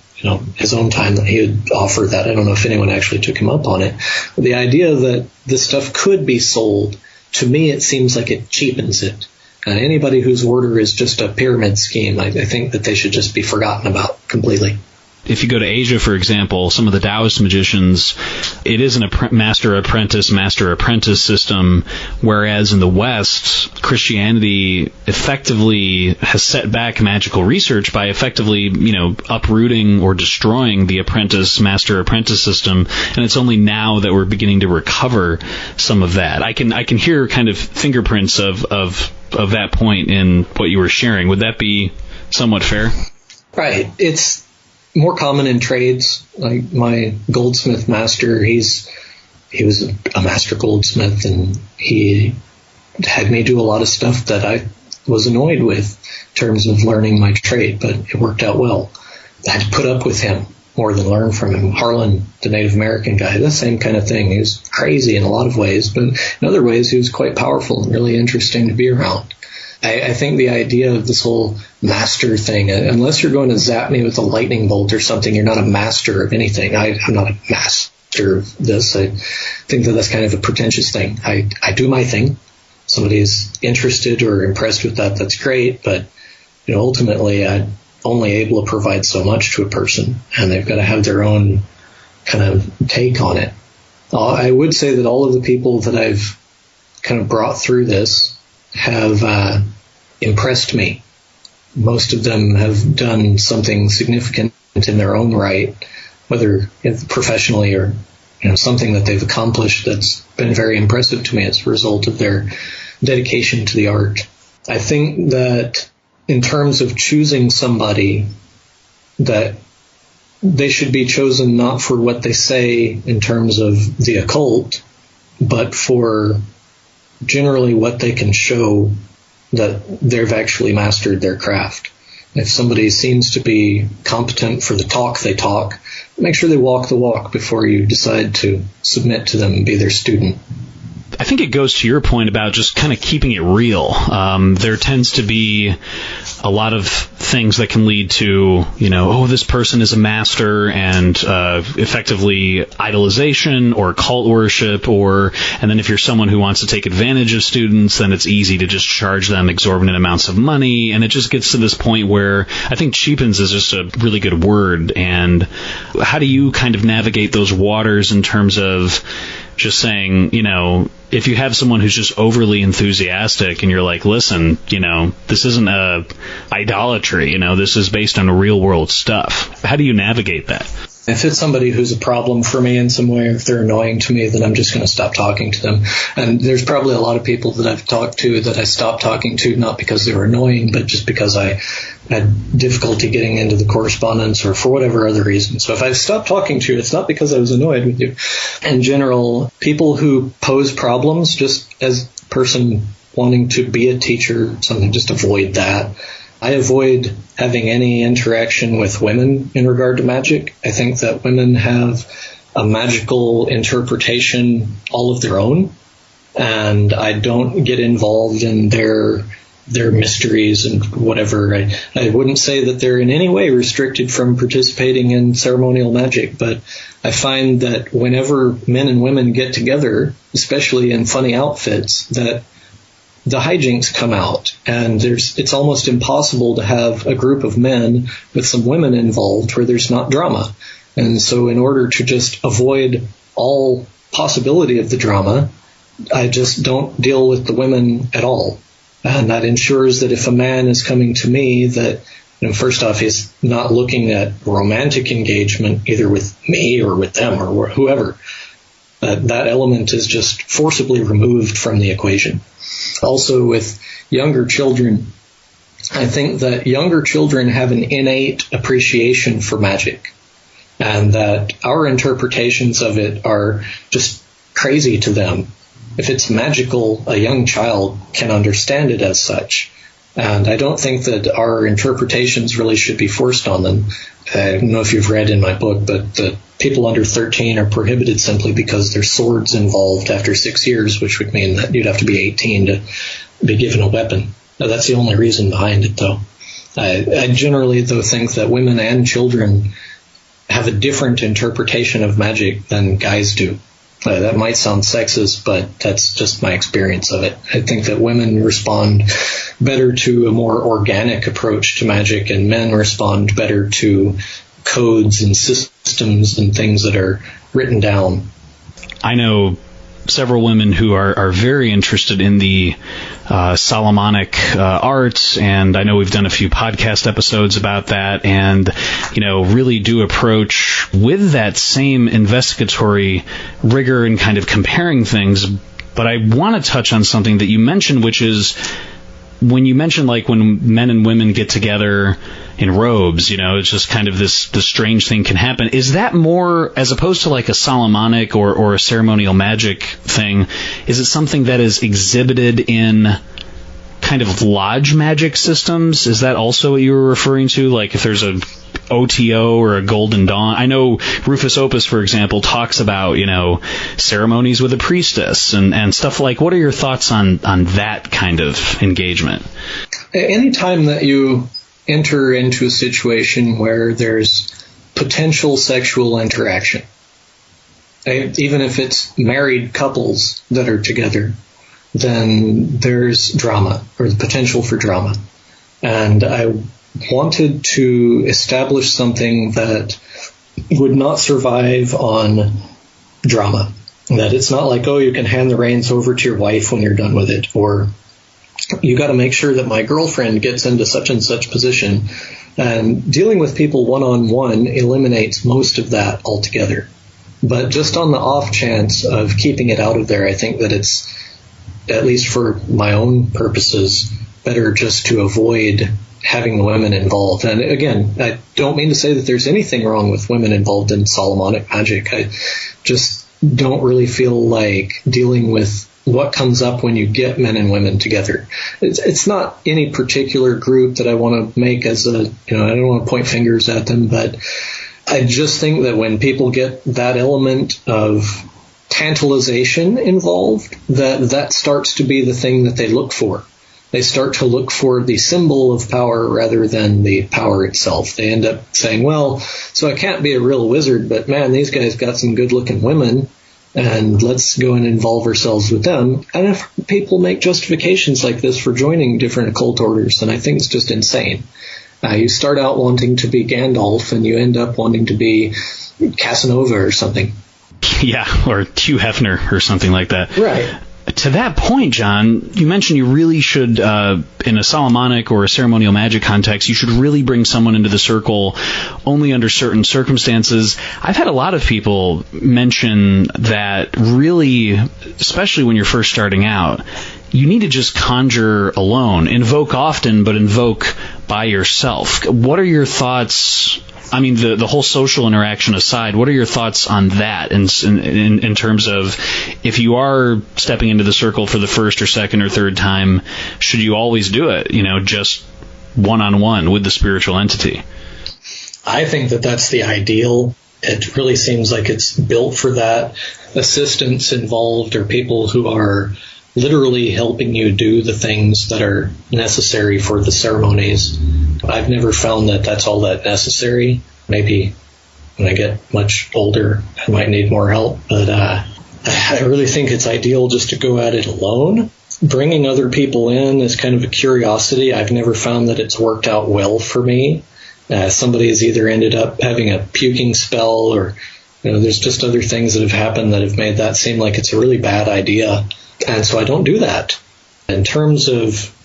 his own time, that he would offer that. I don't know if anyone actually took him up on it. But the idea that this stuff could be sold, to me, it seems like it cheapens it. Anybody whose order is just a pyramid scheme, I think that they should just be forgotten about completely. If you go to Asia, for example, some of the Taoist magicians, it is a master-apprentice system, whereas in the West, Christianity effectively has set back magical research by effectively, uprooting or destroying the master-apprentice system, and it's only now that we're beginning to recover some of that. I can hear kind of fingerprints of that point in what you were sharing. Would that be somewhat fair? Right. It's more common in trades. Like my goldsmith master, he was a master goldsmith, and he had me do a lot of stuff that I was annoyed with in terms of learning my trade, but it worked out well. I had to put up with him more than learn from him. Harlan, the Native American guy, the same kind of thing. He was crazy in a lot of ways, but in other ways he was quite powerful and really interesting to be around. I think the idea of this whole master thing, unless you're going to zap me with a lightning bolt or something, you're not a master of anything. I'm not a master of this. I think that that's kind of a pretentious thing. I do my thing. Somebody's interested or impressed with that, that's great, but ultimately I'm only able to provide so much to a person, and they've got to have their own kind of take on it. I would say that all of the people that I've kind of brought through this have impressed me most of them have done something significant in their own right, whether professionally or something that they've accomplished that's been very impressive to me as a result of their dedication to the art. I think that in terms of choosing somebody, that they should be chosen not for what they say in terms of the occult, but for generally what they can show that they've actually mastered their craft. If somebody seems to be competent for the talk they talk, make sure they walk the walk before you decide to submit to them and be their student. I think it goes to your point about just kind of keeping it real. There tends to be a lot of things that can lead to, this person is a master, and effectively idolization or cult worship, and then if you're someone who wants to take advantage of students, then it's easy to just charge them exorbitant amounts of money, and it just gets to this point where I think cheapens is just a really good word. And how do you kind of navigate those waters in terms of just saying, if you have someone who's just overly enthusiastic and you're like, listen, this isn't a idolatry, this is based on real world stuff. How do you navigate that? If it's somebody who's a problem for me in some way, or if they're annoying to me, then I'm just going to stop talking to them. And there's probably a lot of people that I've talked to that I stopped talking to, not because they were annoying, but just because I had difficulty getting into the correspondence or for whatever other reason. So if I've stopped talking to you, it's not because I was annoyed with you. In general, people who pose problems, just as a person wanting to be a teacher, something, just avoid that. I avoid having any interaction with women in regard to magic. I think that women have a magical interpretation all of their own, and I don't get involved in their mysteries and whatever. I wouldn't say that they're in any way restricted from participating in ceremonial magic, but I find that whenever men and women get together, especially in funny outfits, that the hijinks come out, and it's almost impossible to have a group of men with some women involved where there's not drama. And so in order to just avoid all possibility of the drama, I just don't deal with the women at all. And that ensures that if a man is coming to me, that first off, he's not looking at romantic engagement either with me or with them or whoever. That element is just forcibly removed from the equation. Also, with younger children, I think that younger children have an innate appreciation for magic, and that our interpretations of it are just crazy to them. If it's magical, a young child can understand it as such. And I don't think that our interpretations really should be forced on them. I don't know if you've read in my book, but the people under 13 are prohibited simply because there's swords involved after 6 years, which would mean that you'd have to be 18 to be given a weapon. Now, that's the only reason behind it, though. I generally, though, think that women and children have a different interpretation of magic than guys do. That might sound sexist, but that's just my experience of it. I think that women respond better to a more organic approach to magic, and men respond better to codes and systems and things that are written down. I know several women who are very interested in the Solomonic arts, and I know we've done a few podcast episodes about that, and really do approach with that same investigatory rigor and kind of comparing things. But I want to touch on something that you mentioned, which is when you mentioned like when men and women get together in robes, it's just kind of this strange thing can happen. Is that more, as opposed to like a Solomonic or a ceremonial magic thing, is it something that is exhibited in kind of lodge magic systems? Is that also what you were referring to? Like if there's a OTO or a Golden Dawn? I know Rufus Opus, for example, talks about, ceremonies with a priestess and stuff like. What are your thoughts on that kind of engagement? Anytime that you enter into a situation where there's potential sexual interaction, even if it's married couples that are together, then there's drama, or the potential for drama. And I wanted to establish something that would not survive on drama. That it's not like, you can hand the reins over to your wife when you're done with it, or you got to make sure that my girlfriend gets into such and such position. And dealing with people one-on-one eliminates most of that altogether. But just on the off chance of keeping it out of there, I think that it's, at least for my own purposes, better just to avoid having the women involved. And again, I don't mean to say that there's anything wrong with women involved in Solomonic magic. I just don't really feel like dealing with what comes up when you get men and women together. It's not any particular group that I want to make as a, I don't want to point fingers at them, but I just think that when people get that element of tantalization involved, that starts to be the thing that they look for. They start to look for the symbol of power rather than the power itself. They end up saying, well, so I can't be a real wizard, but man, these guys got some good-looking women, and let's go and involve ourselves with them. And if people make justifications like this for joining different occult orders, then I think it's just insane. You start out wanting to be Gandalf, and you end up wanting to be Casanova or something. Yeah, or Hugh Hefner or something like that. Right. To that point, John, you mentioned you really should, in a Solomonic or a ceremonial magic context, you should really bring someone into the circle only under certain circumstances. I've had a lot of people mention that really, especially when you're first starting out, you need to just conjure alone. Invoke often, but invoke by yourself. What are your thoughts? I mean, the whole social interaction aside, what are your thoughts on that in terms of if you are stepping into the circle for the first or second or third time, should you always do it, just one-on-one with the spiritual entity? I think that that's the ideal. It really seems like it's built for that. Assistants involved are people who are literally helping you do the things that are necessary for the ceremonies. I've never found that that's all that necessary. Maybe when I get much older, I might need more help. But I really think it's ideal just to go at it alone. Bringing other people in is kind of a curiosity. I've never found that it's worked out well for me. Somebody has either ended up having a puking spell or there's just other things that have happened that have made that seem like it's a really bad idea. And so I don't do that. In terms of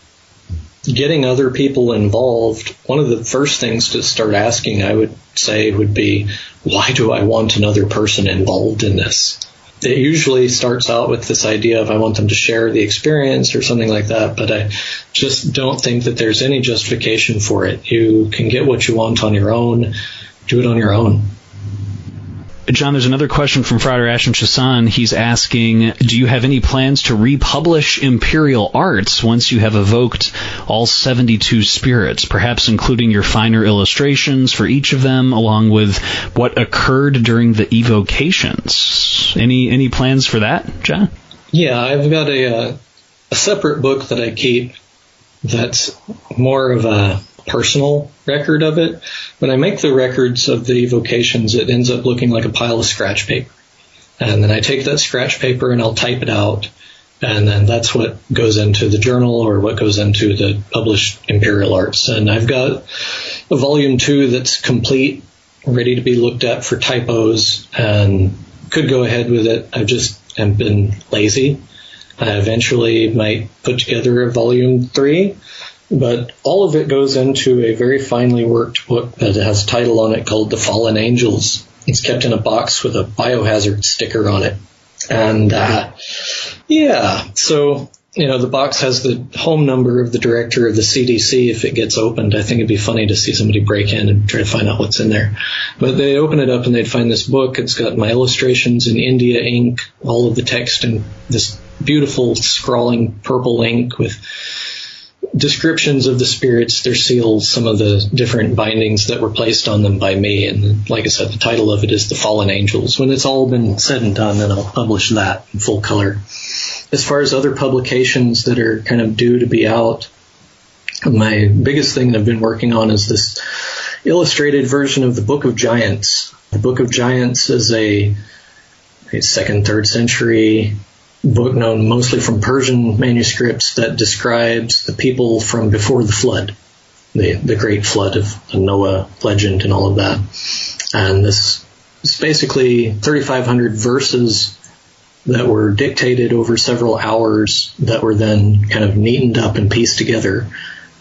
getting other people involved, one of the first things to start asking, I would say, would be, why do I want another person involved in this? It usually starts out with this idea of I want them to share the experience or something like that, but I just don't think that there's any justification for it. You can get what you want on your own. Do it on your own. John, there's another question from Frater Ashton Chassan. He's asking, do you have any plans to republish Imperial Arts once you have evoked all 72 spirits, perhaps including your finer illustrations for each of them, along with what occurred during the evocations? Any plans for that, John? Yeah, I've got a separate book that I keep that's more of a personal record of it. When I make the records of the evocations, it ends up looking like a pile of scratch paper. And then I take that scratch paper and I'll type it out. And then that's what goes into the journal or what goes into the published Imperial Arts. And I've got a volume 2 that's complete, ready to be looked at for typos, and could go ahead with it. I just have been lazy. I eventually might put together a volume 3. But all of it goes into a very finely worked book that has a title on it called The Fallen Angels. It's kept in a box with a biohazard sticker on it. And, so, the box has the home number of the director of the CDC if it gets opened. I think it'd be funny to see somebody break in and try to find out what's in there. But they open it up and they'd find this book. It's got my illustrations in India ink, all of the text in this beautiful scrawling purple ink with descriptions of the spirits, their seals, some of the different bindings that were placed on them by me. And like I said, the title of it is The Fallen Angels. When it's all been said and done, then I'll publish that in full color. As far as other publications that are kind of due to be out, my biggest thing that I've been working on is this illustrated version of the Book of Giants. The Book of Giants is a 2nd, 3rd century book known mostly from Persian manuscripts that describes the people from before the flood, the great flood of the Noah legend and all of that. And this is basically 3,500 verses that were dictated over several hours that were then kind of neatened up and pieced together.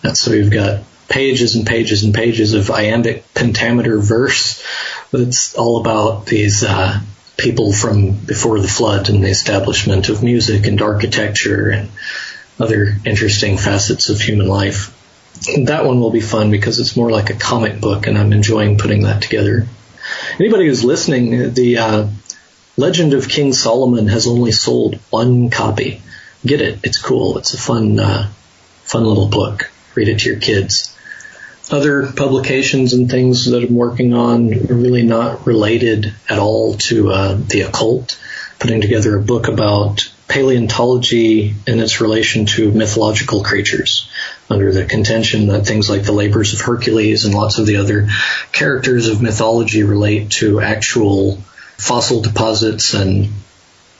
And so you've got pages and pages and pages of iambic pentameter verse that's all about these people from before the flood and the establishment of music and architecture and other interesting facets of human life. And that one will be fun because it's more like a comic book, and I'm enjoying putting that together. Anybody who's listening, the Legend of King Solomon has only sold one copy. Get it. It's cool. It's a fun little book. Read it to your kids. Other publications and things that I'm working on are really not related at all to the occult. Putting together a book about paleontology and its relation to mythological creatures, under the contention that things like the labors of Hercules and lots of the other characters of mythology relate to actual fossil deposits and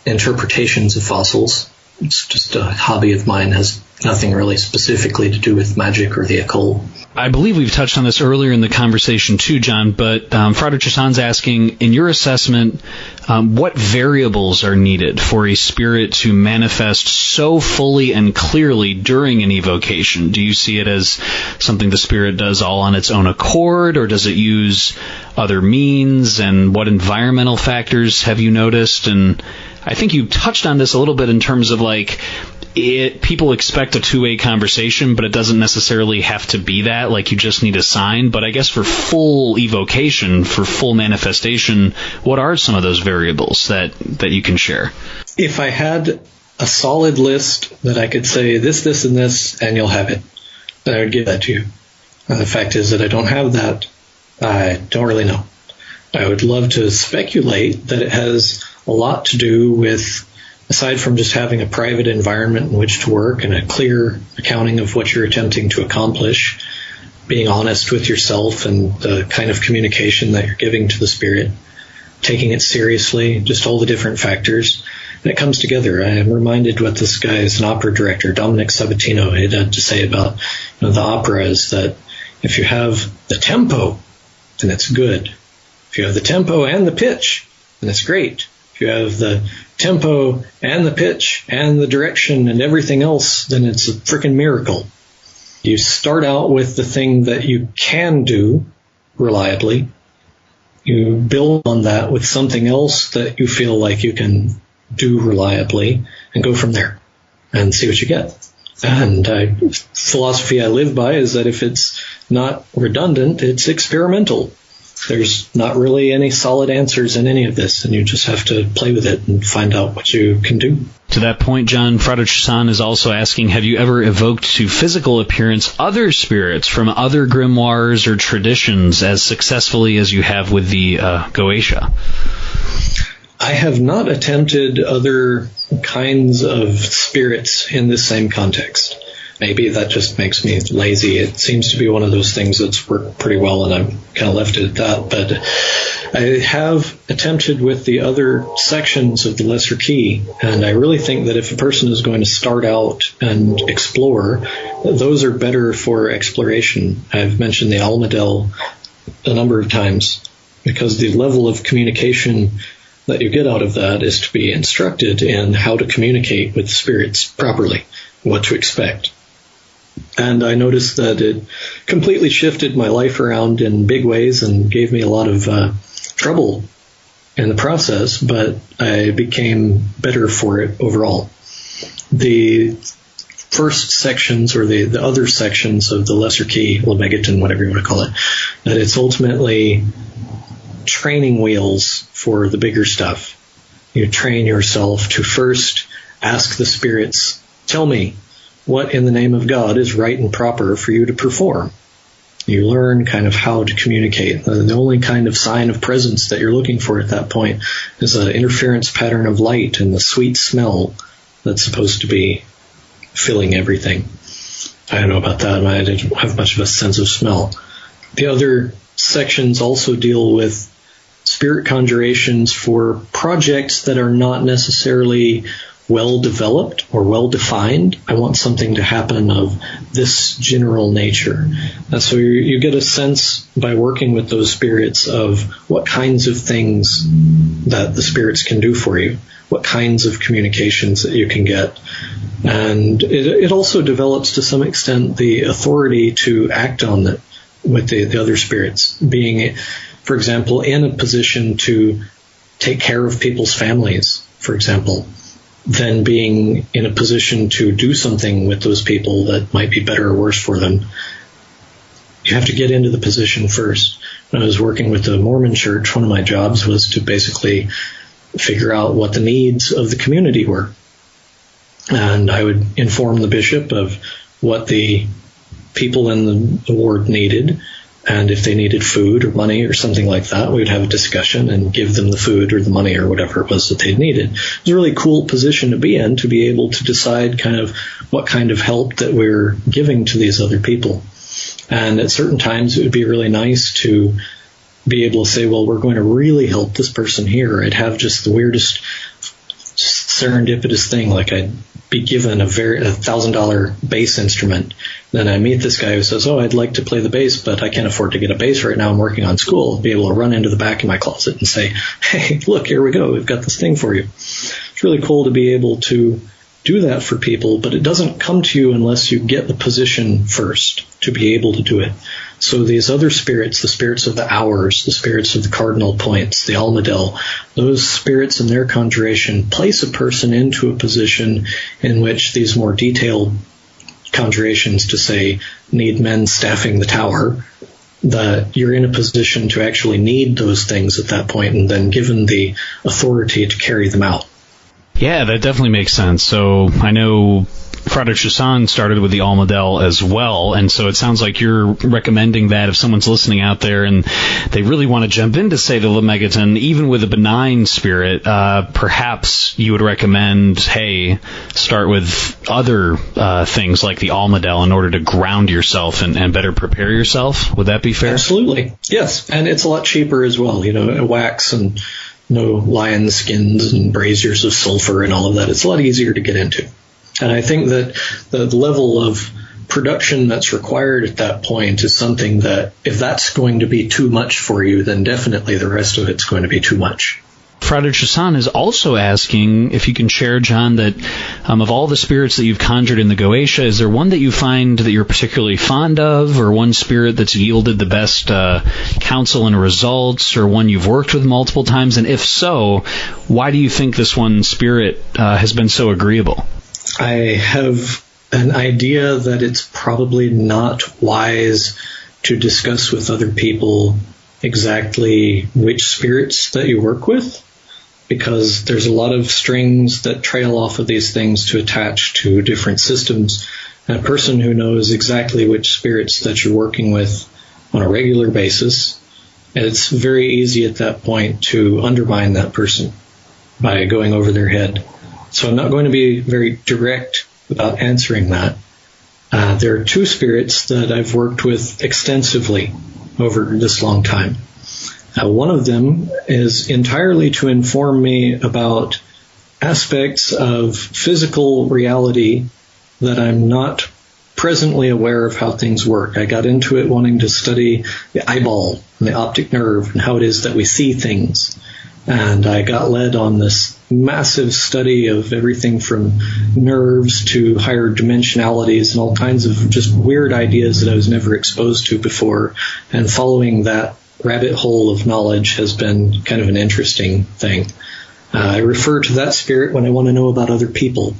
interpretations of fossils. It's just a hobby of mine, has nothing really specifically to do with magic or the occult. I believe we've touched on this earlier in the conversation too, John, but Frater Chasan's asking, in your assessment, what variables are needed for a spirit to manifest so fully and clearly during an evocation? Do you see it as something the spirit does all on its own accord, or does it use other means, and what environmental factors have you noticed? And I think you touched on this a little bit in terms of people expect a two-way conversation, but it doesn't necessarily have to be that. Like, you just need a sign. But I guess for full evocation, for full manifestation, what are some of those variables that you can share? If I had a solid list that I could say this, and this, and you'll have it, then I would give that to you. And the fact is that I don't have that. I don't really know. I would love to speculate that it has a lot to do with, aside from just having a private environment in which to work and a clear accounting of what you're attempting to accomplish, being honest with yourself and the kind of communication that you're giving to the spirit, taking it seriously, just all the different factors. And it comes together. I am reminded what this guy is, an opera director, Dominic Sabatino, had to say about the opera is that if you have the tempo, then it's good. If you have the tempo and the pitch, then it's great. If you have the tempo and the pitch and the direction and everything else, then it's a freaking miracle. You start out with the thing that you can do reliably. You build on that with something else that you feel like you can do reliably, and go from there and see what you get. And philosophy I live by is that if it's not redundant, it's experimental. There's not really any solid answers in any of this, and you just have to play with it and find out what you can do. To that point, John, Frater Chasan is also asking, have you ever evoked to physical appearance other spirits from other grimoires or traditions as successfully as you have with the Goetia? I have not attempted other kinds of spirits in this same context. Maybe that just makes me lazy. It seems to be one of those things that's worked pretty well, and I'm kind of left it at that. But I have attempted with the other sections of the Lesser Key, and I really think that if a person is going to start out and explore, those are better for exploration. I've mentioned the Almadel a number of times, because the level of communication that you get out of that is to be instructed in how to communicate with spirits properly, what to expect. And I noticed that it completely shifted my life around in big ways and gave me a lot of trouble in the process, but I became better for it overall. The first sections, or the other sections of the Lesser Key, Lemegeton, whatever you want to call it, that it's ultimately training wheels for the bigger stuff. You train yourself to first ask the spirits, tell me what in the name of God is right and proper for you to perform. You learn kind of how to communicate. The only kind of sign of presence that you're looking for at that point is an interference pattern of light and the sweet smell that's supposed to be filling everything. I don't know about that. I didn't have much of a sense of smell. The other sections also deal with spirit conjurations for projects that are not necessarily well-developed or well-defined. I want something to happen of this general nature. And so you get a sense by working with those spirits of what kinds of things that the spirits can do for you, what kinds of communications that you can get. And it also develops to some extent the authority to act on it with the other spirits, being, for example, in a position to take care of people's families, for example, then being in a position to do something with those people that might be better or worse for them. You have to get into the position first. When I was working with the Mormon church, one of my jobs was to basically figure out what the needs of the community were. And I would inform the bishop of what the people in the ward needed, and if they needed food or money or something like that, we would have a discussion and give them the food or the money or whatever it was that they needed. It was a really cool position to be in, to be able to decide kind of what kind of help that we're giving to these other people. And at certain times, it would be really nice to be able to say, well, we're going to really help this person here. I'd have just the weirdest serendipitous thing, like I'd be given a $1,000 bass instrument. Then I meet this guy who says, oh, I'd like to play the bass, but I can't afford to get a bass right now. I'm working on school. I'd be able to run into the back of my closet and say, hey, look, here we go. We've got this thing for you. It's really cool to be able to do that for people, but it doesn't come to you unless you get the position first to be able to do it. So these other spirits, the spirits of the hours, the spirits of the cardinal points, the almadel, those spirits in their conjuration place a person into a position in which these more detailed conjurations, to say, need men staffing the tower, that you're in a position to actually need those things at that point and then given the authority to carry them out. Yeah, that definitely makes sense. So I know Frater Chassan started with the almadel as well, and so it sounds like you're recommending that if someone's listening out there and they really want to jump into, say, the Lemegeton, even with a benign spirit, perhaps you would recommend, hey, start with other things like the almadel in order to ground yourself and better prepare yourself. Would that be fair? Absolutely, yes. And it's a lot cheaper as well, wax and no lion skins and braziers of sulfur and all of that. It's a lot easier to get into. And I think that the level of production that's required at that point is something that if that's going to be too much for you, then definitely the rest of it's going to be too much. Frater Chassan is also asking if you can share, John, that of all the spirits that you've conjured in the Goetia, is there one that you find that you're particularly fond of, or one spirit that's yielded the best counsel and results, or one you've worked with multiple times? And if so, why do you think this one spirit has been so agreeable? I have an idea that it's probably not wise to discuss with other people exactly which spirits that you work with, because there's a lot of strings that trail off of these things to attach to different systems. And a person who knows exactly which spirits that you're working with on a regular basis, it's very easy at that point to undermine that person by going over their head. So I'm not going to be very direct about answering that. There are two spirits that I've worked with extensively over this long time. One of them is entirely to inform me about aspects of physical reality that I'm not presently aware of how things work. I got into it wanting to study the eyeball and the optic nerve and how it is that we see things. And I got led on this massive study of everything from nerves to higher dimensionalities and all kinds of just weird ideas that I was never exposed to before. And following that rabbit hole of knowledge has been kind of an interesting thing. I refer to that spirit when I want to know about other people.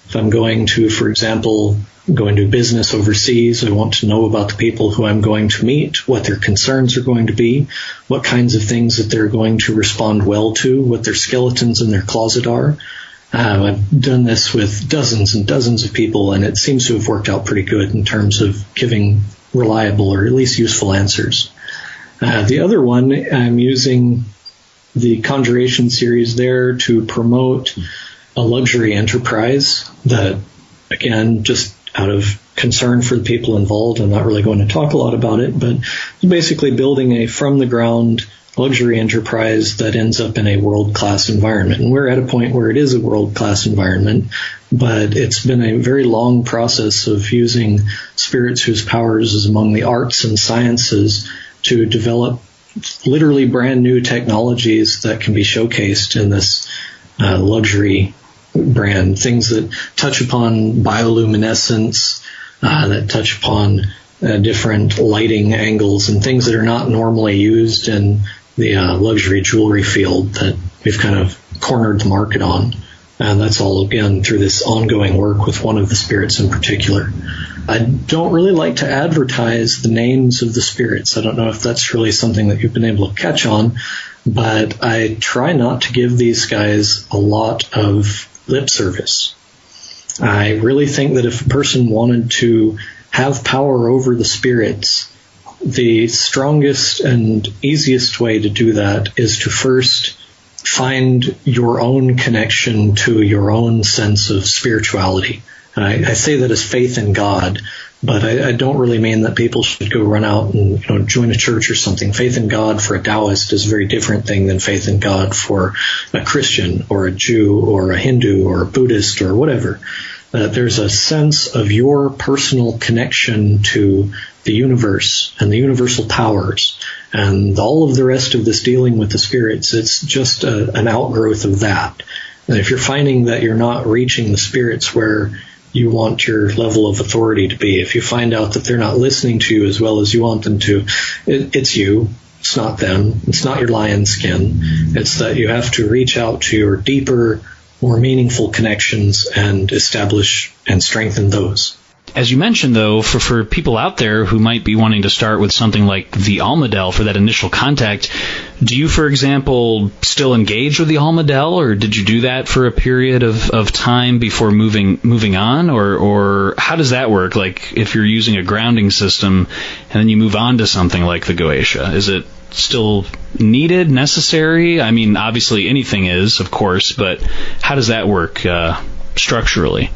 If I'm going to, for example, go into business overseas, I want to know about the people who I'm going to meet, what their concerns are going to be, what kinds of things that they're going to respond well to, what their skeletons in their closet are. I've done this with dozens and dozens of people, and it seems to have worked out pretty good in terms of giving reliable or at least useful answers. The other one, I'm using the Conjuration series there to promote a luxury enterprise that, again, just out of concern for the people involved, I'm not really going to talk a lot about it, but basically building a from-the-ground luxury enterprise that ends up in a world-class environment. And we're at a point where it is a world-class environment, but it's been a very long process of using spirits whose powers is among the arts and sciences to develop literally brand new technologies that can be showcased in this luxury brand. Things that touch upon bioluminescence, that touch upon different lighting angles and things that are not normally used in the luxury jewelry field that we've kind of cornered the market on. And that's all, again, through this ongoing work with one of the spirits in particular. I don't really like to advertise the names of the spirits. I don't know if that's really something that you've been able to catch on, but I try not to give these guys a lot of lip service. I really think that if a person wanted to have power over the spirits, the strongest and easiest way to do that is to first find your own connection to your own sense of spirituality. And I say that as faith in God, but I don't really mean that people should go run out and join a church or something. Faith in God for a Taoist is a very different thing than faith in God for a Christian or a Jew or a Hindu or a Buddhist or whatever. There's a sense of your personal connection to the universe and the universal powers, and all of the rest of this dealing with the spirits, it's just an outgrowth of that. And if you're finding that you're not reaching the spirits where you want your level of authority to be, if you find out that they're not listening to you as well as you want them to, it's you. It's not them. It's not your lion skin. It's that you have to reach out to your deeper, more meaningful connections and establish and strengthen those. As you mentioned, though, for people out there who might be wanting to start with something like the Almadel for that initial contact, do you, for example, still engage with the Almadel, or did you do that for a period of time before moving on, or how does that work? Like, if you're using a grounding system and then you move on to something like the Goetia, is it still needed, necessary? I mean, obviously anything is, of course, but how does that work structurally?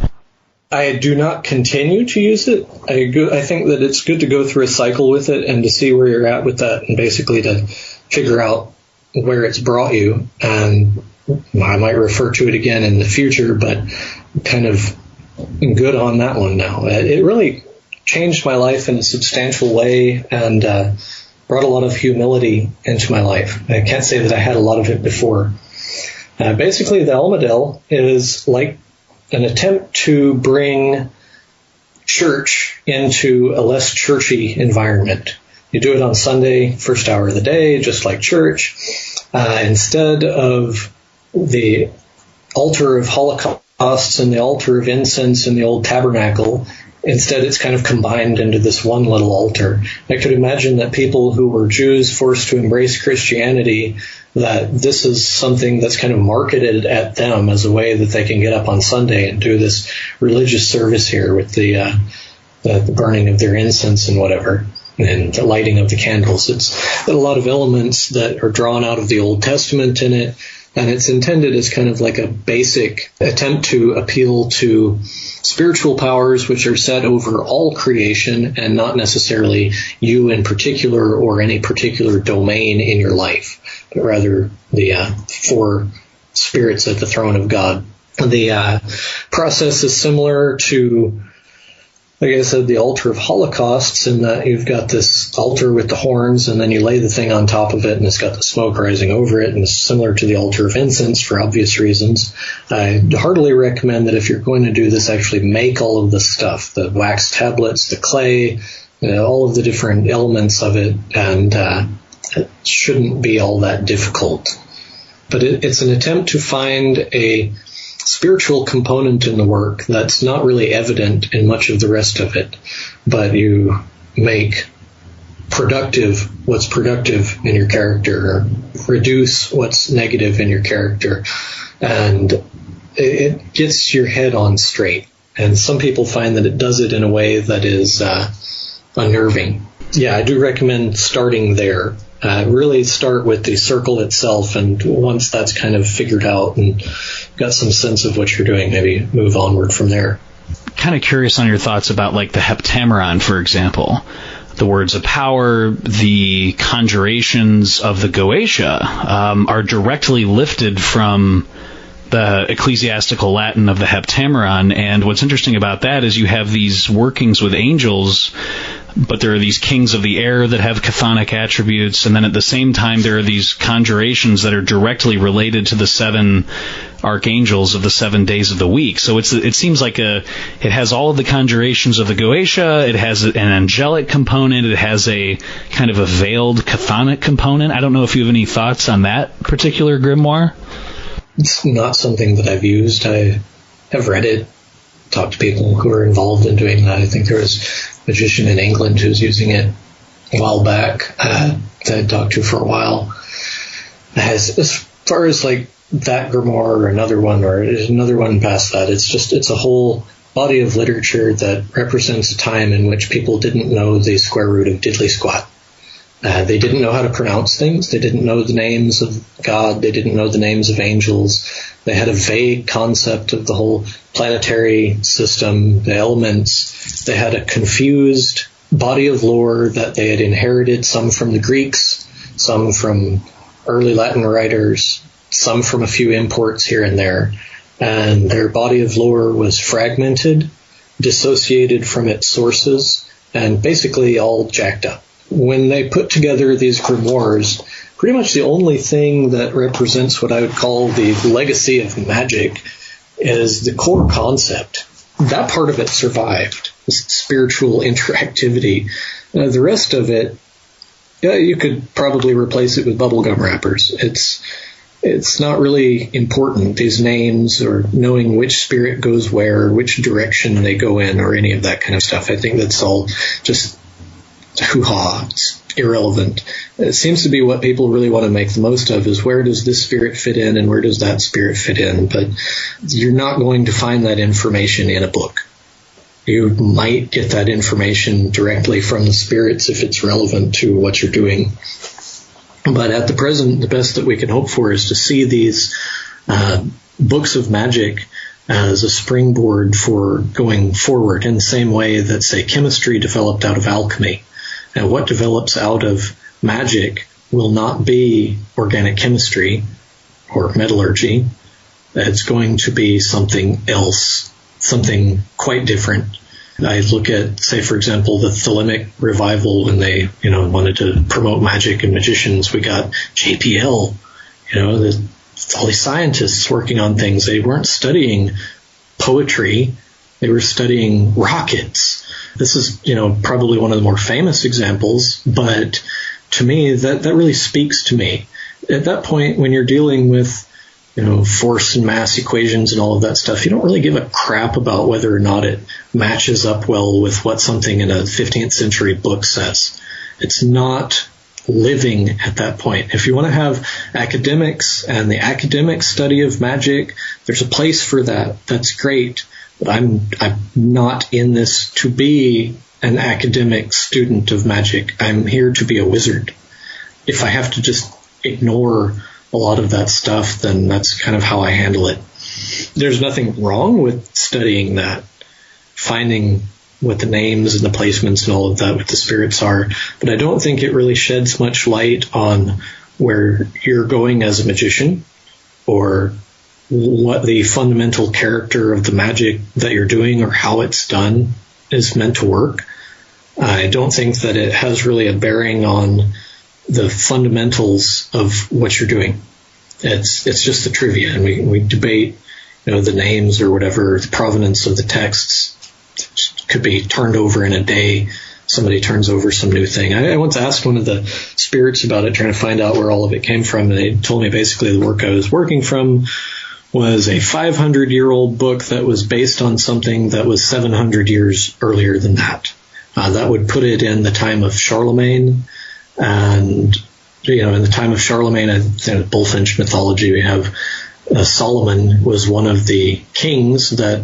I do not continue to use it. I think that it's good to go through a cycle with it and to see where you're at with that, and basically to figure out where it's brought you. And I might refer to it again in the future, but kind of good on that one now. It really changed my life in a substantial way and brought a lot of humility into my life. I can't say that I had a lot of it before. Basically, the Almadel is like an attempt to bring church into a less churchy environment. You do it on Sunday, first hour of the day, just like church. Instead of the altar of holocausts and the altar of incense in the old tabernacle, instead it's kind of combined into this one little altar. I could imagine that people who were Jews forced to embrace Christianity, that this is something that's kind of marketed at them as a way that they can get up on Sunday and do this religious service here with the burning of their incense and whatever, and the lighting of the candles. It's a lot of elements that are drawn out of the Old Testament in it, and it's intended as kind of like a basic attempt to appeal to spiritual powers which are set over all creation and not necessarily you in particular or any particular domain in your life, but rather the four spirits at the throne of God. The process is similar to, like I said, the altar of holocausts, in that you've got this altar with the horns, and then you lay the thing on top of it, and it's got the smoke rising over it, and it's similar to the altar of incense for obvious reasons. I heartily recommend that if you're going to do this, actually make all of the stuff, the wax tablets, the clay, all of the different elements of it, and it shouldn't be all that difficult. But it's an attempt to find a spiritual component in the work that's not really evident in much of the rest of it, but you make productive what's productive in your character, or reduce what's negative in your character, and it gets your head on straight. And some people find that it does it in a way that is unnerving. Yeah, I do recommend starting there. Really start with the circle itself, and once that's kind of figured out and got some sense of what you're doing, maybe move onward from there. Kind of curious on your thoughts about like the heptameron, for example. the words of power, the conjurations of the Goetia are directly lifted from the ecclesiastical Latin of the Heptameron. And what's interesting about that is you have these workings with angels, but there are these kings of the air that have chthonic attributes, and then at the same time there are these conjurations that are directly related to the 7 archangels of the 7 days of the week. So it seems like it has all of the conjurations of the Goetia, it has an angelic component, it has a kind of a veiled chthonic component. I don't know if you have any thoughts on that particular grimoire? It's not something that I've used. I have read it, talked to people who are involved in doing that. I think there was a magician in England who was using it a while back that I talked to for a while. As far as like that grimoire or another one past that, it's a whole body of literature that represents a time in which people didn't know the square root of diddly squat. They didn't know how to pronounce things. They didn't know the names of God. They didn't know the names of angels. They had a vague concept of the whole planetary system, the elements. They had a confused body of lore that they had inherited, some from the Greeks, some from early Latin writers, some from a few imports here and there. And their body of lore was fragmented, dissociated from its sources, and basically all jacked up. When they put together these grimoires, pretty much the only thing that represents what I would call the legacy of magic is the core concept. That part of it survived, this spiritual interactivity. The rest of it, yeah, you could probably replace it with bubblegum wrappers. It's not really important, these names or knowing which spirit goes where, which direction they go in, or any of that kind of stuff. I think that's all just hoo-ha. It's irrelevant. It seems to be what people really want to make the most of is where does this spirit fit in and where does that spirit fit in. But you're not going to find that information in a book. You might get that information directly from the spirits if it's relevant to what you're doing. But at the present, the best that we can hope for is to see these books of magic as a springboard for going forward in the same way that, say, chemistry developed out of alchemy. And what develops out of magic will not be organic chemistry or metallurgy. It's going to be something else, something quite different. I look at, say, for example, the Solomonic revival when they, wanted to promote magic and magicians. We got JPL, all these scientists working on things. They weren't studying poetry. They were studying rockets. This is, probably one of the more famous examples, but to me, that really speaks to me. At that point, when you're dealing with, force and mass equations and all of that stuff, you don't really give a crap about whether or not it matches up well with what something in a 15th century book says. It's not living at that point. If you want to have academics and the academic study of magic, there's a place for that. That's great. But I'm not in this to be an academic student of magic. I'm here to be a wizard. If I have to just ignore a lot of that stuff, then that's kind of how I handle it. There's nothing wrong with studying that, finding what the names and the placements and all of that, what the spirits are, but I don't think it really sheds much light on where you're going as a magician or what the fundamental character of the magic that you're doing or how it's done is meant to work. I don't think that it has really a bearing on the fundamentals of what you're doing. It's just the trivia, and we debate, the names or whatever, the provenance of the texts. It could be turned over in a day. Somebody turns over some new thing. I once asked one of the spirits about it, trying to find out where all of it came from, and they told me basically the work I was working from was a 500-year-old book that was based on something that was 700 years earlier than that. That would put it in the time of Charlemagne. And, in the time of Charlemagne, in Bullfinch mythology, we have Solomon was one of the kings that,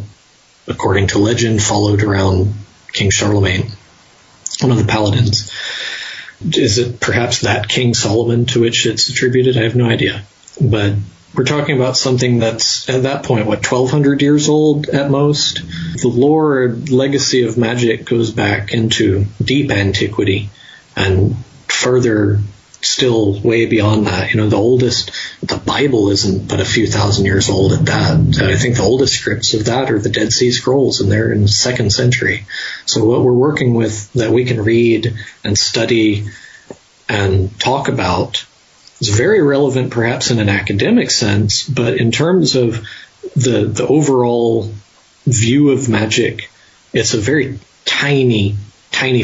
according to legend, followed around King Charlemagne, one of the paladins. Is it perhaps that King Solomon to which it's attributed? I have no idea. But we're talking about something that's at that point, 1,200 years old at most. The lore and legacy of magic goes back into deep antiquity and further still way beyond that. The Bible isn't but a few thousand years old at that. I think the oldest scripts of that are the Dead Sea Scrolls, and they're in the 2nd century. So what we're working with that we can read and study and talk about is very relevant perhaps in an academic sense, but in terms of the overall view of magic, it's a very tiny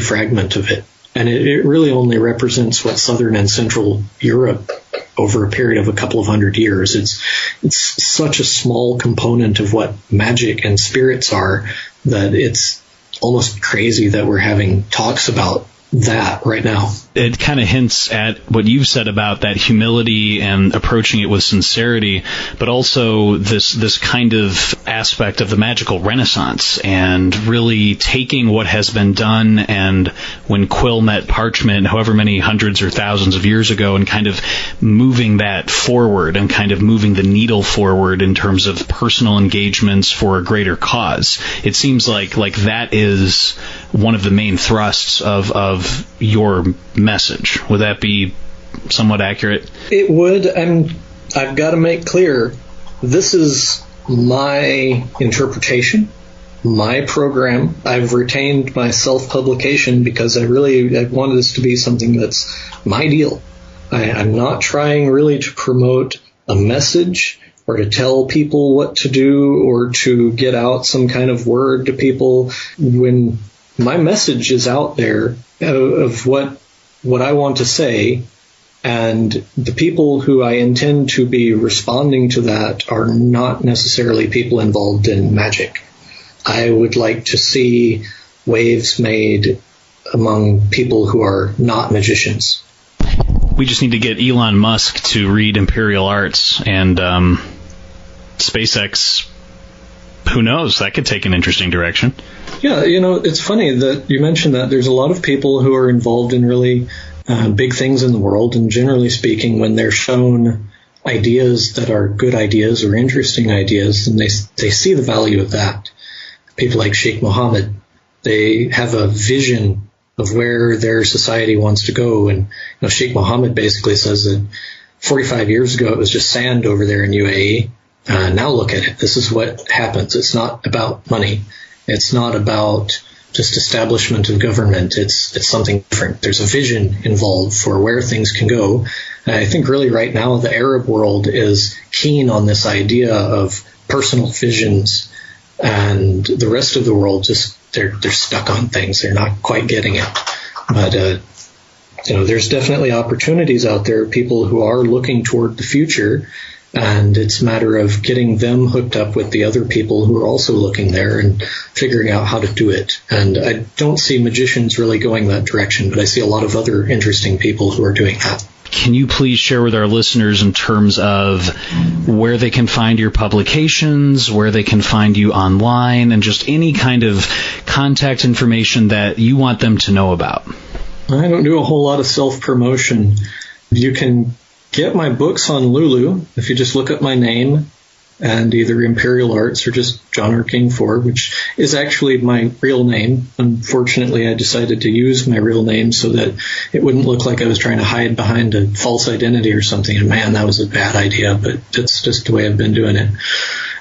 fragment of it. And it really only represents what Southern and Central Europe over a period of a couple of hundred years. It's such a small component of what magic and spirits are that it's almost crazy that we're having talks about that right now. It kind of hints at what you've said about that humility and approaching it with sincerity, but also this kind of aspect of the magical renaissance and really taking what has been done, and when quill met parchment however many hundreds or thousands of years ago, and kind of moving that forward and kind of moving the needle forward in terms of personal engagements for a greater cause. It seems like that is one of the main thrusts of your message. Would that be somewhat accurate? It would. I've got to make clear, this is my interpretation, my program. I've retained my self-publication because I wanted this to be something that's my deal. I'm not trying really to promote a message or to tell people what to do or to get out some kind of word to people. When my message is out there of what I want to say, and the people who I intend to be responding to that are not necessarily people involved in magic. I would like to see waves made among people who are not magicians. We just need to get Elon Musk to read Imperial Arts, and SpaceX, who knows, that could take an interesting direction. Yeah, it's funny that you mentioned that. There's a lot of people who are involved in really big things in the world, and generally speaking, when they're shown ideas that are good ideas or interesting ideas, then they see the value of that. People like Sheikh Mohammed, they have a vision of where their society wants to go, and Sheikh Mohammed basically says that 45 years ago it was just sand over there in UAE. Now look at it. This is what happens. It's not about money. It's not about just establishment of government. It's something different. There's a vision involved for where things can go. And I think really right now the Arab world is keen on this idea of personal visions, and the rest of the world just they're stuck on things. They're not quite getting it. But there's definitely opportunities out there, people who are looking toward the future. And it's a matter of getting them hooked up with the other people who are also looking there and figuring out how to do it. And I don't see magicians really going that direction, but I see a lot of other interesting people who are doing that. Can you please share with our listeners in terms of where they can find your publications, where they can find you online, and just any kind of contact information that you want them to know about? I don't do a whole lot of self-promotion. You can get my books on Lulu if you just look up my name and either Imperial Arts or just Jon King 4, which is actually my real name. Unfortunately, I decided to use my real name so that it wouldn't look like I was trying to hide behind a false identity or something. And man, that was a bad idea, but that's just the way I've been doing it.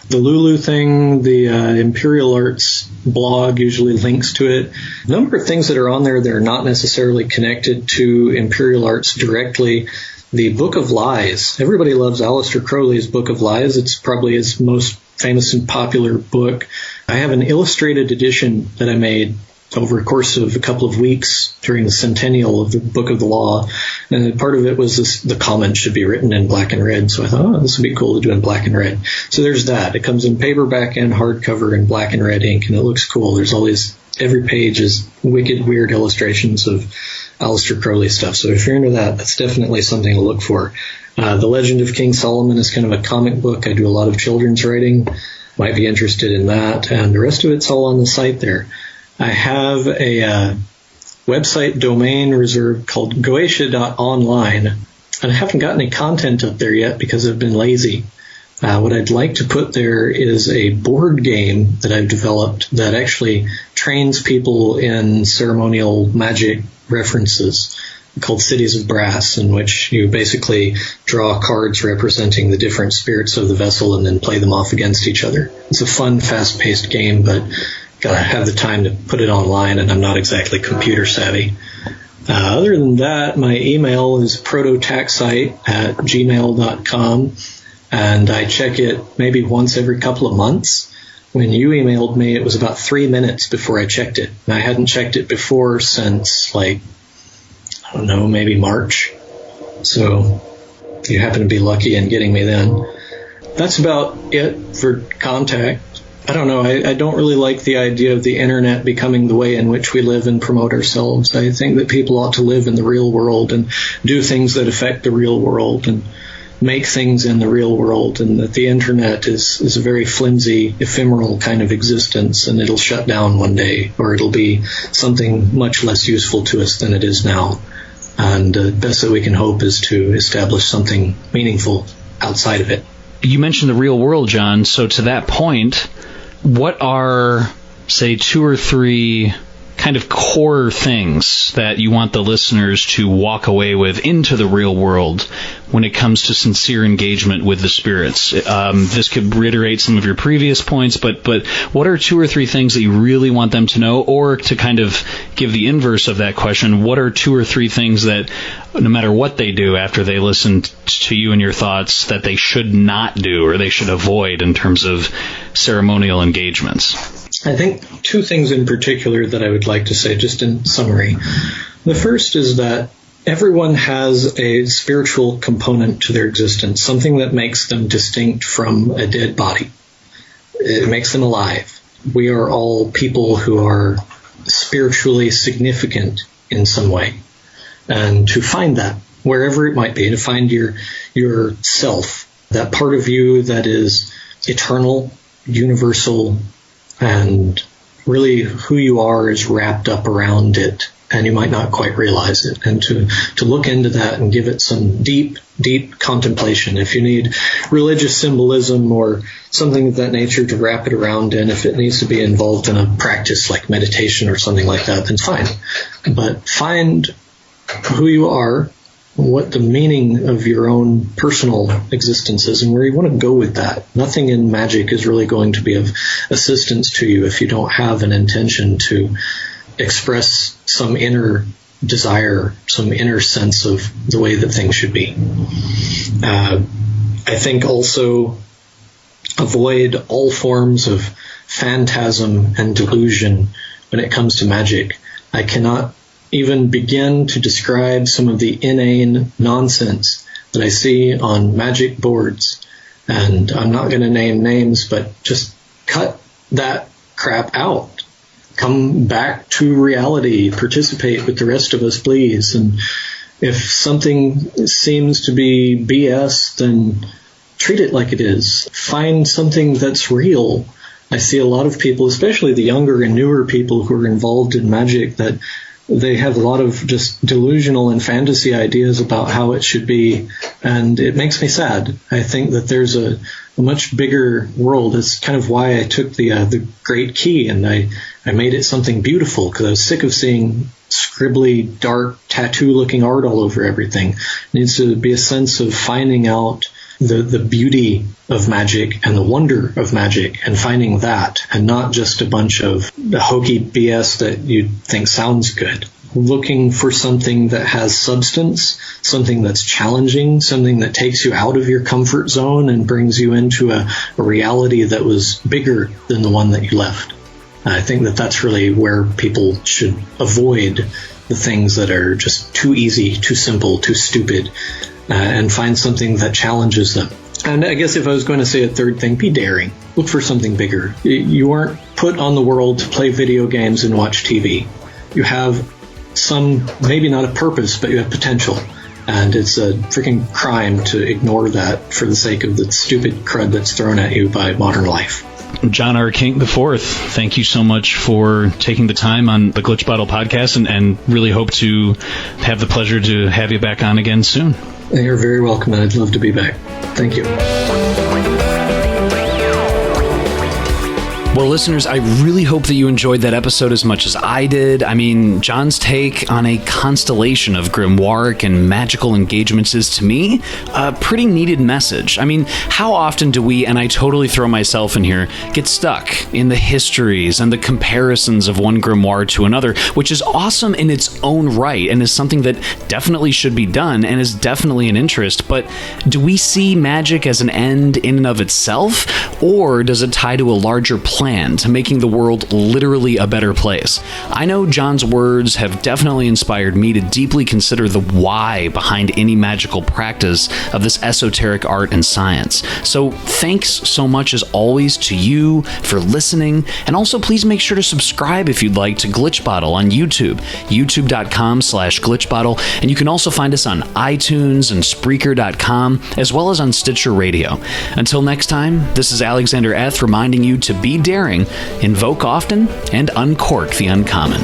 The Lulu thing, the Imperial Arts blog usually links to it. A number of things that are on there that are not necessarily connected to Imperial Arts directly. The Book of Lies. Everybody loves Aleister Crowley's Book of Lies. It's probably his most famous and popular book. I have an illustrated edition that I made over a course of a couple of weeks during the centennial of the Book of the Law. And part of it was the comments should be written in black and red. So I thought, this would be cool to do in black and red. So there's that. It comes in paperback and hardcover in black and red ink, and it looks cool. There's all these, every page is wicked, weird illustrations of Aleister Crowley stuff. So if you're into that, that's definitely something to look for. The Legend of King Solomon is kind of a comic book. I do a lot of children's writing. Might be interested in that. And the rest of it's all on the site there. I have a website domain reserved called Goetia.online. And I haven't got any content up there yet because I've been lazy. What I'd like to put there is a board game that I've developed that actually trains people in ceremonial magic references called Cities of Brass, in which you basically draw cards representing the different spirits of the vessel and then play them off against each other. It's a fun, fast-paced game, but gotta have the time to put it online, and I'm not exactly computer savvy. Other than that, my email is prototaxite@gmail.com, and I check it maybe once every couple of months. When you emailed me, it was about 3 minutes before I checked it. And I hadn't checked it before since, I don't know, maybe March. So you happen to be lucky in getting me then. That's about it for contact. I don't know. I don't really like the idea of the internet becoming the way in which we live and promote ourselves. I think that people ought to live in the real world and do things that affect the real world and make things in the real world, and that the internet is a very flimsy, ephemeral kind of existence, and it'll shut down one day, or it'll be something much less useful to us than it is now. And the best that we can hope is to establish something meaningful outside of it. You mentioned the real world, John. So to that point, what are, say, 2 or 3 kind of core things that you want the listeners to walk away with into the real world when it comes to sincere engagement with the spirits? This could reiterate some of your previous points, but what are 2 or 3 things that you really want them to know? Or to kind of give the inverse of that question, what are 2 or 3 things that, no matter what they do after they listen to you and your thoughts, that they should not do or they should avoid in terms of ceremonial engagements? I think 2 things in particular that I would like to say, just in summary. The first is that everyone has a spiritual component to their existence, something that makes them distinct from a dead body. It makes them alive. We are all people who are spiritually significant in some way. And to find that, wherever it might be, to find your self, that part of you that is eternal, universal, and really who you are is wrapped up around it, and you might not quite realize it. And to look into that and give it some deep, deep contemplation. If you need religious symbolism or something of that nature to wrap it around in, if it needs to be involved in a practice like meditation or something like that, then fine. But find who you are, what the meaning of your own personal existence is, and where you want to go with that. Nothing in magic is really going to be of assistance to you if you don't have an intention to express some inner desire, some inner sense of the way that things should be. I think also avoid all forms of phantasm and delusion when it comes to magic. I cannot even begin to describe some of the inane nonsense that I see on magic boards. And I'm not going to name names, but just cut that crap out. Come back to reality. Participate with the rest of us, please. And if something seems to be BS, then treat it like it is. Find something that's real. I see a lot of people, especially the younger and newer people who are involved in magic, that they have a lot of just delusional and fantasy ideas about how it should be, and it makes me sad. I think that there's a much bigger world. It's kind of why I took the Great Key and I made it something beautiful, because I was sick of seeing scribbly, dark, tattoo-looking art all over everything. It needs to be a sense of finding out the beauty of magic and the wonder of magic and finding that, and not just a bunch of hokey BS that you think sounds good. Looking for something that has substance, something that's challenging, something that takes you out of your comfort zone and brings you into a reality that was bigger than the one that you left. I think that that's really where people should avoid the things that are just too easy, too simple, too stupid, and find something that challenges them. And I guess if I was going to say a third thing, be daring. Look for something bigger. You aren't put on the world to play video games and watch TV. You have some, maybe not a purpose, but you have potential. And it's a freaking crime to ignore that for the sake of the stupid crud that's thrown at you by modern life. Jon R. King IV, thank you so much for taking the time on the Glitch Bottle podcast, and really hope to have the pleasure to have you back on again soon. You're very welcome, and I'd love to be back. Thank you. Well, listeners, I really hope that you enjoyed that episode as much as I did. I mean, Jon's take on a constellation of grimoire and magical engagements is, to me, a pretty needed message. I mean, how often do we, and I totally throw myself in here, get stuck in the histories and the comparisons of one grimoire to another, which is awesome in its own right and is something that definitely should be done and is definitely an interest, but do we see magic as an end in and of itself, or does it tie to a larger plan to making the world literally a better place? I know Jon's words have definitely inspired me to deeply consider the why behind any magical practice of this esoteric art and science. So thanks so much as always to you for listening, and also please make sure to subscribe if you'd like to Glitchbottle on YouTube, youtube.com/glitchbottle, and you can also find us on iTunes and Spreaker.com, as well as on Stitcher Radio. Until next time, this is Alexander Eth reminding you to be daring, invoke often, and uncork the uncommon.